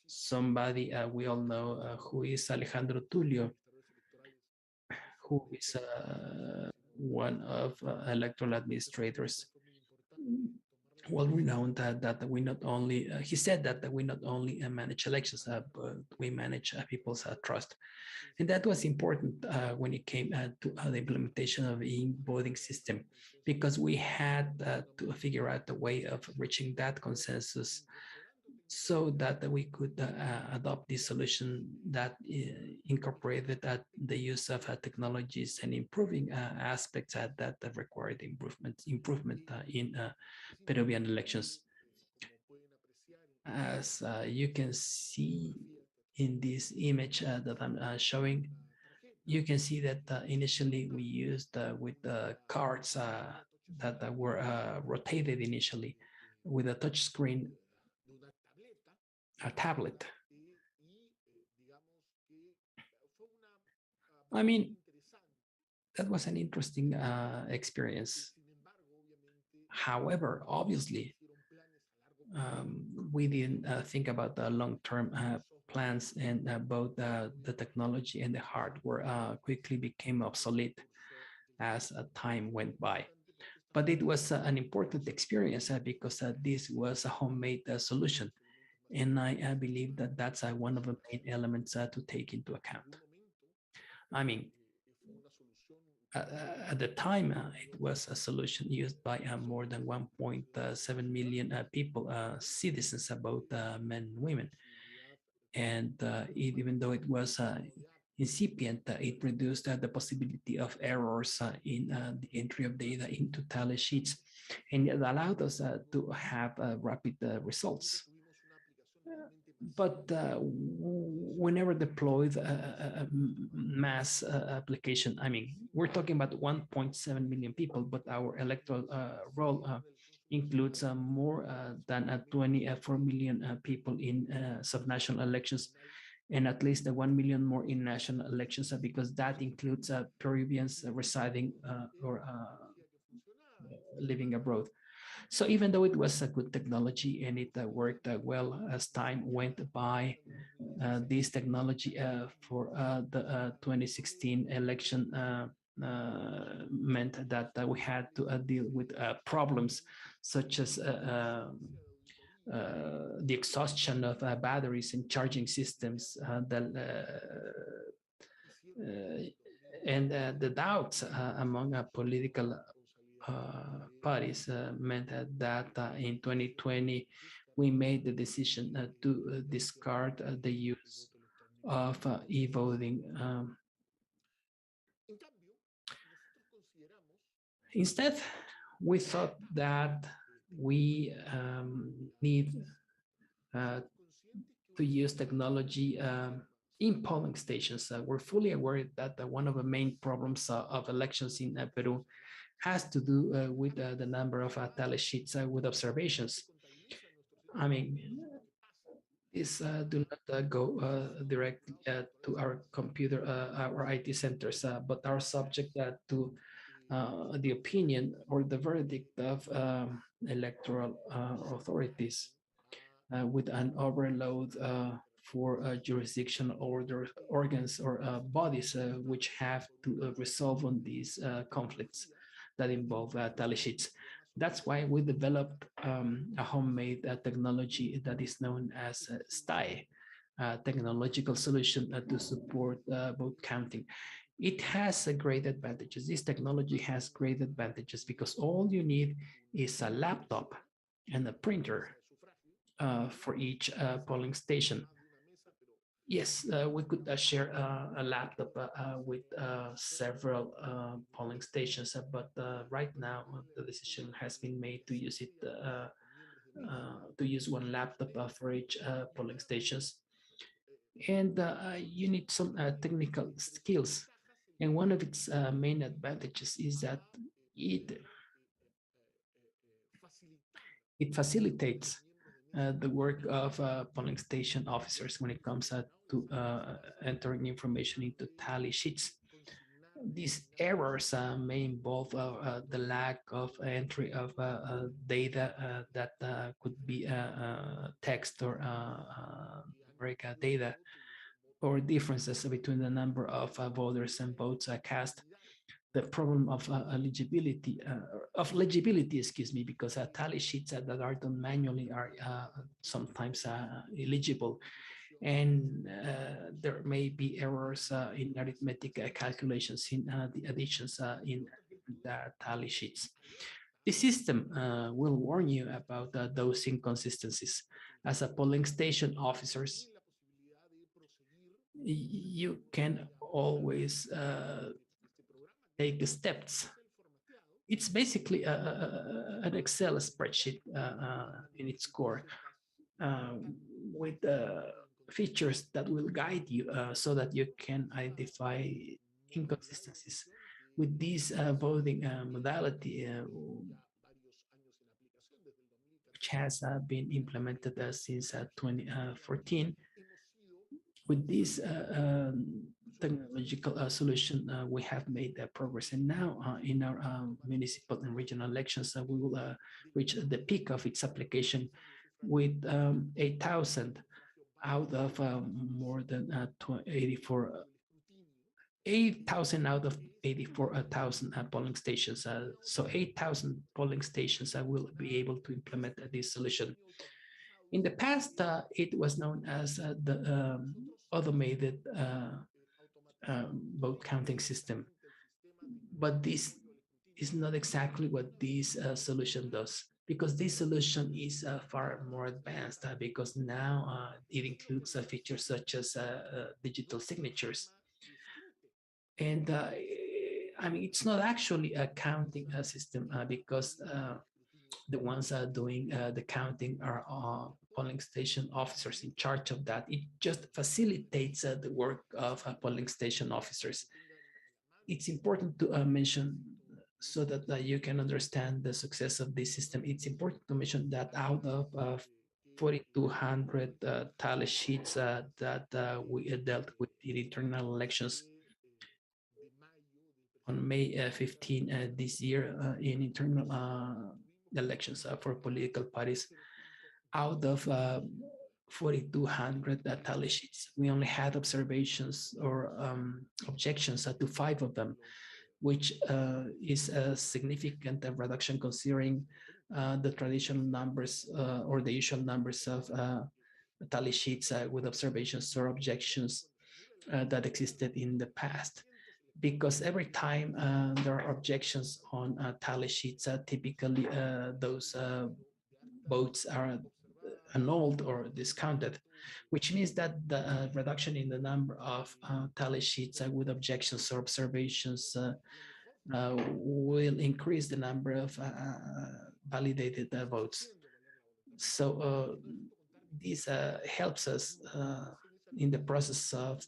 somebody we all know who is Alejandro Tulio, who is one of electoral administrators, well renowned, that we not only, he said that we not only manage elections, but we manage people's trust. And that was important when it came to the implementation of the voting system, because we had to figure out a way of reaching that consensus so that we could adopt this solution that incorporated the use of technologies and improving aspects that required improvement in Peruvian elections. As you can see in this image that I'm showing, you can see that initially we used with cards that were rotated initially with a touch screen, a tablet. I mean, that was an interesting experience. However, obviously, we didn't think about the long-term plans, and both the technology and the hardware quickly became obsolete as time went by. But it was an important experience because this was a homemade solution. And I believe that that's one of the main elements to take into account. I mean, at the time, it was a solution used by more than 1.7 million people, citizens, both men and women. And even though it was incipient, it reduced the possibility of errors in the entry of data into tally sheets, and it allowed us to have rapid results. But whenever deployed a mass application, I mean, we're talking about 1.7 million people, but our electoral roll includes more than 24 million people in subnational elections, and at least 1 million more in national elections, because that includes Peruvians residing or living abroad. So even though it was a good technology and it worked well as time went by, this technology for the 2016 election meant that we had to deal with problems such as the exhaustion of batteries and charging systems, and the doubts among political parties meant that in 2020 we made the decision to discard the use of e-voting. Instead, we thought that we need to use technology in polling stations. We're fully aware that one of the main problems of elections in Peru has to do with the number of tally sheets with observations. I mean, these do not go directly to our computer, our IT centers, but are subject to the opinion or the verdict of electoral authorities with an overload for jurisdictional organs or bodies which have to resolve on these conflicts that involve tally sheets. That's why we developed a homemade technology that is known as STAI, technological solution to support vote counting. It has great advantages. This technology has great advantages because all you need is a laptop and a printer for each polling station. Yes, we could share a laptop with several polling stations, but right now the decision has been made to use it to use one laptop for each polling stations. And you need some technical skills. And one of its main advantages is that it facilitates the work of polling station officers when it comes to entering information into tally sheets. These errors may involve the lack of entry of data that could be text or numeric data, or differences between the number of voters and votes cast. The problem of legibility, excuse me, because tally sheets that are done manually are sometimes illegible, and there may be errors in arithmetic calculations in the additions in the tally sheets. The system will warn you about those inconsistencies. As a polling station officers, you can always take the steps. It's basically an Excel spreadsheet in its core with features that will guide you so that you can identify inconsistencies with this voting modality, which has been implemented since 2014. With this technological solution, we have made progress. And now in our municipal and regional elections, we will reach the peak of its application with 8,000 out of more than 8,000 out of 84,000 polling stations. So 8,000 polling stations will be able to implement this solution. In the past, it was known as the automated vote counting system, but this is not exactly what this solution does, because this solution is far more advanced because now it includes features such as digital signatures. And I mean, it's not actually a counting system because the ones doing the counting are polling station officers in charge of that. It just facilitates the work of polling station officers. It's important to mention, so that you can understand the success of this system. It's important to mention that out of 4,200 tally sheets that we dealt with in internal elections on May 15 this year in internal elections for political parties, out of 4,200 tally sheets, we only had observations or objections to 5 of them, which is a significant reduction considering the traditional numbers or the usual numbers of tally sheets with observations or objections that existed in the past. Because every time there are objections on tally sheets, typically those votes are annulled or discounted, which means that the reduction in the number of tally sheets with objections or observations will increase the number of validated votes. So this helps us in the process of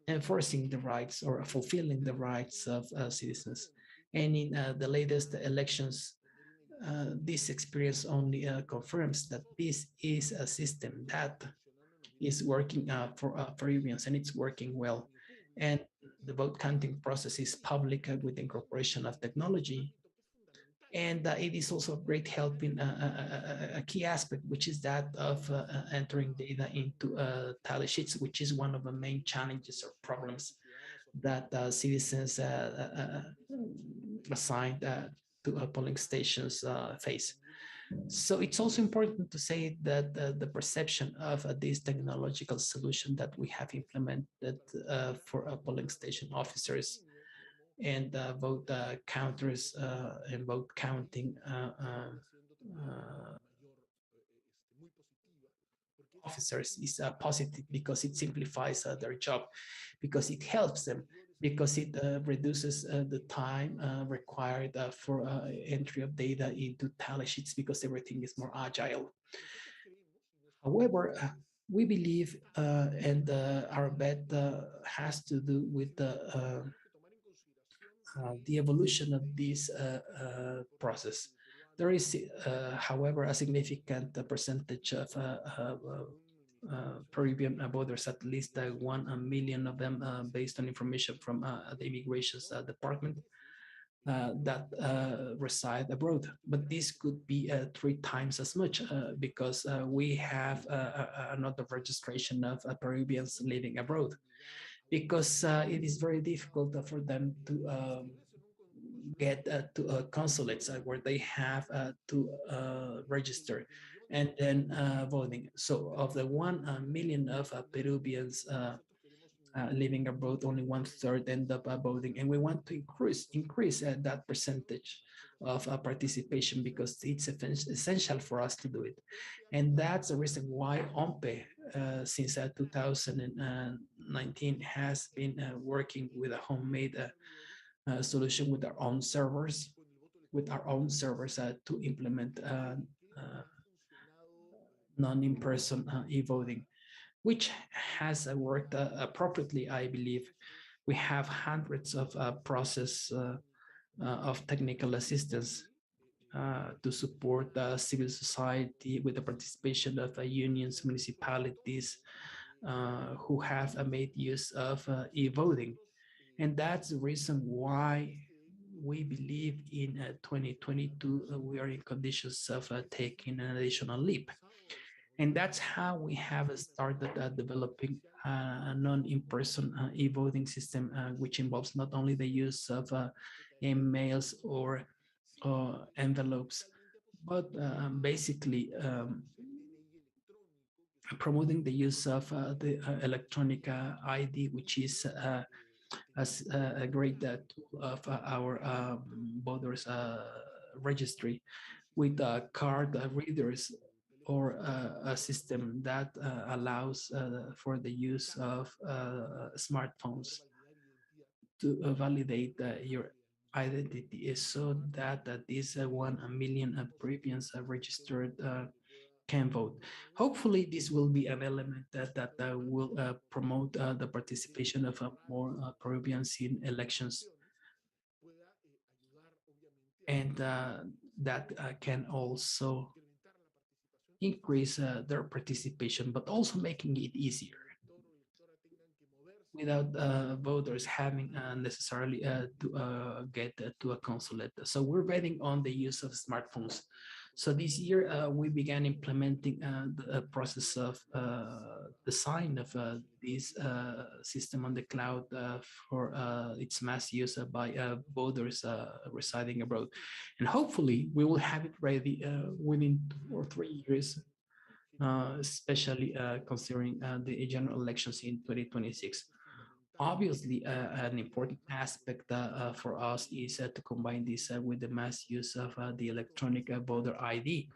enforcing the rights or fulfilling the rights of citizens. And in the latest elections, this experience only confirms that this is a system that is working for Peruvians, and it's working well. And the vote counting process is public with incorporation of technology. And it is also a great help in a key aspect, which is that of entering data into tally sheets, which is one of the main challenges or problems that citizens assigned to polling stations face. So it's also important to say that the perception of this technological solution that we have implemented for polling station officers and vote counters and vote counting officers is positive, because it simplifies their job, because it helps them, because it reduces the time required for entry of data into tally sheets, because everything is more agile. However, we believe, and our bet has to do with the evolution of this process. There is, however, a significant percentage of Peruvian voters, at least 1 million of them, based on information from the Immigration Department, that reside abroad. But this could be 3 times as much because we have another registration of Peruvians living abroad, because it is very difficult for them to get to consulates where they have to register and then voting. So of the 1 million of Peruvians living abroad, only 1/3 end up voting, and we want to increase that percentage of participation, because it's essential for us to do it. And that's the reason why OMPE since 2019 has been working with a homemade solution with our own servers, to implement non-in-person e-voting, which has worked appropriately, I believe. We have hundreds of process of technical assistance to support civil society with the participation of unions, municipalities who have made use of e-voting. And that's the reason why we believe in 2022 we are in conditions of taking an additional leap. And that's how we have started developing a non-in-person e-voting system, which involves not only the use of emails or envelopes, but basically promoting the use of the electronic ID, which is as a great tool of our voters registry, with card readers, or a system that allows for the use of smartphones to validate your identity, so that these 1 million Peruvians registered can vote. Hopefully, this will be an element that will promote the participation of more Peruvians in elections, and that can also increase their participation, but also making it easier without voters having necessarily to get to a consulate. So we're betting on the use of smartphones. So this year we began implementing the process of design of this system on the cloud for its mass use by voters residing abroad. And hopefully we will have it ready within 2 or 3 years, especially considering the general elections in 2026. Obviously, an important aspect for us is to combine this with the mass use of the electronic voter ID,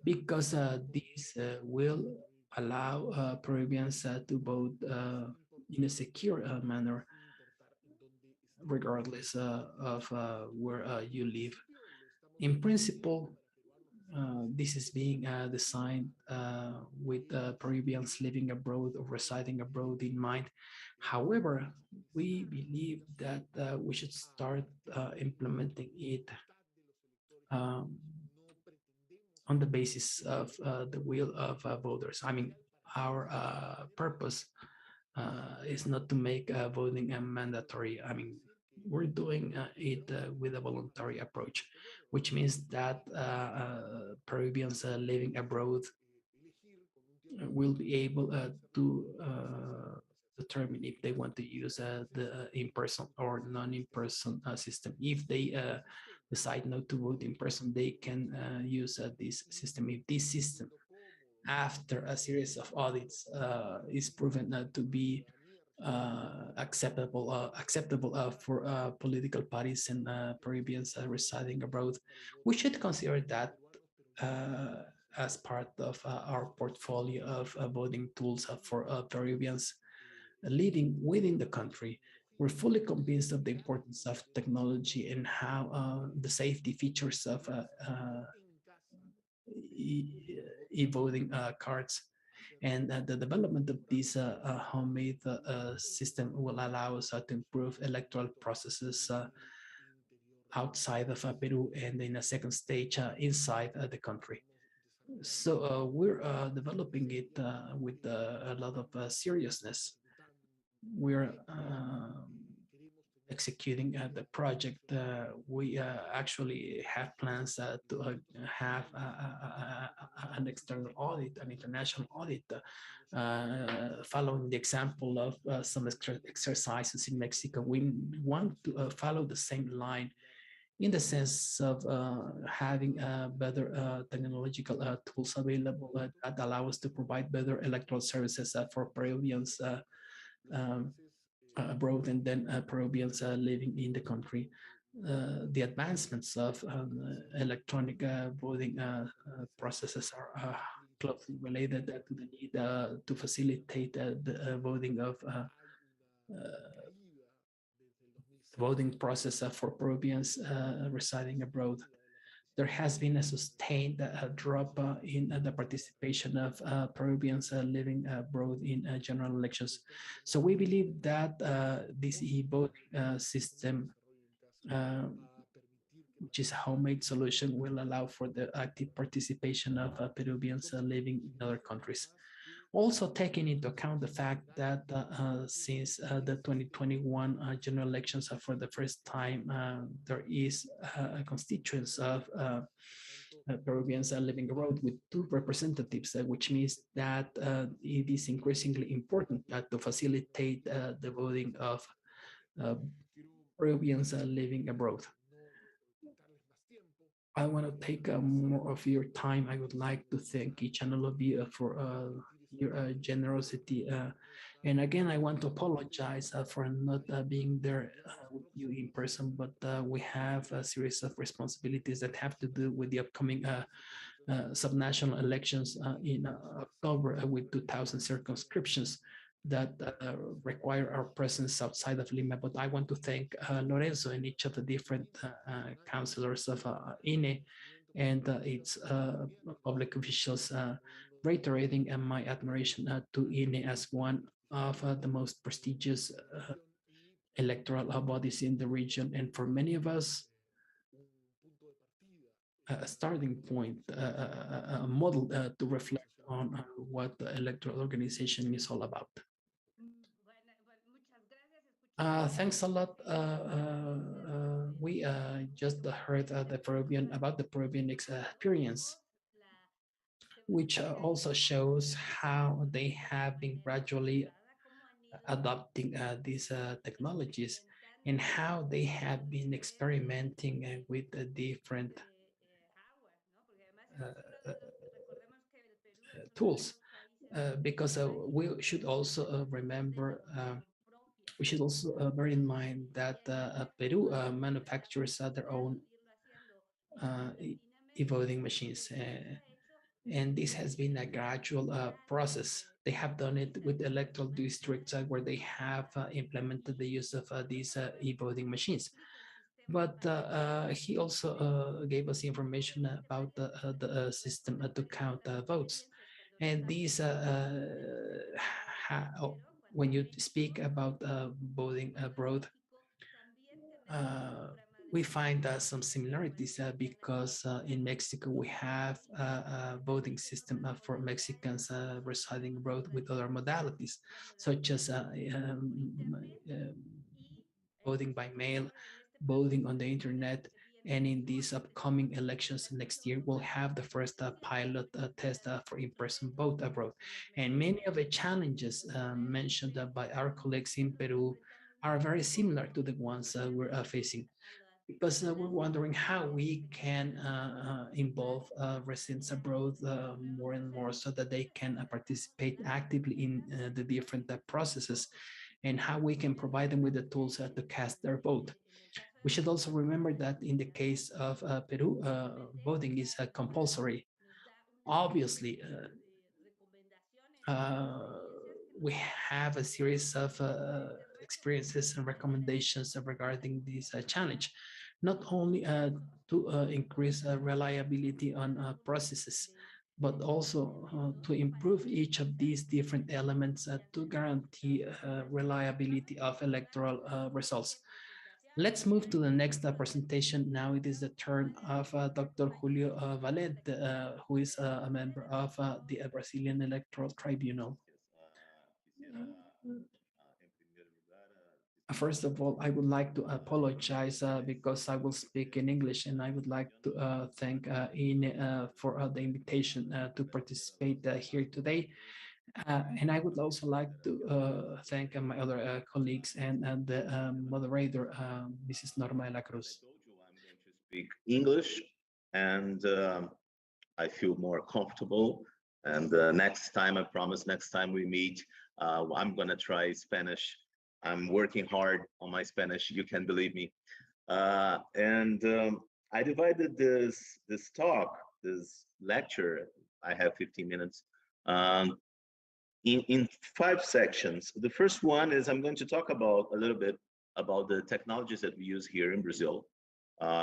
because this will allow Peruvians to vote in a secure manner, regardless of where you live. In principle, this is being designed with Peruvians living abroad or residing abroad in mind. However, we believe that we should start implementing it um, on the basis of the will of voters. I mean, our purpose is not to make voting mandatory. I mean, we're doing it with a voluntary approach, which means that Peruvians living abroad will be able to determine if they want to use the in-person or non-in-person system. If they decide not to vote in person, they can use this system. If this system, after a series of audits, is proven to be acceptable for political parties and Peruvians residing abroad, we should consider that as part of our portfolio of voting tools for Peruvians living within the country. We're fully convinced of the importance of technology and how the safety features of e-voting cards and the development of this homemade system will allow us to improve electoral processes outside of Peru and in a second stage inside the country. So we're developing it with a lot of seriousness. We're executing the project. We actually have plans to have an external audit, an international audit, following the example of some exercises in Mexico. We want to follow the same line in the sense of having better technological tools available that allow us to provide better electoral services for Peruvians um, abroad and then Peruvians living in the country. The advancements of electronic voting processes are closely related to the need to facilitate the voting of voting process for Peruvians residing abroad. There has been a sustained drop in the participation of Peruvians living abroad in general elections. So we believe that this e-voting system, which is a homemade solution, will allow for the active participation of Peruvians living in other countries. Also taking into account the fact that since the 2021 general elections for the first time, there is a constituents of Peruvians living abroad with 2 representatives, which means that it is increasingly important to facilitate the voting of Peruvians living abroad. I want to take more of your time. I would like to thank each and all of you for your generosity. And again, I want to apologize for not being there with you in person, but we have a series of responsibilities that have to do with the upcoming subnational elections in October with 2,000 circumscriptions that require our presence outside of Lima. But I want to thank Lorenzo and each of the different councilors of INE and its public officials, reiterating my admiration to INE as one of the most prestigious electoral bodies in the region. And for many of us, a starting point, a model to reflect on what the electoral organization is all about. Thanks a lot. We just heard the Peruvian about the Peruvian experience, which also shows how they have been gradually adopting these technologies and how they have been experimenting with the different tools. Because we should also remember, we should also bear in mind that Peru manufactures their own e-voting machines. And this has been a gradual process. They have done it with electoral districts where they have implemented the use of these e-voting machines. But he also gave us information about the system to count votes. And these, when you speak about voting abroad, uh, we find some similarities because in Mexico we have a voting system for Mexicans residing abroad with other modalities, such as voting by mail, voting on the internet, and in these upcoming elections next year, we'll have the first pilot test for in-person vote abroad. And many of the challenges mentioned by our colleagues in Peru are very similar to the ones we're facing, because we're wondering how we can involve residents abroad more and more so that they can participate actively in the different processes, and how we can provide them with the tools to cast their vote. We should also remember that in the case of Peru, voting is compulsory. Obviously, we have a series of experiences and recommendations regarding this challenge, not only to increase reliability on processes, but also to improve each of these different elements to guarantee reliability of electoral results. Let's move to the next presentation. Now it is the turn of Dr. Julio Valente, who is a member of the Brazilian Electoral Tribunal. First of all, I would like to apologize because I will speak in English, and I would like to thank Ine for the invitation to participate here today. And I would also like to thank my other colleagues and the moderator, Mrs. Norma de la Cruz. I'm going to speak English, and I feel more comfortable. And next time, I promise, next time we meet, I'm going to try Spanish. I'm working hard on my Spanish, you can believe me. And I divided this talk, this lecture, I have 15 minutes, in 5 sections. The first one is I'm going to talk about a little bit about the technologies that we use here in Brazil.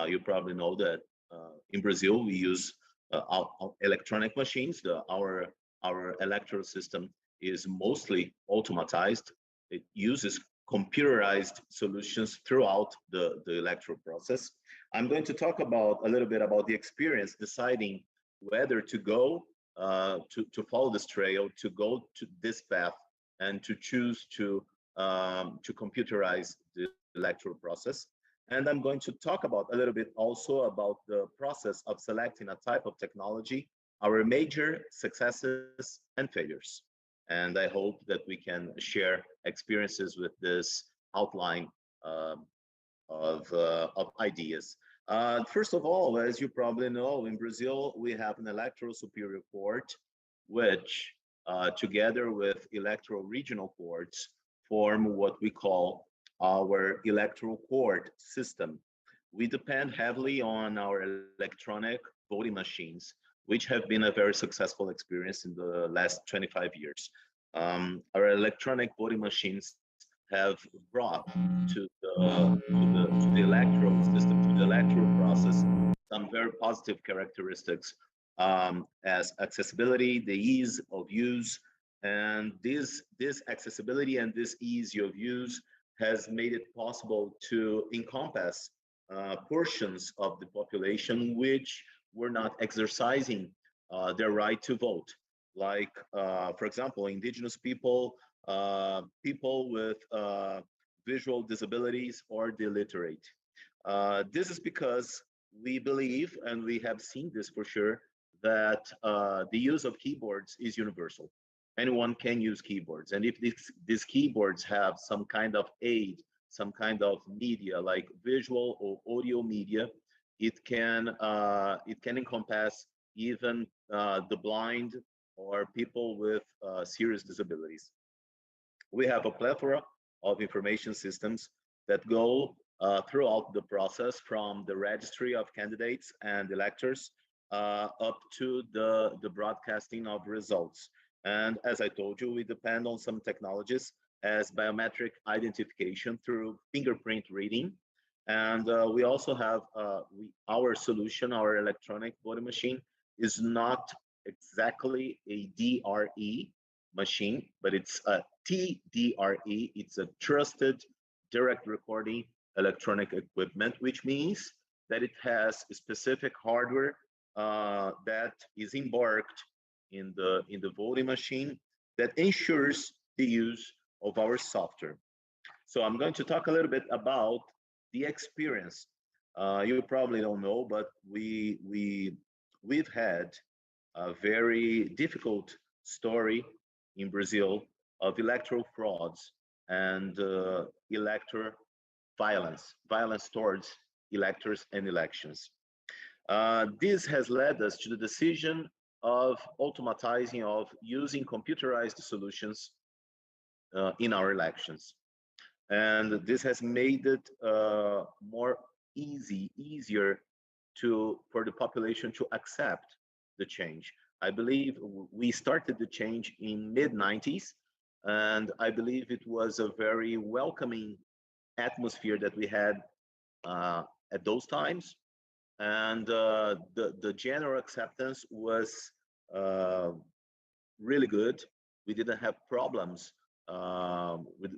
You probably know that in Brazil we use electronic machines. Our electoral system is mostly automatized. It uses computerized solutions throughout the electoral process. I'm going to talk about a little bit about the experience deciding whether to go to follow this trail, to go to this path, and to choose to computerize the electoral process. And I'm going to talk about a little bit also about the process of selecting a type of technology, our major successes and failures. And I hope that we can share experiences with this outline of ideas. First of all, as you probably know, in Brazil, we have an electoral superior court, which together with electoral regional courts form what we call our electoral court system. We depend heavily on our electronic voting machines, which have been a very successful experience in the last 25 years. Our electronic voting machines have brought to the electoral system, to the electoral process, some very positive characteristics as accessibility, the ease of use, and this accessibility and this ease of use has made it possible to encompass portions of the population which were not exercising their right to vote. Like, for example, indigenous people, people with visual disabilities, or the illiterate. This is because we believe, and we have seen this for sure, that the use of keyboards is universal. Anyone can use keyboards. And if these keyboards have some kind of aid, some kind of media like visual or audio media, it can encompass even the blind or people with serious disabilities. We have a plethora of information systems that go throughout the process, from the registry of candidates and electors up to the broadcasting of results. And as I told you, we depend on some technologies as biometric identification through fingerprint reading, And we also have our solution, our electronic voting machine is not exactly a DRE machine, but it's a TDRE. It's a trusted direct recording electronic equipment, which means that it has specific hardware that is embarked in the voting machine that ensures the use of our software. So I'm going to talk a little bit about the experience. You probably don't know, but we've had a very difficult story in Brazil of electoral frauds and electoral violence towards electors and elections. This has led us to the decision of automatizing, of using computerized solutions in our elections. And this has made it more easier for the population to accept the change. I believe we started the change in mid-90s, and I believe it was a very welcoming atmosphere that we had at those times. And the general acceptance was really good. We didn't have problems.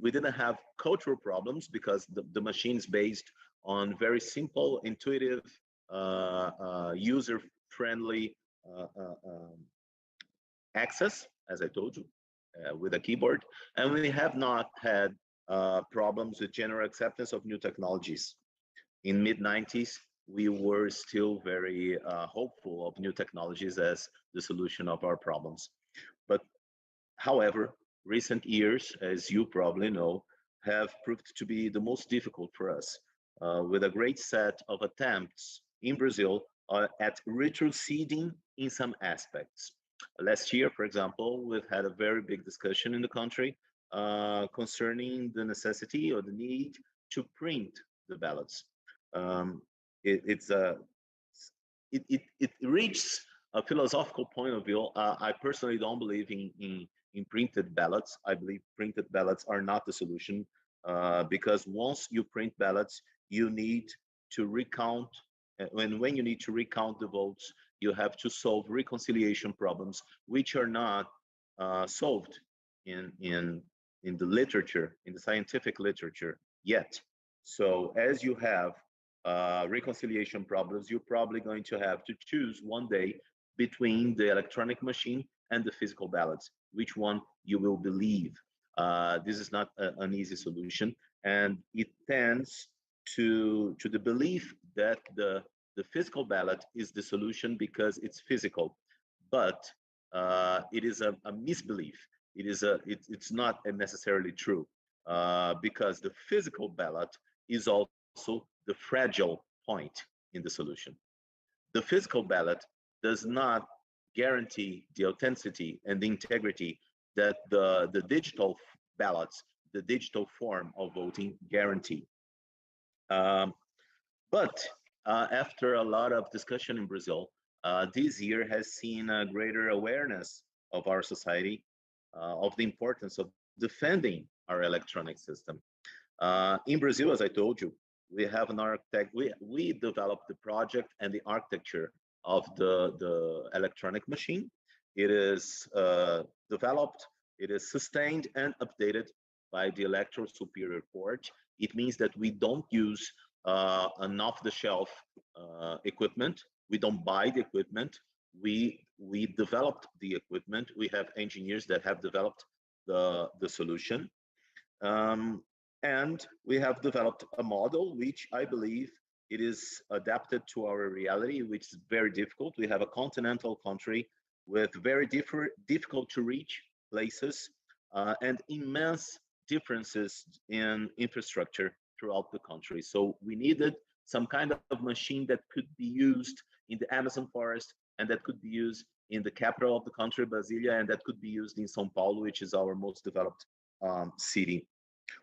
We didn't have cultural problems because the machine is based on very simple, intuitive, user-friendly access, as I told you, with a keyboard. And we have not had problems with general acceptance of new technologies. In mid-90s, we were still very hopeful of new technologies as the solution of our problems. But however, recent years, as you probably know, have proved to be the most difficult for us, with a great set of attempts in Brazil at retroceding in some aspects. Last year, for example, we've had a very big discussion in the country concerning the necessity or the need to print the ballots. It reaches a philosophical point of view. I personally don't believe in printed ballots. I believe printed ballots are not the solution because once you print ballots, you need to recount. When you need to recount the votes, you have to solve reconciliation problems, which are not solved in the literature, in the scientific literature yet. So as you have reconciliation problems, you're probably going to have to choose one day between the electronic machine and the physical ballots, which one you will believe. This is not an easy solution, and it tends to the belief that the physical ballot is the solution because it's physical, but it is a misbelief. It's not necessarily true because the physical ballot is also the fragile point in the solution. The physical ballot does not guarantee the authenticity and the integrity that the digital ballots, the digital form of voting guarantee. But after a lot of discussion in Brazil, this year has seen a greater awareness of our society of the importance of defending our electronic system. In Brazil, as I told you, we have an architect. We developed the project and the architecture of the electronic machine. It is developed, it is sustained and updated by the Electoral Superior Court. It means that we don't use an off-the-shelf equipment. We don't buy the equipment. We developed the equipment. We have engineers that have developed the solution. And we have developed a model which I believe it is adapted to our reality, which is very difficult. We have a continental country with very difficult to reach places and immense differences in infrastructure throughout the country. So we needed some kind of machine that could be used in the Amazon forest and that could be used in the capital of the country, Brasilia, and that could be used in São Paulo, which is our most developed city.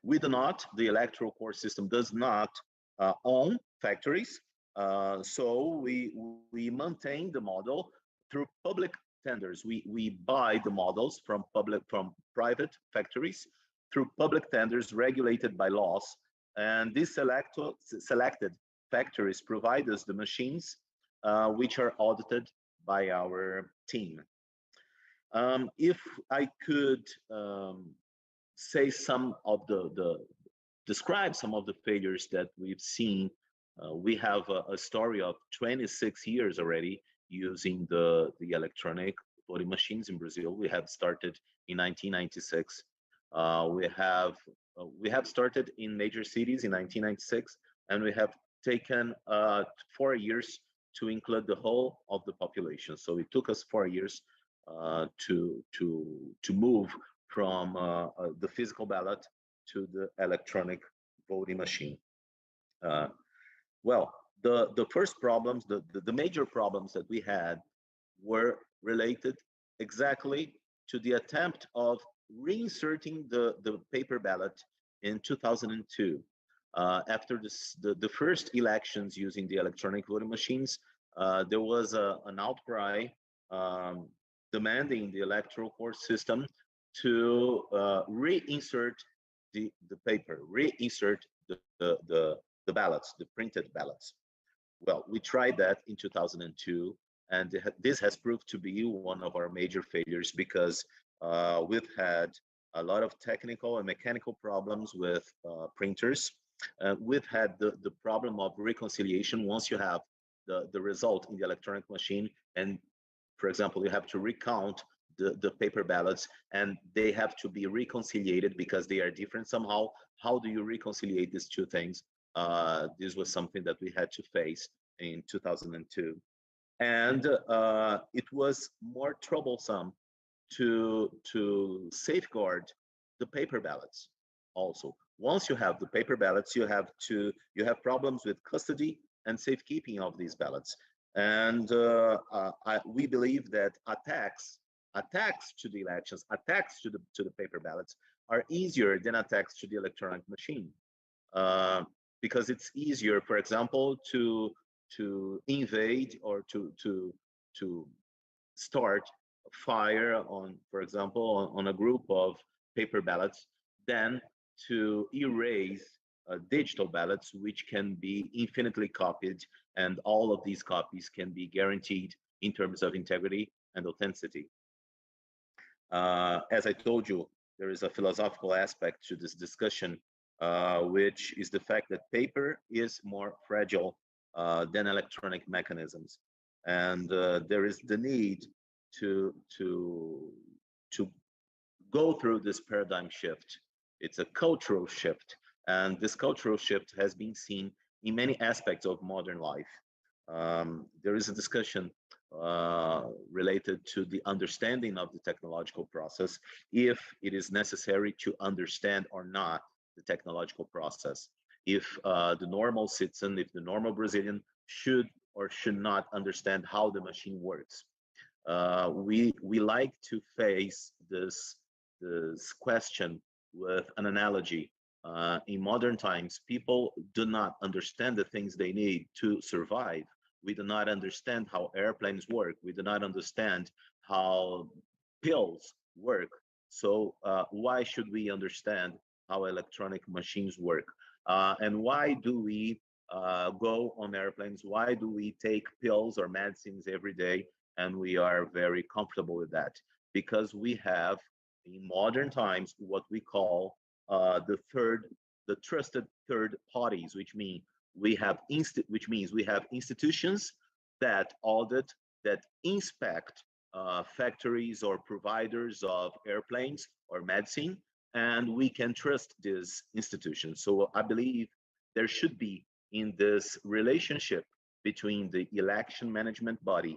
We do not, the electoral court system does not own factories. So we maintain the model through public tenders. We buy the models from private factories through public tenders regulated by laws And these selected factories provide us the machines which are audited by our team. If I could say some of describe some of the failures that we've seen, we have a story of 26 years already using the electronic voting machines in Brazil. We have started in 1996. We have started in major cities in 1996, and we have taken 4 years to include the whole of the population. So it took us 4 years to move from the physical ballot to the electronic voting machine. Well, the first problems, the major problems that we had were related exactly to the attempt of reinserting the paper ballot in 2002. After the first elections using the electronic voting machines, there was an outcry demanding the electoral court system to reinsert the paper, reinsert the ballots, the printed ballots. Well, we tried that in 2002, and this has proved to be one of our major failures because we've had a lot of technical and mechanical problems with printers. We've had the problem of reconciliation once you have the result in the electronic machine, and for example, you have to recount the paper ballots, and they have to be reconciliated because they are different somehow. How do you reconciliate these two things? This was something that we had to face in 2002. And it was more troublesome to safeguard the paper ballots also. Once you have the paper ballots, you have problems with custody and safekeeping of these ballots. And we believe that attacks to the elections, attacks to the paper ballots are easier than attacks to the electronic machine, because it's easier, for example, to invade or to start a fire on, for example, on a group of paper ballots than to erase digital ballots, which can be infinitely copied, and all of these copies can be guaranteed in terms of integrity and authenticity. As I told you, there is a philosophical aspect to this discussion, which is the fact that paper is more fragile than electronic mechanisms, and there is the need to go through this paradigm shift. It's a cultural shift, and this cultural shift has been seen in many aspects of modern life. There is a discussion related to the understanding of the technological process, if it is necessary to understand or not the technological process, if the normal citizen, if the normal Brazilian should or should not understand how the machine works. We like to face this question with an analogy. In modern times, people do not understand the things they need to survive. We do not understand how airplanes work. We do not understand how pills work. So why should we understand how electronic machines work? And why do we go on airplanes? Why do we take pills or medicines every day? And we are very comfortable with that because we have, in modern times, what we call the trusted third parties, which means we have institutions that audit, that inspect factories or providers of airplanes or medicine, and we can trust these institutions. So I believe there should be, in this relationship between the election management body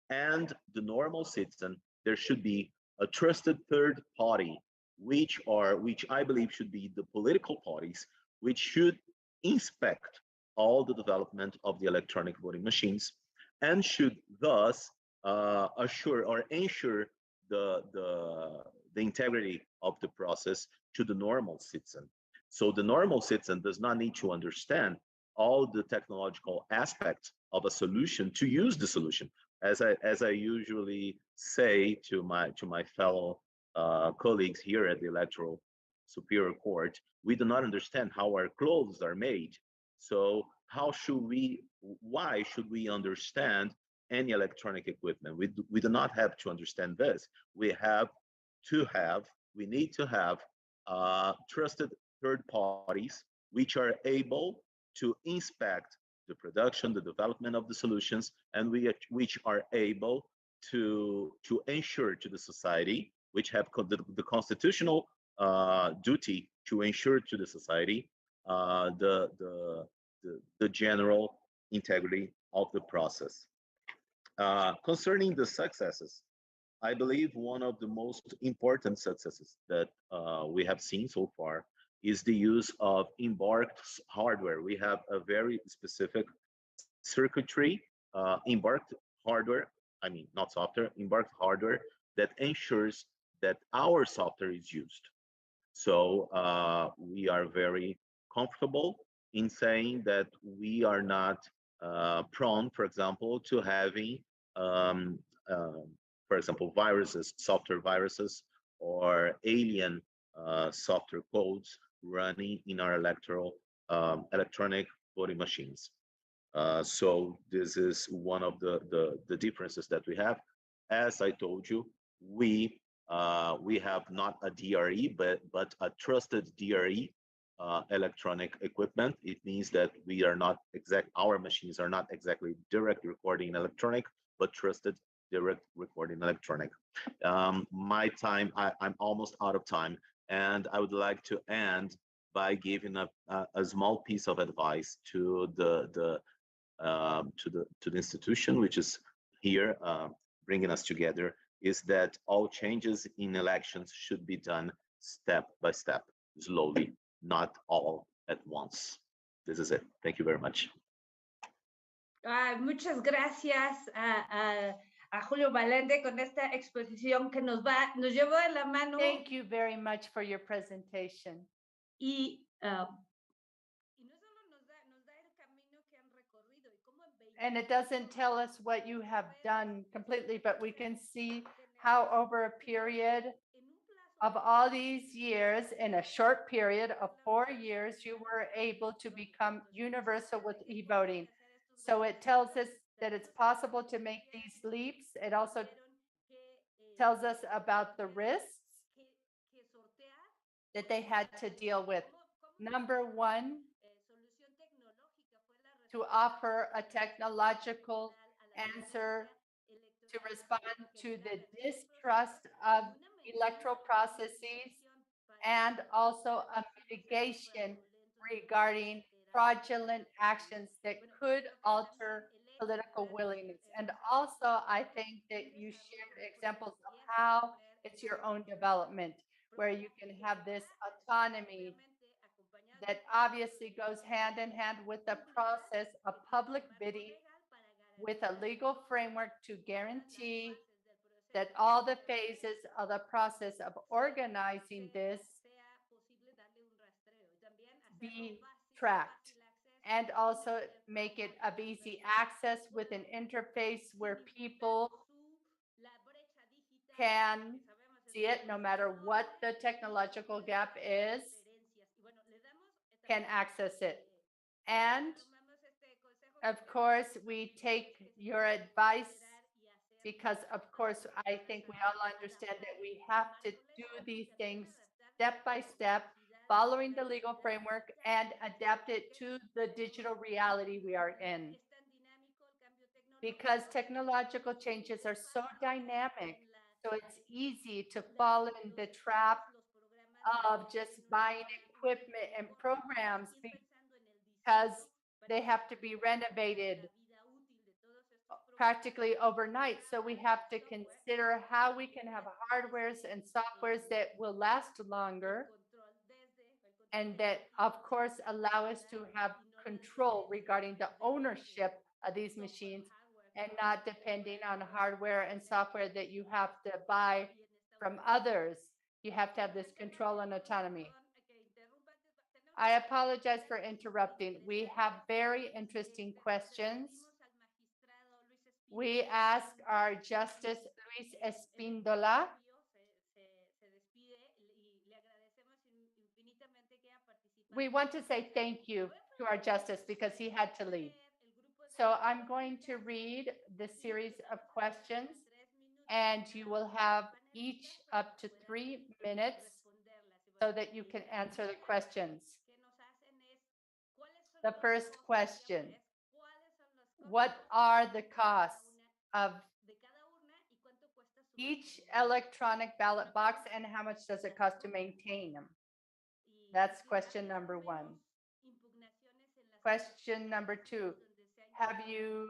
and the normal citizen, there should be a trusted third party, which I believe should be the political parties, which should inspect all the development of the electronic voting machines and should thus assure or ensure the integrity of the process to the normal citizen. So the normal citizen does not need to understand all the technological aspects of a solution to use the solution. As I usually say to my fellow colleagues here at the electoral Superior Court, we do not understand how our clothes are made. So why should we understand any electronic equipment? We do not have to understand this. We need to have trusted third parties which are able to inspect the production, the development of the solutions, and which are able to ensure to the society, which have the constitutional duty to ensure to the society the general integrity of the process. Concerning the successes, I believe one of the most important successes that we have seen so far is the use of embarked hardware. We have a very specific circuitry, embarked hardware, I mean, not software, embarked hardware that ensures that our software is used. So we are very comfortable in saying that we are not prone, for example, to having, for example, viruses, software viruses, or alien software codes running in our electronic voting machines. So this is one of the differences that we have. As I told you, we have not a DRE, but a trusted DRE electronic equipment. It means that we are not our machines are not exactly direct recording electronic, but trusted direct recording electronic. I'm almost out of time, and I would like to end by giving a small piece of advice to the institution, which is here bringing us together, is that all changes in elections should be done step by step, slowly, not all at once. This is it. Thank you very much. Muchas gracias a Julio Valente con esta exposición que nos llevó de la mano. Thank you very much for your presentation. Y and it doesn't tell us what you have done completely, but we can see how over a period of all these years, in a short period of 4 years, you were able to become universal with e-voting. So it tells us that it's possible to make these leaps. It also tells us about the risks that they had to deal with. Number one, to offer a technological answer to respond to the distrust of electoral processes, and also a mitigation regarding fraudulent actions that could alter political willingness. And also, I think that you shared examples of how it's your own development, where you can have this autonomy that obviously goes hand in hand with the process of public bidding, with a legal framework to guarantee that all the phases of the process of organizing this be tracked, and also make it of easy access with an interface where people can see it no matter what the technological gap is, can access it. And of course, we take your advice because, of course, I think we all understand that we have to do these things step by step, following the legal framework, and adapt it to the digital reality we are in. Because technological changes are so dynamic, so it's easy to fall in the trap of just buying equipment and programs because they have to be renovated practically overnight. So we have to consider how we can have hardwares and softwares that will last longer, and that, of course, allow us to have control regarding the ownership of these machines, and not depending on hardware and software that you have to buy from others. You have to have this control and autonomy. I apologize for interrupting. We have very interesting questions. We ask our Justice Luis Espíndola. we want to say thank you to our justice because he had to leave. So I'm going to read the series of questions, and you will have each up to 3 minutes so that you can answer the questions. The first question: what are the costs of each electronic ballot box and how much does it cost to maintain them? That's question number 1. Question number 2: have you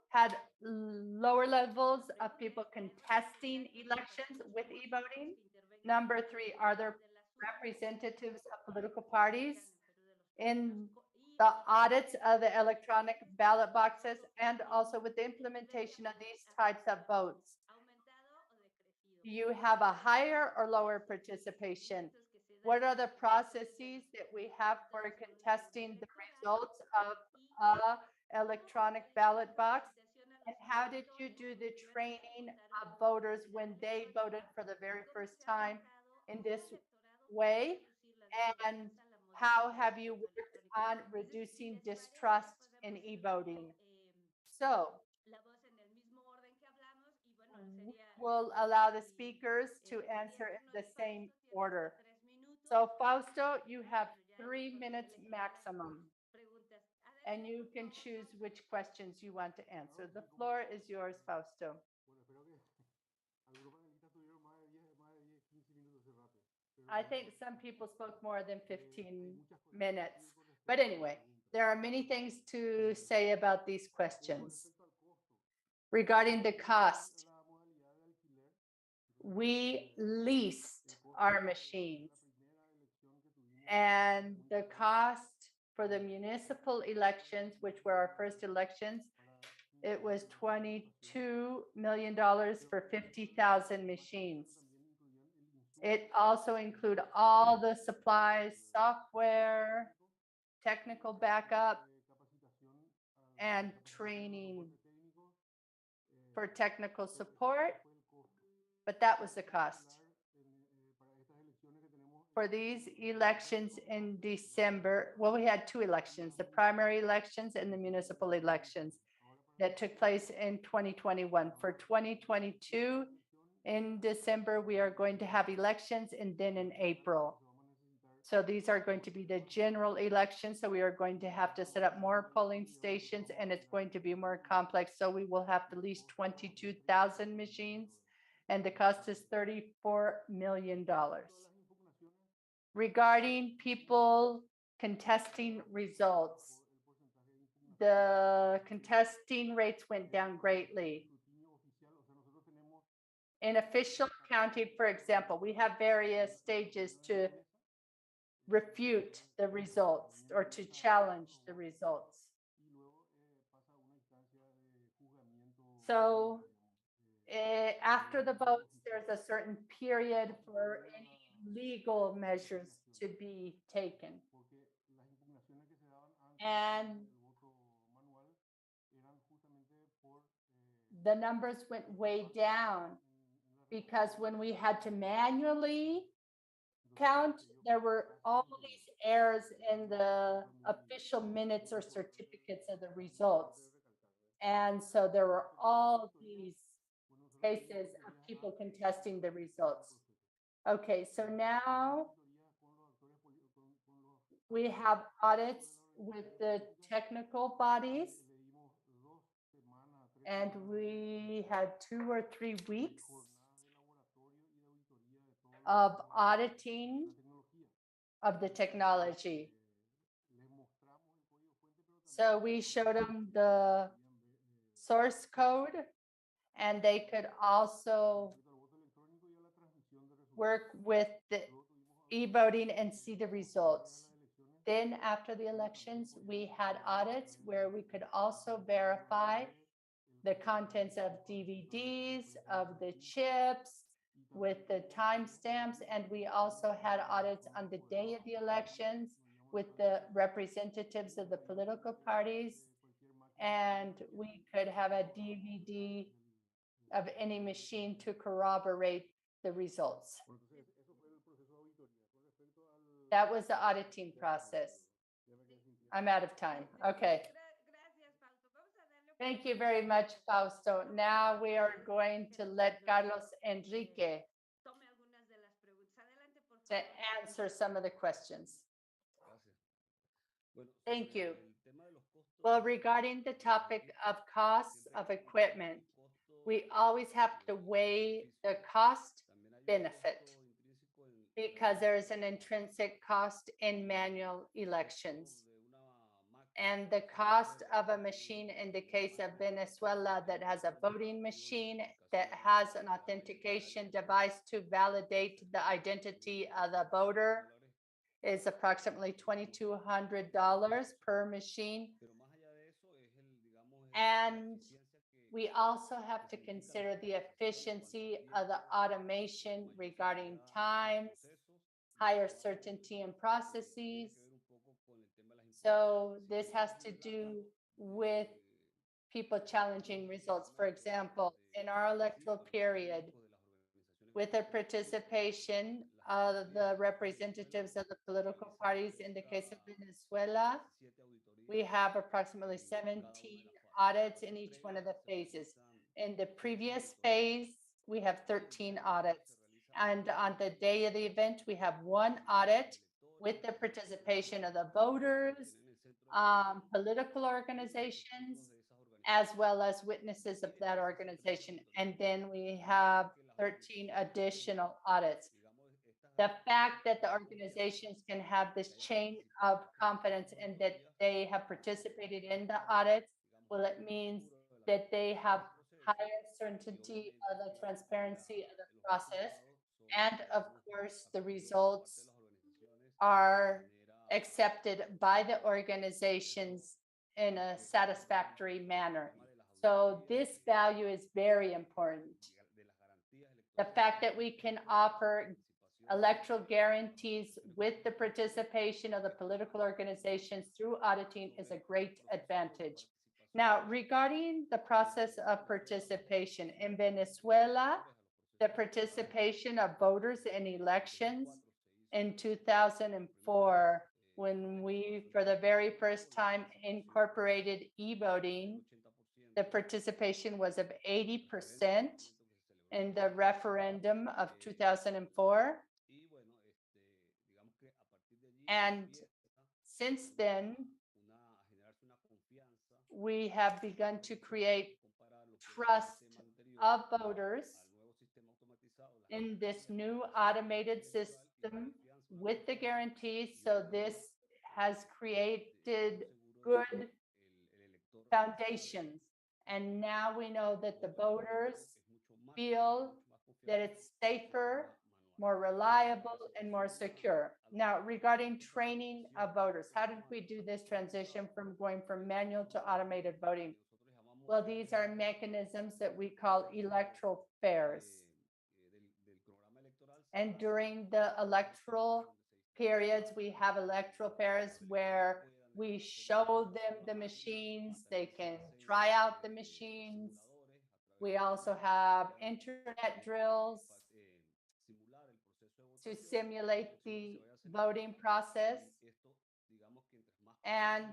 had lower levels of people contesting elections with e-voting? Number 3: are there representatives of political parties in the audits of the electronic ballot boxes and also with the implementation of these types of votes? Do you have a higher or lower participation? What are the processes that we have for contesting the results of a electronic ballot box? And how did you do the training of voters when they voted for the very first time in this way? And how have you worked on reducing distrust in e-voting? So we'll allow the speakers to answer in the same order. So Fausto, you have 3 minutes maximum, and you can choose which questions you want to answer. The floor is yours, Fausto. I think some people spoke more than 15 minutes. But anyway, there are many things to say about these questions. Regarding the cost, we leased our machines, and the cost for the municipal elections, which were our first elections, it was $22 million for 50,000 machines. It also included all the supplies, software, technical backup, and training for technical support, but that was the cost. For these elections in December, well, we had 2 elections, the primary elections and the municipal elections that took place in 2021. For 2022, in December, we are going to have elections, and then in April. So these are going to be the general elections. So we are going to have to set up more polling stations, and it's going to be more complex. So we will have at least 22,000 machines, and the cost is $34 million. Regarding people contesting results, the contesting rates went down greatly. In official counting, for example, we have various stages to refute the results or to challenge the results. So after the votes, there's a certain period for any legal measures to be taken. And the numbers went way down because when we had to manually count, there were all these errors in the official minutes or certificates of the results. And so there were all these cases of people contesting the results. Okay, so now we have audits with the technical bodies, and we had 2 or 3 weeks of auditing of the technology. So we showed them the source code, and they could also work with the e-voting and see the results. Then after the elections, we had audits where we could also verify the contents of DVDs, of the chips, with the timestamps, and we also had audits on the day of the elections with the representatives of the political parties, and we could have a DVD of any machine to corroborate the results. That was the auditing process. I'm out of time. Okay. Thank you very much, Fausto. Now we are going to let Carlos Enrique to answer some of the questions. Thank you. Well, regarding the topic of costs of equipment, we always have to weigh the cost benefit because there is an intrinsic cost in manual elections. And the cost of a machine in the case of Venezuela that has a voting machine that has an authentication device to validate the identity of the voter is approximately $2,200 per machine. And we also have to consider the efficiency of the automation regarding times, higher certainty in processes. So this has to do with people challenging results. For example, in our electoral period, with the participation of the representatives of the political parties in the case of Venezuela, we have approximately 17 audits in each one of the phases. In the previous phase, we have 13 audits. And on the day of the event, we have one audit with the participation of the voters, political organizations, as well as witnesses of that organization. And then we have 13 additional audits. The fact that the organizations can have this chain of confidence and that they have participated in the audits, well, it means that they have higher certainty of the transparency of the process. And of course, the results are accepted by the organizations in a satisfactory manner. So this value is very important. The fact that we can offer electoral guarantees with the participation of the political organizations through auditing is a great advantage. Now, regarding the process of participation in Venezuela, the participation of voters in elections in 2004, when we, for the very first time, incorporated e-voting, the participation was of 80% in the referendum of 2004. And since then, we have begun to create trust of voters in this new automated system with the guarantees. So this has created good foundations. And now we know that the voters feel that it's safer, more reliable, and more secure. Now, regarding training of voters, how did we do this transition from going from manual to automated voting? Well, these are mechanisms that we call electoral fairs. And during the electoral periods, we have electoral fairs where we show them the machines, they can try out the machines. We also have internet drills to simulate the voting process. And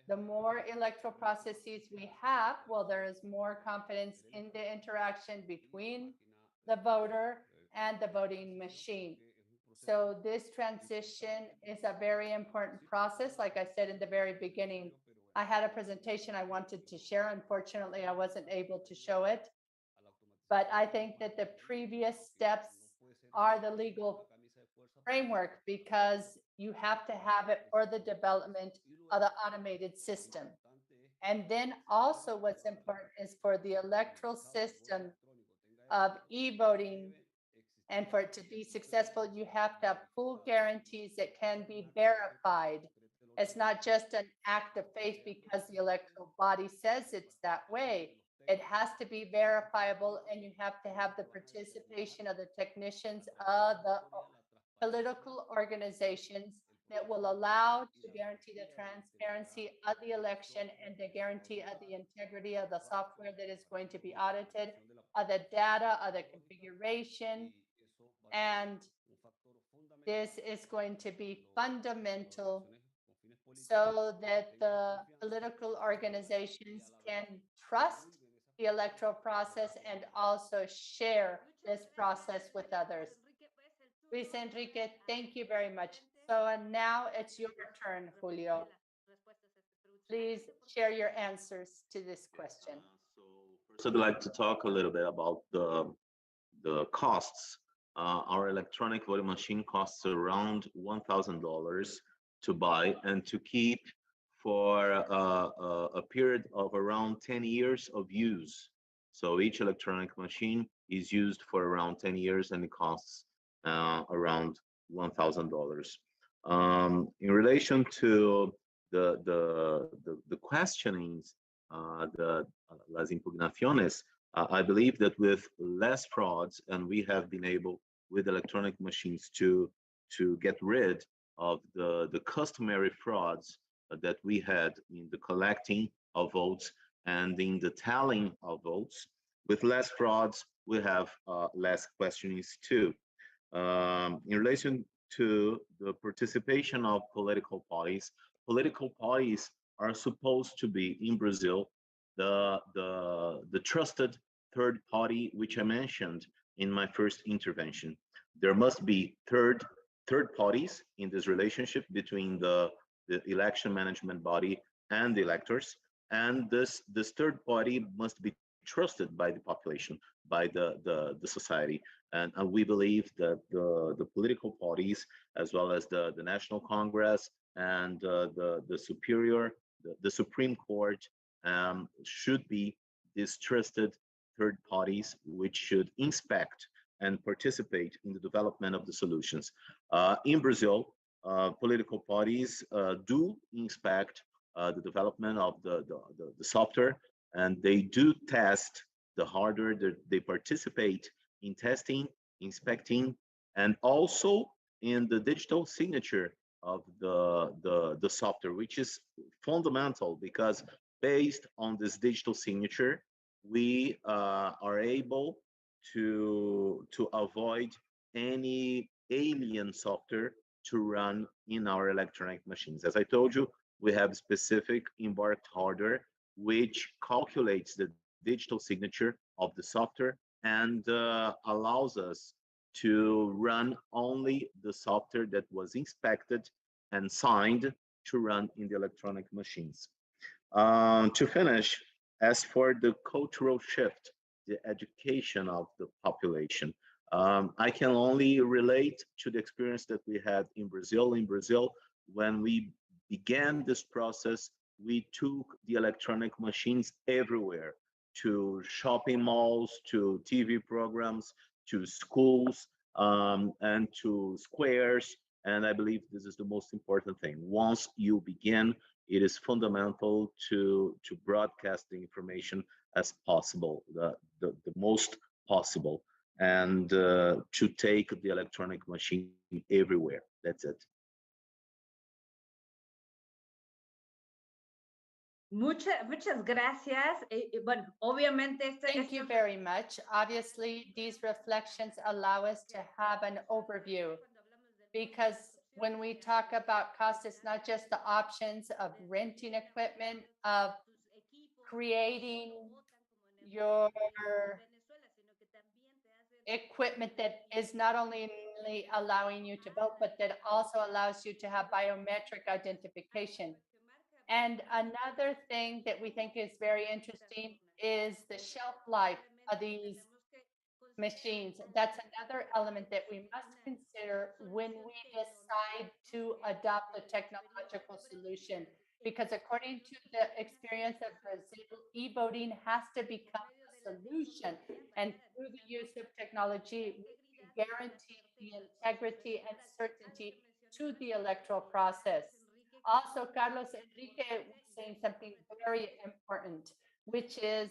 the more electoral processes we have, well, there is more confidence in the interaction between the voter and the voting machine. So this transition is a very important process. Like I said in the very beginning, I had a presentation I wanted to share. Unfortunately, I wasn't able to show it. But I think that the previous steps are the legal framework because you have to have it for the development of the automated system. And then also what's important is for the electoral system of e-voting and for it to be successful, you have to have full guarantees that can be verified. It's not just an act of faith because the electoral body says it's that way. It has to be verifiable, and you have to have the participation of the technicians of the political organizations that will allow to guarantee the transparency of the election and the guarantee of the integrity of the software that is going to be audited, of the data, of the configuration. And This is going to be fundamental so that the political organizations can trust the electoral process and also share this process with others. Luis Enrique, thank you very much. So now it's your turn, Julio. Please share your answers to this question. So first, I'd like to talk a little bit about the costs. Our electronic voting machine costs around $1,000 to buy and to keep for a period of around 10 years of use. So each electronic machine is used for around 10 years and it costs around $1,000. In relation to the questionings, las impugnaciones, I believe that with less frauds, and we have been able with electronic machines to get rid of the customary frauds that we had in the collecting of votes and in the tallying of votes. With less frauds, we have less questionings too. In relation to the participation of political parties are supposed to be in Brazil the trusted third party, which I mentioned in my first intervention. There must be third parties in this relationship between the election management body and the electors, and this third party must be trusted by the population, by the society. And we believe that the political parties, as well as the National Congress and the Supreme Court, should be these trusted third parties, which should inspect and participate in the development of the solutions. In Brazil, political parties do inspect the development of the software, and they do test the hardware. They participate in testing, inspecting, and also in the digital signature of the software, which is fundamental because based on this digital signature, we are able to avoid any alien software to run in our electronic machines. As I told you, we have specific embarked hardware which calculates the digital signature of the software and allows us to run only the software that was inspected and signed to run in the electronic machines. To finish, as for the cultural shift, the education of the population, I can only relate to the experience that we had in Brazil. In Brazil, when we began this process, we took the electronic machines everywhere, to shopping malls, to TV programs, to schools, and to squares. And I believe this is the most important thing. Once you begin, it is fundamental to broadcast the information as possible, the most possible, and to take the electronic machine everywhere. That's it. Muchas gracias. Bueno, obviamente Thank you very much. Obviously, these reflections allow us to have an overview, because when we talk about cost, it's not just the options of renting equipment, of creating your equipment that is not only allowing you to vote, but that also allows you to have biometric identification. And another thing that we think is very interesting is the shelf life of these machines. That's another element that we must consider when we decide to adopt a technological solution. Because according to the experience of Brazil, e-voting has to become a solution. And through the use of technology, we can guarantee the integrity and certainty to the electoral process. Also, Carlos Enrique was saying something very important, which is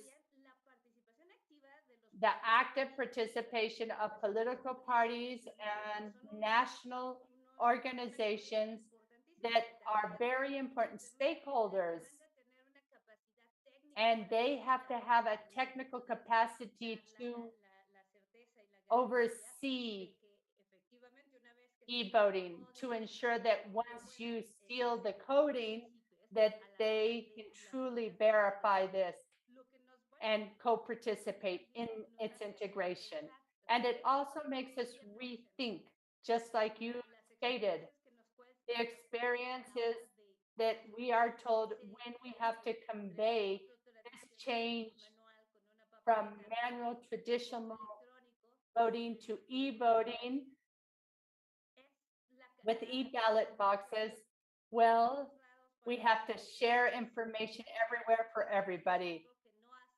the active participation of political parties and national organizations that are very important stakeholders. And they have to have a technical capacity to oversee e-voting to ensure that once you seal the coding, that they can truly verify this and co-participate in its integration. And it also makes us rethink, just like you stated, the experiences that we are told when we have to convey this change from manual traditional voting to e-voting with e-ballot boxes. Well, we have to share information everywhere for everybody.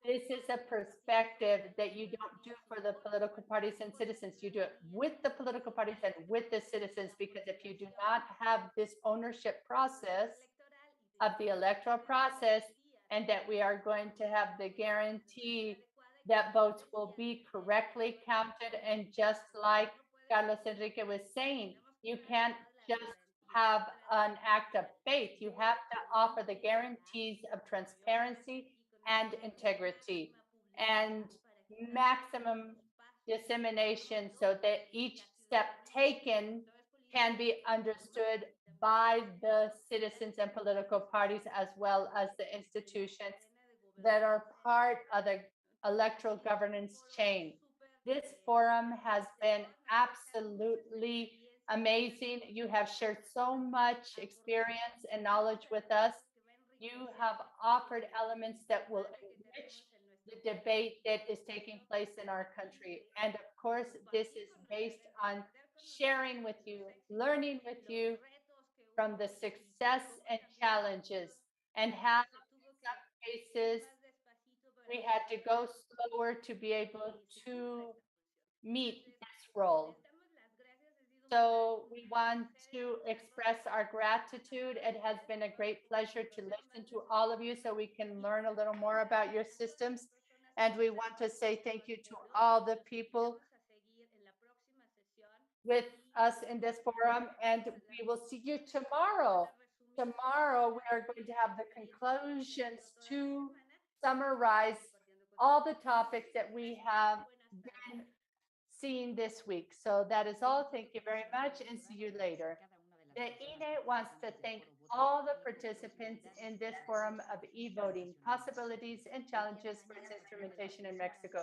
This is a perspective that you don't do for the political parties and citizens. You do it with the political parties and with the citizens, because if you do not have this ownership process of the electoral process, and that we are going to have the guarantee that votes will be correctly counted, and just like Carlos Enrique was saying, you can't just have an act of faith. You have to offer the guarantees of transparency and integrity and maximum dissemination, so that each step taken can be understood by the citizens and political parties, as well as the institutions that are part of the electoral governance chain. This forum has been absolutely amazing. You have shared so much experience and knowledge with us. You have offered elements that will enrich the debate that is taking place in our country. And of course, this is based on sharing with you, learning with you from the success and challenges, and how in some cases we had to go slower to be able to meet this role. So we want to express our gratitude. It has been a great pleasure to listen to all of you so we can learn a little more about your systems. And we want to say thank you to all the people with us in this forum, and we will see you tomorrow. Tomorrow, we are going to have the conclusions to summarize all the topics that we have been seeing this week. So that is all. Thank you very much, and see you later. The INE wants to thank all the participants in this forum of e-voting, possibilities and challenges for its instrumentation in Mexico.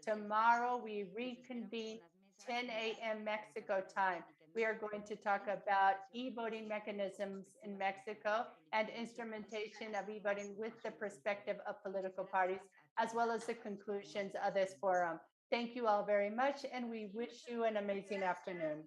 Tomorrow, we reconvene 10 a.m. Mexico time. We are going to talk about e-voting mechanisms in Mexico and instrumentation of e-voting with the perspective of political parties, as well as the conclusions of this forum. Thank you all very much, and we wish you an amazing afternoon.